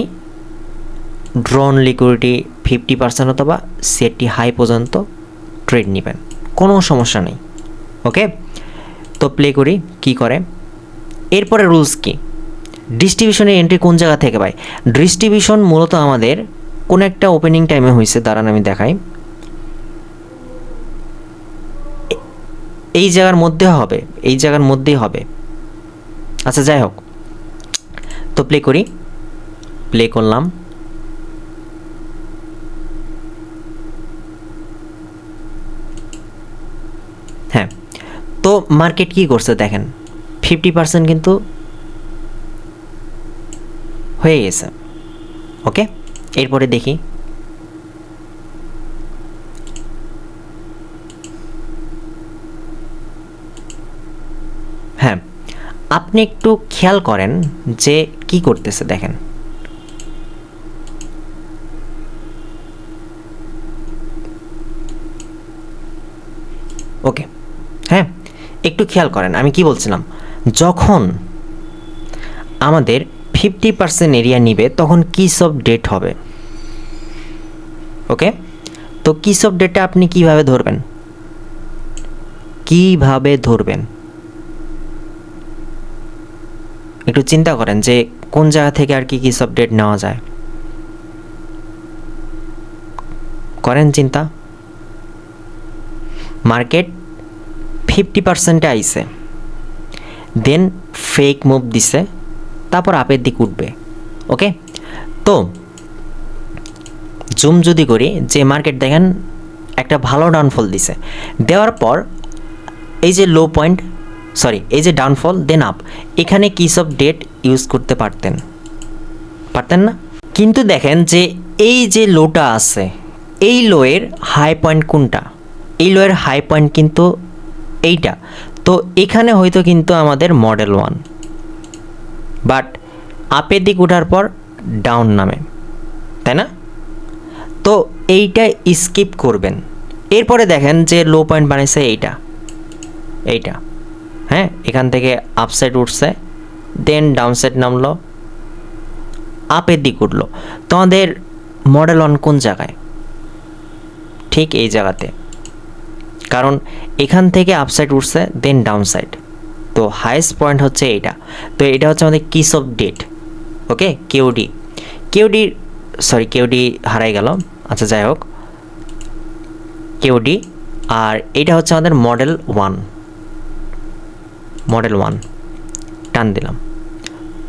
ড্রোন লিকুইডিটি 50% অথবা সেটি হাই পর্যন্ত ট্রেড নেবেন, কোনো সমস্যা নেই। ওকে, তো প্লে করি কি করে। এরপরে রুলস কি? ডিস্ট্রিবিউশনের এন্ট্রি কোন জায়গা থেকে পাই? ডিস্ট্রিবিউশন মূলত আমাদের কোন একটা ওপেনিং টাইমে হয়েছে, দাঁড়ান আমি দেখাই। এই জায়গার মধ্যে হবে, এই জায়গার মধ্যেই হবে। আচ্ছা যাই হোক, তো প্লে করি, প্লে করলাম। হ্যাঁ, তো মার্কেট কি করছে দেখেন, 50% কিন্তু হয়ে গেছে। ওকে, এরপরে দেখি। হ্যাঁ, আপনি একটু খেয়াল করেন যে কি করতেছে দেখেন। ওকে, হ্যাঁ একটু খেয়াল করেন আমি কি বলছিলাম। যখন আমাদের 50% এরিয়া নিবে তখন কিস অফ ডেট হবে। ওকে, তো কিস অফ ডেটটা আপনি কিভাবে ধরবেন? কিভাবে ধরবেন একটু চিন্তা করেন যে কোন জায়গা থেকে আর কি কিস অফ ডেট নেওয়া যায়, করেন চিন্তা। মার্কেট 50%-এ আইছে, দেন ফেক মুভ দিছে, তারপর আপের দিক উঠবে। ওকে, তো জুম যদি করি যে মার্কেট দেখেন একটা ভালো ডাউনফল দিছে, দেওয়ার পর এই যে লো পয়েন্ট, সরি এই যে ডাউনফল দেন আপ, এখানে কিস অফ ডেট ইউজ করতে পারতেন না? কিন্তু দেখেন যে এই যে লোটা আছে, এই লোয়ের হাই পয়েন্ট কোনটা? এই লোয়ের হাই পয়েন্ট কিন্তু এইটা। তো এখানে হয়তো কিন্তু আমাদের মডেল 1, বাট আপের দিক ওঠার পর ডাউন নামে, তাই না? তো এইটা স্কিপ করবেন। এরপরে দেখেন যে লো পয়েন্ট বানিয়েছে এইটা। হ্যাঁ, এখান থেকে আপসাইড উঠছে, দেন ডাউনসাইড নামলো, আপের দিক উঠলো। তোমাদের মডেল 1 কোন জায়গায়? ঠিক এই জায়গাতে, কারণ এখান থেকে আপসাইড উঠছে দেন ডাউনসাইড, তো হাইয়েস্ট পয়েন্ট হচ্ছে এইটা। তো এটা হচ্ছে আমাদের কিস অফ ডেট। ওকে, কেওডি হারাই গেল। আচ্ছা যাই হোক, কেওডি, আর এটা হচ্ছে আমাদের মডেল 1 টান দিলাম।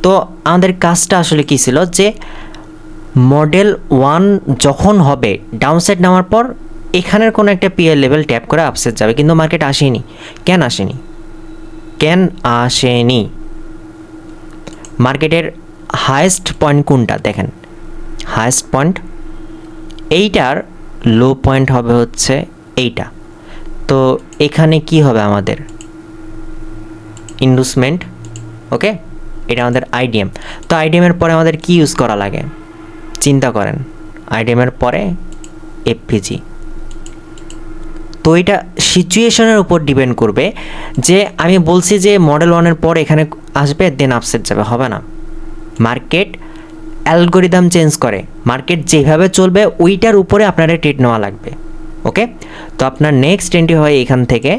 তো আমাদের কাজটা আসলে কী ছিল যে মডেল 1 যখন হবে ডাউনসাইড নামার পর এখানের কোনো একটা পিয়ার লেভেল ট্যাপ করে আপসাইড যাবে, কিন্তু মার্কেট আসেনি। কেন আসেনি? মার্কেটের হায়েস্ট পয়েন্ট কোনটা দেখেন, হায়েস্ট পয়েন্ট এইটার লো পয়েন্ট হবে হচ্ছে এইটা। তো এখানে কি হবে আমাদের ইনভেস্টমেন্ট। ওকে, এটা আমাদের আইডিএম। তো আইডিএমের পরে আমাদের কি ইউজ করা লাগে চিন্তা করেন, আইডিএমের পরে এফপিজি। তো এটা সিচুয়েশনের উপর ডিপেন্ড করবে যে আমি বলছি যে মডেল 1-এর পর এখানে আসবে দেন আপসেট যাবে, হবে না। মার্কেট অ্যালগোরিদম চেঞ্জ করে, মার্কেট যেভাবে চলবে ওইটার উপরে আপনার ট্রেড নেওয়া লাগবে। ওকে, তো আপনার নেক্সট এন্ট্রি হয় এখান থেকে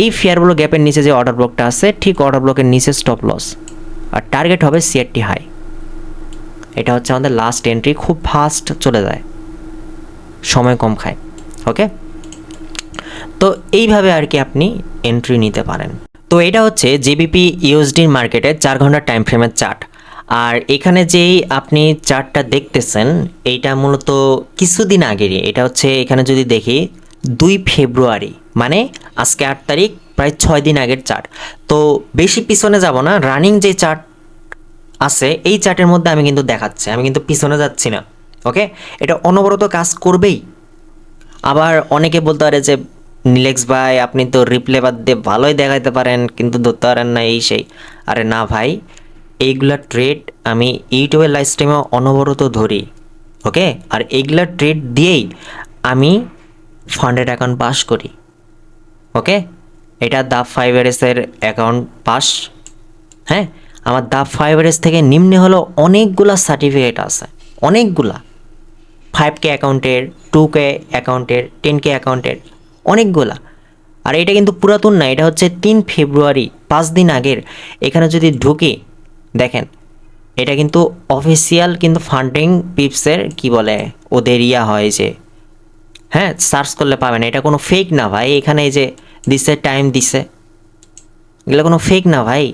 এই ফেয়ারগুলো গ্যাপের নিচে যে অর্ডার ব্লকটা আছে ঠিক অর্ডার ব্লকের নিচে স্টপ লস, আর টার্গেট হবে সিআরটি হাই। এটা হচ্ছে আমাদের লাস্ট এন্ট্রি, খুব ফাস্ট চলে যায়, সময় কম খায়। ওকে, তো এইভাবে আর কি আপনি এন্ট্রি নিতে পারেন। তো এটা হচ্ছে জিবিপি ইউএসডি মার্কেটের 4 ঘন্টার টাইম ফ্রেমের চার্ট। আর এখানে যেই আপনি চার্টটা দেখতেছেন এইটা মূলত কিছুদিন আগেরই, এটা হচ্ছে এখানে যদি দেখি 2 ফেব্রুয়ারি, মানে আজকে 8 তারিখ, প্রায় 6 দিন আগের চার্ট। তো বেশি পিছনে যাব না, রানিং যে চার্ট আছে এই চার্টের মধ্যে আমি কিন্তু দেখাচ্ছি, আমি কিন্তু পিছনে যাচ্ছি না। ওকে, এটা অনবরত কাজ করবেই। আবার অনেকে বলতে পারে যে নিলেক্স ভাই আপনি তো রিপ্লে বাদ দিয়ে ভালোই দেখাইতে পারেন কিন্তু ধরতে পারেন না এই সেই। আরে না ভাই, এইগুলা ট্রেড আমি ইউটিউবের লাইভ স্ট্রিমে অনবরত ধরি। ওকে, আর এইগুলা ট্রেড দিয়েই আমি ফান্ডেড অ্যাকাউন্ট পাস করি। ওকে, এটা দাব 5RS এর অ্যাকাউন্ট পাস। হ্যাঁ, আমার দাব 5RS থেকে নিম্নে হলো অনেকগুলা সার্টিফিকেট আছে, অনেকগুলা। 5K অ্যাকাউন্টের, 2K অ্যাকাউন্টের, 10K অ্যাকাউন্টের, অনেকগুলা। আর এটা কিন্তু পুরাতন না, এটা হচ্ছে 3 ফেব্রুয়ারি, 5 দিন আগের। এখানে যদি ঢুকি দেখেন, এটা কিন্তু অফিসিয়াল, কিন্তু ফান্ডিং পিপসের কি বলে ওদের ইয়া হয় যে, হ্যাঁ সার্চ করলে পাবেন। এটা কোনো ফেক না ভাই, এখানে এই যে দিছে টাইম দিছে, এগুলো কোনো ফেক না ভাই।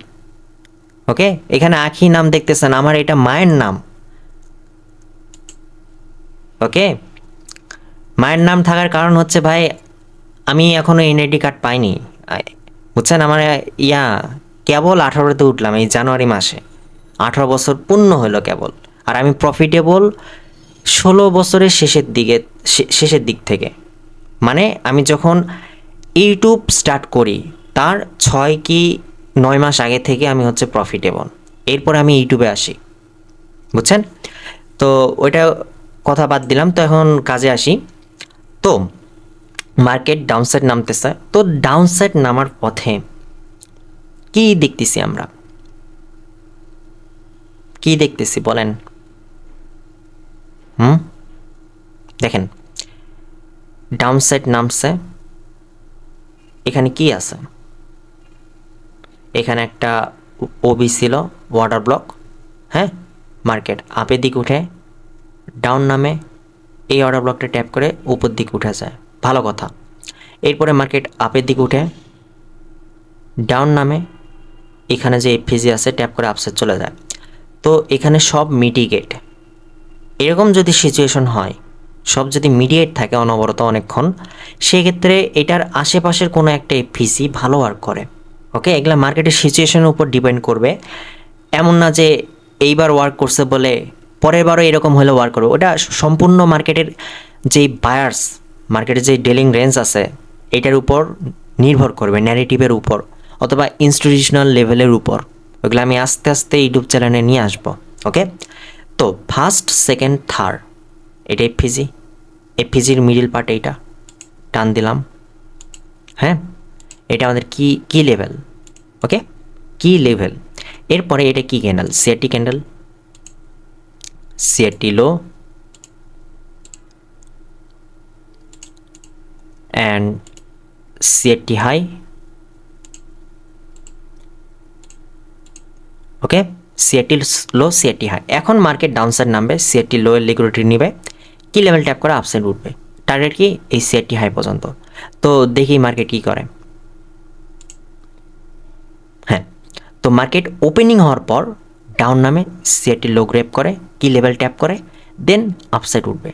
ওকে, এখানে আখি নাম দেখতেছেন, আমার এটা মায়ের নাম। ওকে, মায়ের নাম থাকার কারণ হচ্ছে ভাই আমি এখনও এনআইডি কার্ড পাইনি, বুঝছেন। আমার ইয়া কেবল 18তে উঠলাম এই জানুয়ারি মাসে, 18 বছর পূর্ণ হলো কেবল। আর আমি প্রফিটেবল 16 বছরের শেষের দিক থেকে। মানে আমি যখন ইউটিউব স্টার্ট করি তার 6 কি 9 মাস আগে থেকে আমি হচ্ছে প্রফিটেবল। এরপরে আমি ইউটিউবে আসি, বুঝছেন। তো ওইটা কথা বাদ দিলাম, তো এখন কাজে আসি। তো মার্কেট ডাউনসাইড নামতেছে, তো ডাউনসাইড নামার পথে কি দেখতেছি আমরা, কি দেখতেছি বলেন? দেখেন, ডাউনসাইড নামছে, এখানে কি আছে? এখানে একটা ওবি ছিল, ওয়াটার ব্লক। হ্যাঁ, মার্কেট আপের দিক উঠে ডাউন নামে, এই অর্ডার ব্লকটা ট্যাপ করে উপর দিকে উঠে যায়, ভালো কথা। এরপরে মার্কেট আপের দিকে উঠে ডাউন নামে, এখানে যে এফপিজি আছে ট্যাপ করে আপসাইড চলে যায়। তো এখানে সব মিটিগেট। এরকম যদি সিচুয়েশন হয়, সব যদি মিডিয়েট থাকে অনবরত অনেকক্ষণ, সেক্ষেত্রে এটার আশেপাশের কোনো একটা এফপিসি ভালো ওয়ার্ক করে। ওকে, এগুলা মার্কেটের সিচুয়েশনের উপর ডিপেন্ড করবে। এমন না যে এইবার ওয়ার্ক করছে বলে পরের বারও এরকম হলে ওয়ার্ক করবে, ওটা সম্পূর্ণ মার্কেটের যেই বায়ার্স, মার্কেটের যে ডিলিং রেঞ্জ আছে এটার উপর নির্ভর করবে, ন্যারেটিভের উপর অথবা ইনস্টিটিউশনাল লেভেলের উপর। ওইগুলো আমি আস্তে আস্তে ইউটিউব চ্যানেলে নিয়ে আসবো। ওকে, তো ফার্স্ট, সেকেন্ড, থার্ড, এটা এফপিজির মিডিল পার্ট, এইটা টান দিলাম। হ্যাঁ, এটা আমাদের কি লেভেল। ওকে, কি লেভেল। এরপরে এটা কি candle? CRT candle, CRT low and CRT high. Okay, CRT low, CRT high. এখন মার্কেট ডাউনসাইড নামবে, সিআরটি লো এর লিকুইডিটি নেবে, কি লেভেল ট্যাপ করে আপসাইড উঠবে, টার্গেট কি এই সিআরটি হাই পর্যন্ত। তো দেখি মার্কেট কি করে। হ্যাঁ, তো মার্কেট ওপেনিং হওয়ার পর ডাউন নামে, সিআরটি লো গ্রেপ করে, কি লেভেল ট্যাপ করে, দেন আপসাইড উঠবে।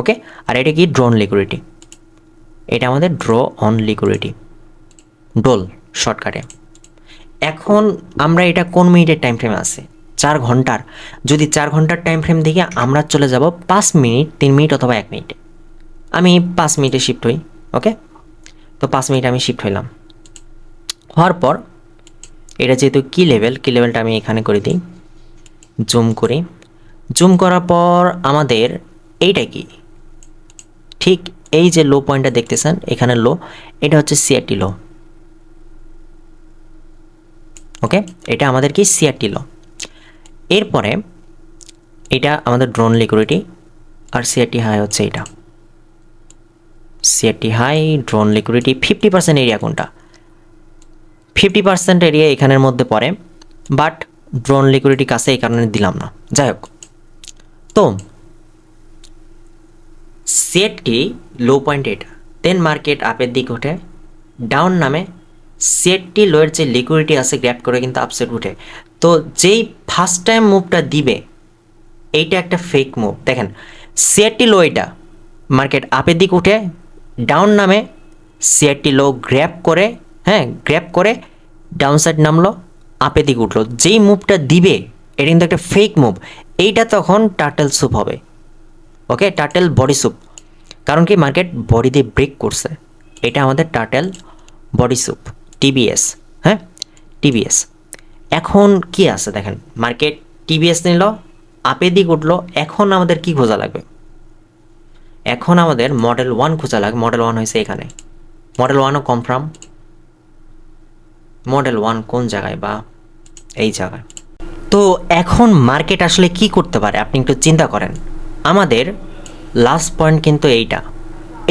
ওকে, আর এটা কি ড্রোন লিকুইডিটি, এটা আমাদের ড্র অন লিকুইডিটি, ডোল শর্টকাটে। এখন আমরা এটা কোন মিনিটের টাইম ফ্রেমে আছে? 4 ঘন্টার। যদি 4 ঘন্টার টাইম ফ্রেম দেখে আমরা চলে যাব 5 মিনিট, 3 মিনিট অথবা 1 মিনিটে। আমি 5 মিনিটে শিফট হই। ওকে, তো 5 মিনিট আমি শিফট হইলাম। হওয়ার পর এটা যেহেতু কি লেভেলটা আমি এখানে করে দিই, জুম করি। জুম করার পর আমাদের এইটা কি, ঠিক এই যে লো পয়েন্টটা দেখতেছেন এখানে লো, এটা হচ্ছে সিআরটি লো। ওকে, এটা আমাদের কি সিআরটি লো। এরপরে এটা আমাদের ড্রোন লিকুইডিটি, আর সিআরটি হাই হচ্ছে এটা। CRT high, draw on liquidity, 50% area কোনটা? 50% এরিয়া এখানের মধ্যে পড়ে, বাট ড্রোন লিকুইডিটি কাছে এই কারণে দিলাম না। যাই হোক, তো সিআরটি লো পয়েন্ট এটা, দেন মার্কেট আপের দিক ওঠে, ডাউন নামে, সিআরটি লোয়ের যে লিকুইডিটি আছে গ্র্যাপ করে কিন্তু আপসাইড উঠে। তো যেই ফার্স্ট টাইম মুভটা দিবে এইটা একটা ফেক মুভ। দেখেন সিআরটি লো, এটা মার্কেট আপের দিক উঠে ডাউন নামে, সিআরটি লো গ্র্যাব করে, হ্যাঁ গ্র্যাব করে ডাউন সাইড নামলো, আপের দিক উঠলো। যেই মুভটা দিবে এটা কিন্তু একটা ফেক মুভ। এইটা তখন টার্টেল স্যুপ হবে, ওকে, টার্টেল বডি স্যুপ। কারণ কি মার্কেট বডি দিয়ে ব্রেক করছে, এটা আমাদের টার্টেল বডি স্যুপ, টিবিএস, হ্যাঁ টিবিএস। এখন কি আছে দেখেন, মার্কেট টিবিএস নিল, আপের দিক উঠলো। এখন আমাদের কি খোঁজা লাগবে? এখন আমাদের মডেল 1 খোঁজা লাগবে। মডেল 1 হয়েছে এখানে, মডেল 1ও কনফার্ম। মডেল 1 কোন জায়গায়? বা এই জায়গায়। তো এখন মার্কেট আসলে কি করতে পারে আপনি একটু চিন্তা করেন। আমাদের লাস্ট পয়েন্ট কিন্তু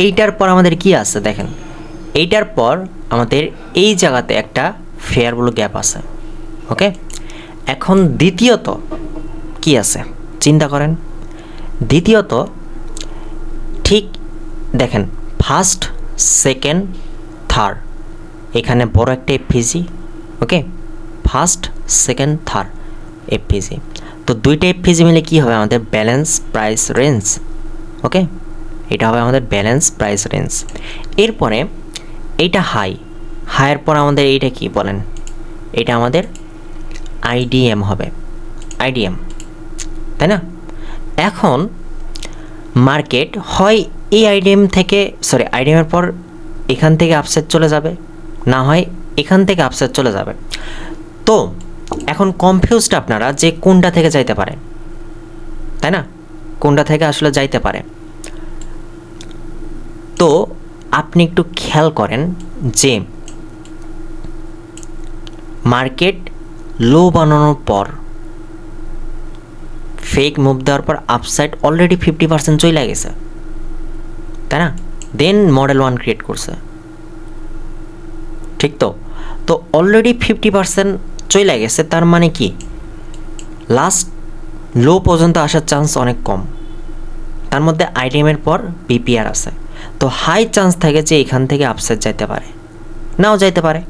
এইটার পর আমাদের কি আছে দেখেন, এইটার পর আমাদের এই জায়গাতে একটা ফেয়ার ভ্যালু গ্যাপ আছে, ওকে। এখন দ্বিতীয়ত কি আছে চিন্তা করেন। দ্বিতীয়ত ঠিক দেখেন, ফার্স্ট সেকেন্ড থার্ড, এখানে বড় একটা এফপিজি, ওকে, ফার্স্ট সেকেন্ড থার্ড এফপিজি। তো দুইটা এফপিজি মিলে কি হবে আমাদের? ব্যালেন্স প্রাইস রেঞ্জ, ওকে, এটা হবে আমাদের ব্যালেন্স প্রাইস রেঞ্জ। এরপরে এইটা হাইয়ের পর আমাদের এইটা কি বলেন? এটা আমাদের আইডিএম হবে, আইডিএম, তাই না? এখন মার্কেট হয় এই আইডিএম থেকে, সরি আইডিএমের পর এখান থেকে আপসাইড চলে যাবে, না হয় এখান থেকে আপসাইড চলে যাবে। তো এখন কনফিউজড আপনারা যে কোনটা থেকে যাইতে পারে, তাই না? কোনটা থেকে আসলে যাইতে পারে। তো আপনি একটু খেয়াল করেন যে মার্কেট লো বানানোর পর, ফেক মুভ দেওয়ার পর আপসাইড অলরেডি 50% চলে গেছে, তাই না? দেন মডেল 1 ক্রিয়েট করছে, ঠিক তো? তো অলরেডি 50% চলে গেছে, তার মানে কি লাস্ট লো পর্যন্ত আসার চান্স অনেক কম। তার মধ্যে আইটেমের পর বিপিআর আছে, তো হাই চান্স থাকে যে এখান থেকে আপসাইড যাইতে পারে, নাও যাইতে পারে,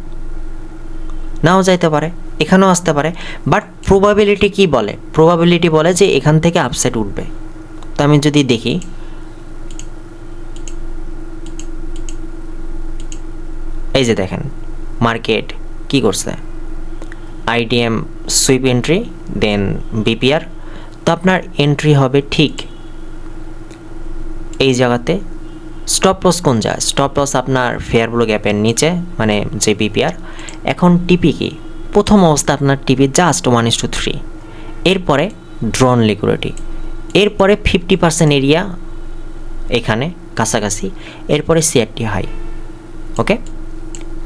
নাও যাইতে পারে, এখানেও আসতে পারে। বাট প্রবাবিলিটি কি বলে? প্রবাবিলিটি বলে যে এখান থেকে আপসাইড উঠবে। তো আমি যদি দেখি, এই যে দেখেন মার্কেট কি করছে, আইডিএম সুইপ এন্ট্রি, দেন বিপিআর। তো আপনার এন্ট্রি হবে ঠিক এই জায়গাতে। স্টপ লস কোন যায়? স্টপ লস আপনার ফেয়ার ভ্যালু গ্যাপের নিচে, মানে যে বিপিআর। এখন টিপি কি? প্রথম অবস্থা আপনার টিপি জাস্ট 1:3, এরপরে ড্রন লিকুইডিটি, এরপরে 50% এরিয়া এখানে কাছাকাছি, এরপরে সিআরটি হাই, ওকে।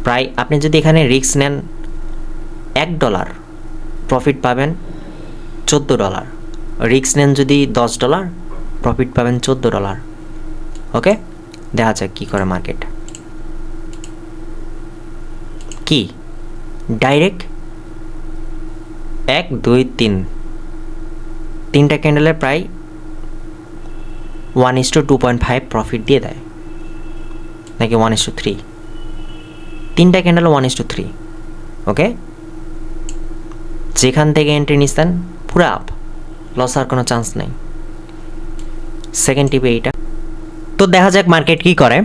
প্রায় আপনি যদি এখানে রিস্ক নেন $1, প্রফিট পাবেন $14। রিস্ক নেন যদি $10, প্রফিট পাবেন $14, ওকে। দেখা যাক কী করে মার্কেট। কি ডাইরেক্ট 1 2 3 তিনটা ক্যান্ডেলের প্রায় 1:2.5 প্রফিট দিয়ে দেয়, নাকি 1:3? তিনটা ক্যান্ডেল 1:3, ওকে। যেখান থেকে এন্ট্রি নিচ্ছেন পুরো আপ, লস আর কোনো চান্স নেই। সেকেন্ড টিপে এইটা। তো দেখা যাক মার্কেট কি করে।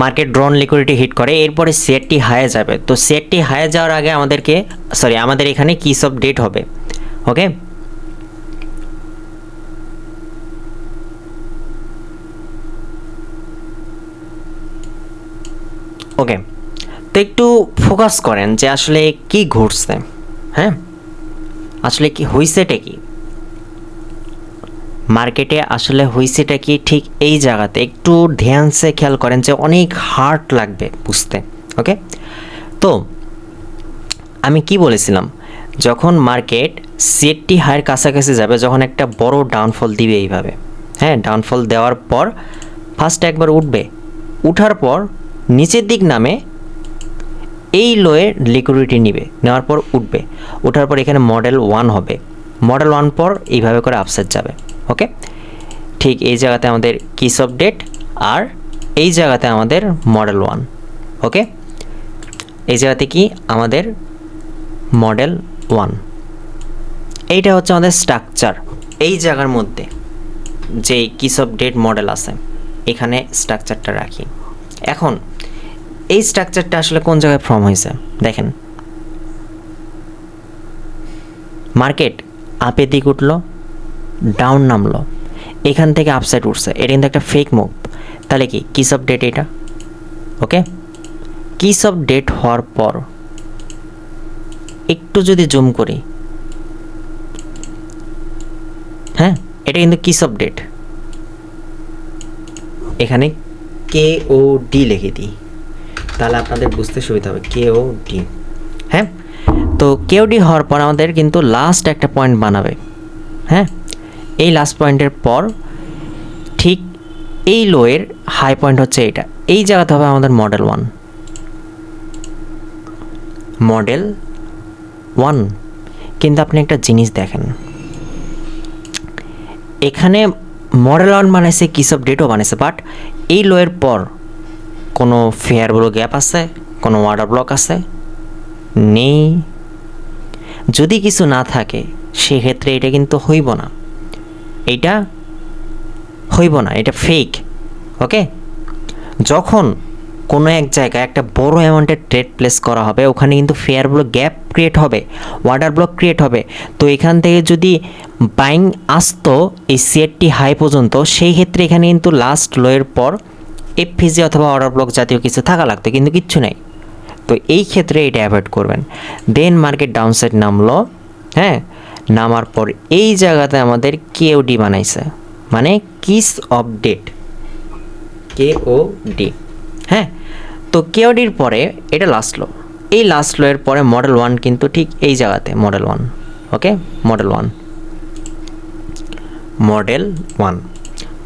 মার্কেট ড্রন লিকুইডিটি হিট করে, এরপরে সিআরটি হাইয়ে যাবে। তো সিআরটি হাইয়ে যাওয়ার আগে আমাদের এখানে কি সব ডেট হবে, ওকে। ওকে, তো একটু ফোকাস করেন যে আসলে কি ঘটছে, হ্যাঁ আসলে কি হইছেটা কি মার্কেটে, আসলে হইছেটা কি ঠিক এই জায়গাতে একটু ধ্যানসে খেয়াল করেন যে অনেক হার্ড লাগবে বুঝতে, ওকে। তো আমি কি বলেছিলাম, যখন মার্কেট সিএটি হাইয়ের কাছাকাছি যাবে, যখন একটা বড় ডাউনফল দিবে এইভাবে, হ্যাঁ ডাউনফল দেওয়ার পর ফার্স্ট একবার উঠবে, উঠার পর নিচের দিক নামে এই লোয়ের লিকুইডিটি নিবে, নেওয়ার পর উঠবে, ওঠার পর এখানে মডেল 1 হবে, মডেল 1 পর এইভাবে করে আপসাইড যাবে, ওকে। ঠিক এই জায়গাতে আমাদের কিস অফ ডেট, আর এই জায়গাতে আমাদের মডেল 1, ওকে। এই জায়গাতে কি আমাদের মডেল 1, এইটা হচ্ছে আমাদের স্ট্রাকচার। এই জায়গার মধ্যে যে কিস অফ ডেট মডেল আছে এখানে স্ট্রাকচারটা রাখি। এখন এই স্ট্রাকচারটা আসলে কোন জায়গায় ফর্ম হয়েছে দেখেন, মার্কেট আপের দিক উঠলো, ডাউন নামলো, এখান থেকে আপসাইড উঠছে, এটা কিন্তু একটা ফেক মুভ। তাহলে কি কিস অফ ডেট এটা, ওকে। কিস অফ ডেট হওয়ার পর একটু যদি জুম করি, হ্যাঁ এটা কিন্তু কিস অফ ডেট, এখানে KOD লিখে দিই, তাহলে আপনাদের বুঝতে সুবিধা হবে। KOD, হ্যাঁ। তো KOD হওয়ার পর আমাদের কিন্তু লাস্ট একটা পয়েন্ট বানাবে, হ্যাঁ। এই লাস্ট পয়েন্টের পর ঠিক এই লোয়ের হাই পয়েন্ট হচ্ছে এইটা, এই জায়গাতে হবে আমাদের মডেল 1। মডেল 1 কিন্তু আপনি একটা জিনিস দেখেন, এখানে মডেল 1 বানাইছে, কিস অফ ডেটও বানাইছে, বাট এই লোয়ের পর কোনো ফেয়ারবল গ্যাপ আছে, কোনো ওয়াটার ব্লক আছে নেই। যদি কিছু না থাকে সেক্ষেত্রে এটা কিন্তু হইব না, এটা হইব না, এটা ফেক, ওকে। যখন কোনো এক জায়গায় একটা বড় অ্যামাউন্টের ট্রেড প্লেস করা হবে ওখানে কিন্তু ফেয়ারবল গ্যাপ ক্রিয়েট হবে, ওয়াটার ব্লক ক্রিয়েট হবে। তো এখান থেকে যদি বাইং আসতো এই CRT হাই পর্যন্ত, সেই ক্ষেত্রে এখানে কিন্তু লাস্ট লোয়ের পর FVG অথবা ওয়াটার ব্লক জাতীয় কিছু থাকা লাগতো, কিন্তু কিচ্ছু নাই। তো এই ক্ষেত্রে এটা অ্যাভয়েড করবেন। দেন মার্কেট ডাউনসাইড নামলো, হ্যাঁ, নামার পর এই জায়গাতে আমাদের KOD বানাইছে, মানে কিস অফ ডেট, KOD, হ্যাঁ। তো KODর পরে এটা লাস্ট লো, এই লাস্ট লোয়ের পরে মডেল 1 কিন্তু ঠিক এই জায়গাতে মডেল 1, ওকে। মডেল 1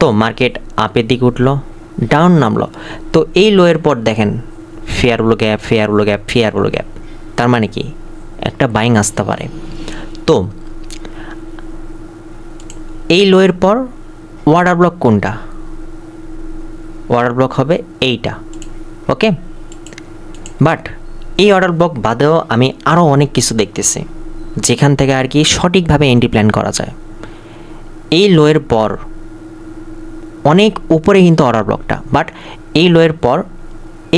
তো মার্কেট আপের দিকে উঠলো, ডাউন নামলো। তো এই লোয়ের পর দেখেন ফেয়ারবল গ্যাপ, ফেয়ারবল গ্যাপ, ফেয়ারবল গ্যাপ, তার মানে কি একটা বাইং আসতে পারে। তো এই লোয়ের পর ওয়াটার ব্লক কোনটা, ওয়াটার ব্লক হবে এইটা, ওকে। বাট এই অর্ডার ব্লক বাদেও আমি আরও অনেক কিছু দেখতেছি যেখান থেকে আর কি সঠিকভাবে এন্ট্রি প্ল্যান করা যায়। এই লোয়ের পর অনেক উপরে কিন্তু অর্ডার ব্লকটা, বাট এই লোয়ের পর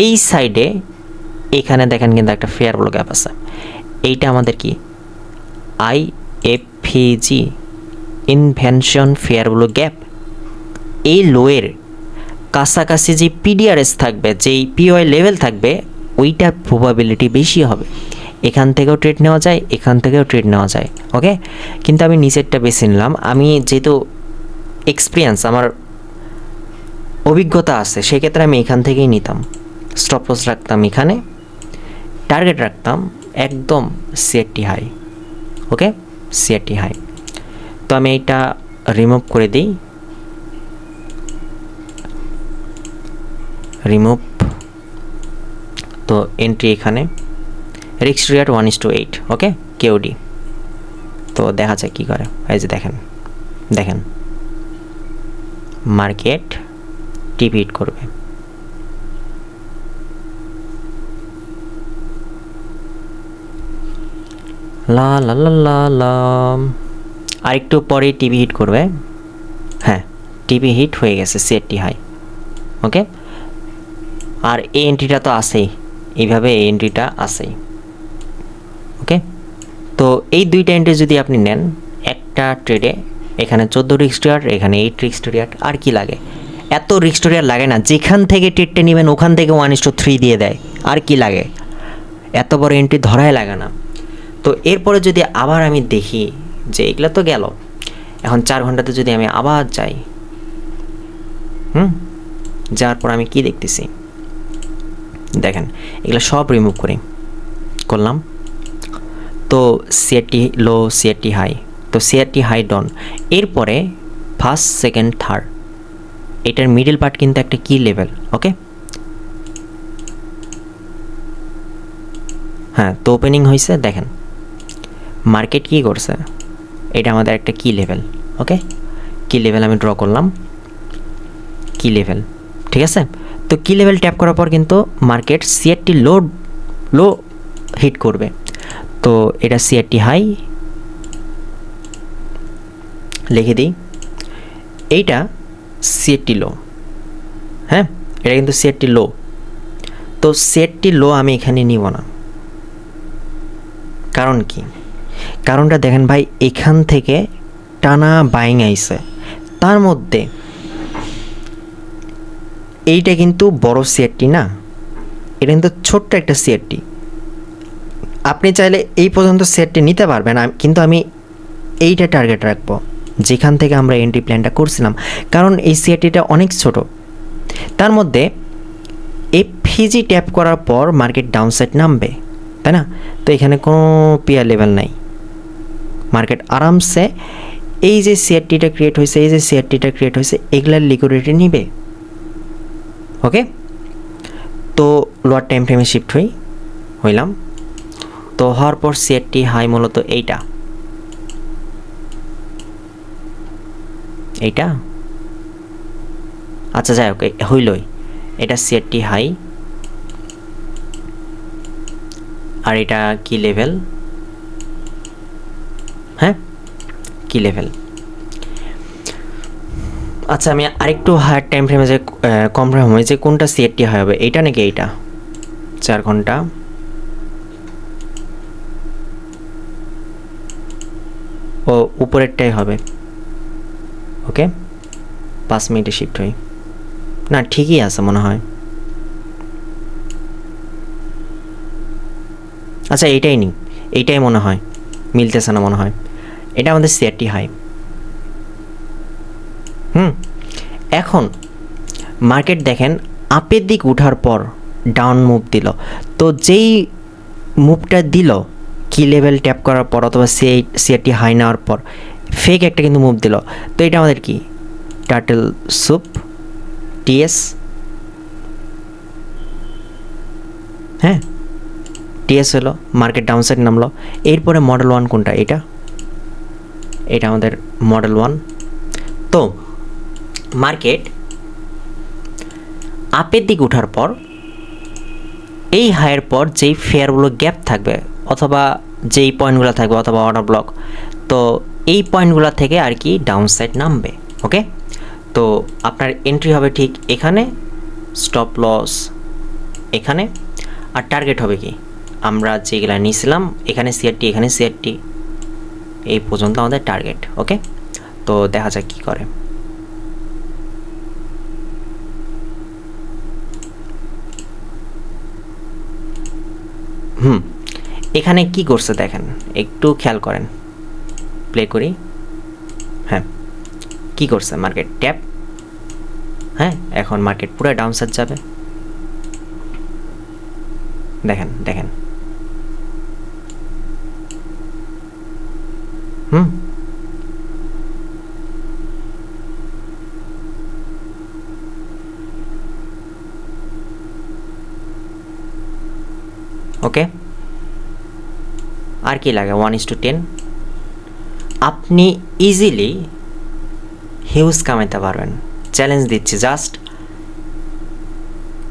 এই সাইডে এখানে দেখেন কিন্তু একটা ফেয়ারবল গ্যাপ আছে, এইটা আমাদের কি IFVG, ইনভেনশন ফেয়ারবল গ্যাপ। এই লোয়ের কাছাকাছি যে PDRS থাকবে, যেই POI লেভেল থাকবে, ওইটার প্রবাবিলিটি বেশি হবে। এখান থেকেও ট্রেড নেওয়া যায়, এখান থেকেও ট্রেড নেওয়া যায়, ওকে। কিন্তু আমি নিচেরটা বেছে নিলাম, আমি যেহেতু এক্সপিরিয়েন্স, আমার অভিজ্ঞতা আছে, সেক্ষেত্রে আমি এখান থেকেই নিতাম। স্টপ লস রাখতাম এখানে, টার্গেট রাখতাম একদম CRT হাই, ওকে, CRT হাই। তো আমি এইটা রিমুভ করে দিই, রিমুভ। তো এন্ট্রি এখানে, রিস্ক রেট 1:8, ওকে, KOD। তো দেখা যায় কী করে, এই যে দেখেন, দেখেন মার্কেট টিপি হিট করবে, লা লা লা লা লা, আরেকটু পরে টিপি হিট করবে, হ্যাঁ টিপি হিট হয়ে গেছে CRT হাই, ওকে। আর এই এন্ট্রিটা তো আছেই, এইভাবে এই এন্ট্রিটা আছেই, ওকে। তো এই দুইটা এন্ট্রি যদি আপনি নেন একটা ট্রেডে, এখানে 14 রিস্ক রেট, এখানে 8 রিস্ক রেট, আর কি লাগে, এত রিস্ক রেট লাগে না। যেখান থেকে ট্রেডটা নেবেন ওখান থেকে 1:3 দিয়ে দেয়, আর কি লাগে, এত বড় এন্ট্রি ধরাই লাগে না। তো এরপরে যদি আবার আমি দেখি যে এগুলো তো গেল, এখন 4 ঘন্টাতে যদি আমি আবার যাই, যাওয়ার পর আমি কি দেখতেছি দেখেন, এগুলো সব রিমুভ করলাম। তো CRT লো, CRT হাই, তো CRT হাই ডাউন, এরপরে ফার্স্ট, সেকেন্ড, থার্ড, এটার মিডল পার্ট কিন্তু একটা কি লেভেল, ওকে। হ্যাঁ, তো ওপেনিং হয়েছে, দেখেন মার্কেট কি করছে, এটা আমাদের একটা কি লেভেল, ওকে। কি লেভেল আমি ড্র করলাম, কি লেভেল, ঠিক আছে। তো কি লেভেল ট্যাপ করার পর কিন্তু মার্কেট CRT লো লো হিট করবে। তো এটা সিআরটি হাই লিখে দিই, এইটা সিআরটি লো। হ্যাঁ, এটা কিন্তু সিআরটি লো। তো সিআরটি লো আমি এখানে নিব না। কারণ কি? কারণটা দেখেন ভাই, এখান থেকে টানা বাইং আইছে, তার মধ্যে এইটা কিন্তু বড় সিআরটি না, এটা কিন্তু ছোট্ট একটা সিআরটি। আপনি চাইলে এই পর্যন্ত সিআরটি নিতে পারবেন, কিন্তু আমি এইটা টার্গেট রাখবো যেখান থেকে আমরা এন্ট্রি প্ল্যানটা করছিলাম, কারণ এই সিআরটিটা অনেক ছোট। তার মধ্যে এফভিজি ট্যাপ করার পর মার্কেট ডাউনসাইড নামবে, তাই না? তো এখানে কোনো পিয়ার লেভেল নাই, মার্কেট আরামসে এই যে সিআরটিটা ক্রিয়েট হয়েছে, এই যে সিআরটিটা ক্রিয়েট হয়েছে, এগুলার লিকুইডিটি নিবে। ওকে, তো লোয়ার টাইম ফ্রেমে শিফট হইলাম। তো হওয়ার পর সিআরটি হাই মূলত এইটা, আচ্ছা যাই হোক, হইলই, এটা সিআরটি হাই। আর এটা কি লেভেল? হ্যাঁ, কি লেভেল? আচ্ছা, আমি আরেকটু হায়ার টাইম ফ্রেমে যে কনফার্ম হয় যে কোনটা সিআরটি হাই হবে, এইটা নাকি এইটা? 4 ঘন্টা, ও উপরেরটাই হবে। ওকে, 5 মিনিটে শিফট হই। না, ঠিকই আছে মনে হয়। আচ্ছা, এইটাই নিই, এইটাই মনে হয়, মিলতেছে না মনে হয়। এটা আমাদের সিআরটি হাই। এখন মার্কেট দেখেন আপের দিক উঠার পর ডাউন মুভ দিল। তো যেই মুভটা দিল কি লেভেল ট্যাপ করার পর অথবা সিআরটি হাই নেওয়ার পর ফেক একটা কিন্তু মুভ দিল। তো এটা আমাদের কি টার্টেল স্যুপ টিএস, হ্যাঁ টিএস হলো, মার্কেট ডাউনসাইড নামলো। এরপরে মডেল 1 কোনটা? এটা আমাদের মডেল 1। তো মার্কেট আপের দিক ওঠার পর এই হাইয়ের পর যেই ফেয়ারগুলো গ্যাপ থাকবে অথবা যেই পয়েন্টগুলো থাকবে অথবা অর্ডার ব্লক, তো এই পয়েন্টগুলো থেকে আর কি ডাউনসাইড নামবে। ওকে, তো আপনার এন্ট্রি হবে ঠিক এখানে, স্টপ লস এখানে, আর টার্গেট হবে কি আমরা যেগুলো নিয়েছিলাম, এখানে সিআরটি, এখানে সিআরটি, এই পর্যন্ত আমাদের টার্গেট। ওকে, তো দেখা যাক কী করে। এখানে কি করছে দেখেন, একটু খেয়াল করেন, প্লে করি। হ্যাঁ, কি করছে মার্কেট? ট্যাপ। হ্যাঁ, এখন মার্কেট পুরো ডাউনসাইড যাবে। দেখেন দেখেন, ওকে, আর কি লাগে? 1:10 আপনি ইজিলি হিউজ কামাইতে পারবেন। চ্যালেঞ্জ দিচ্ছি, জাস্ট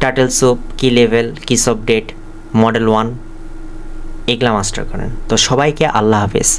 টার্টেল স্যুপ, কি লেভেল, কি সব ডেট, মডেল 1 এগুলা মাস্টার করেন। তো সবাইকে আল্লাহ হাফেজ।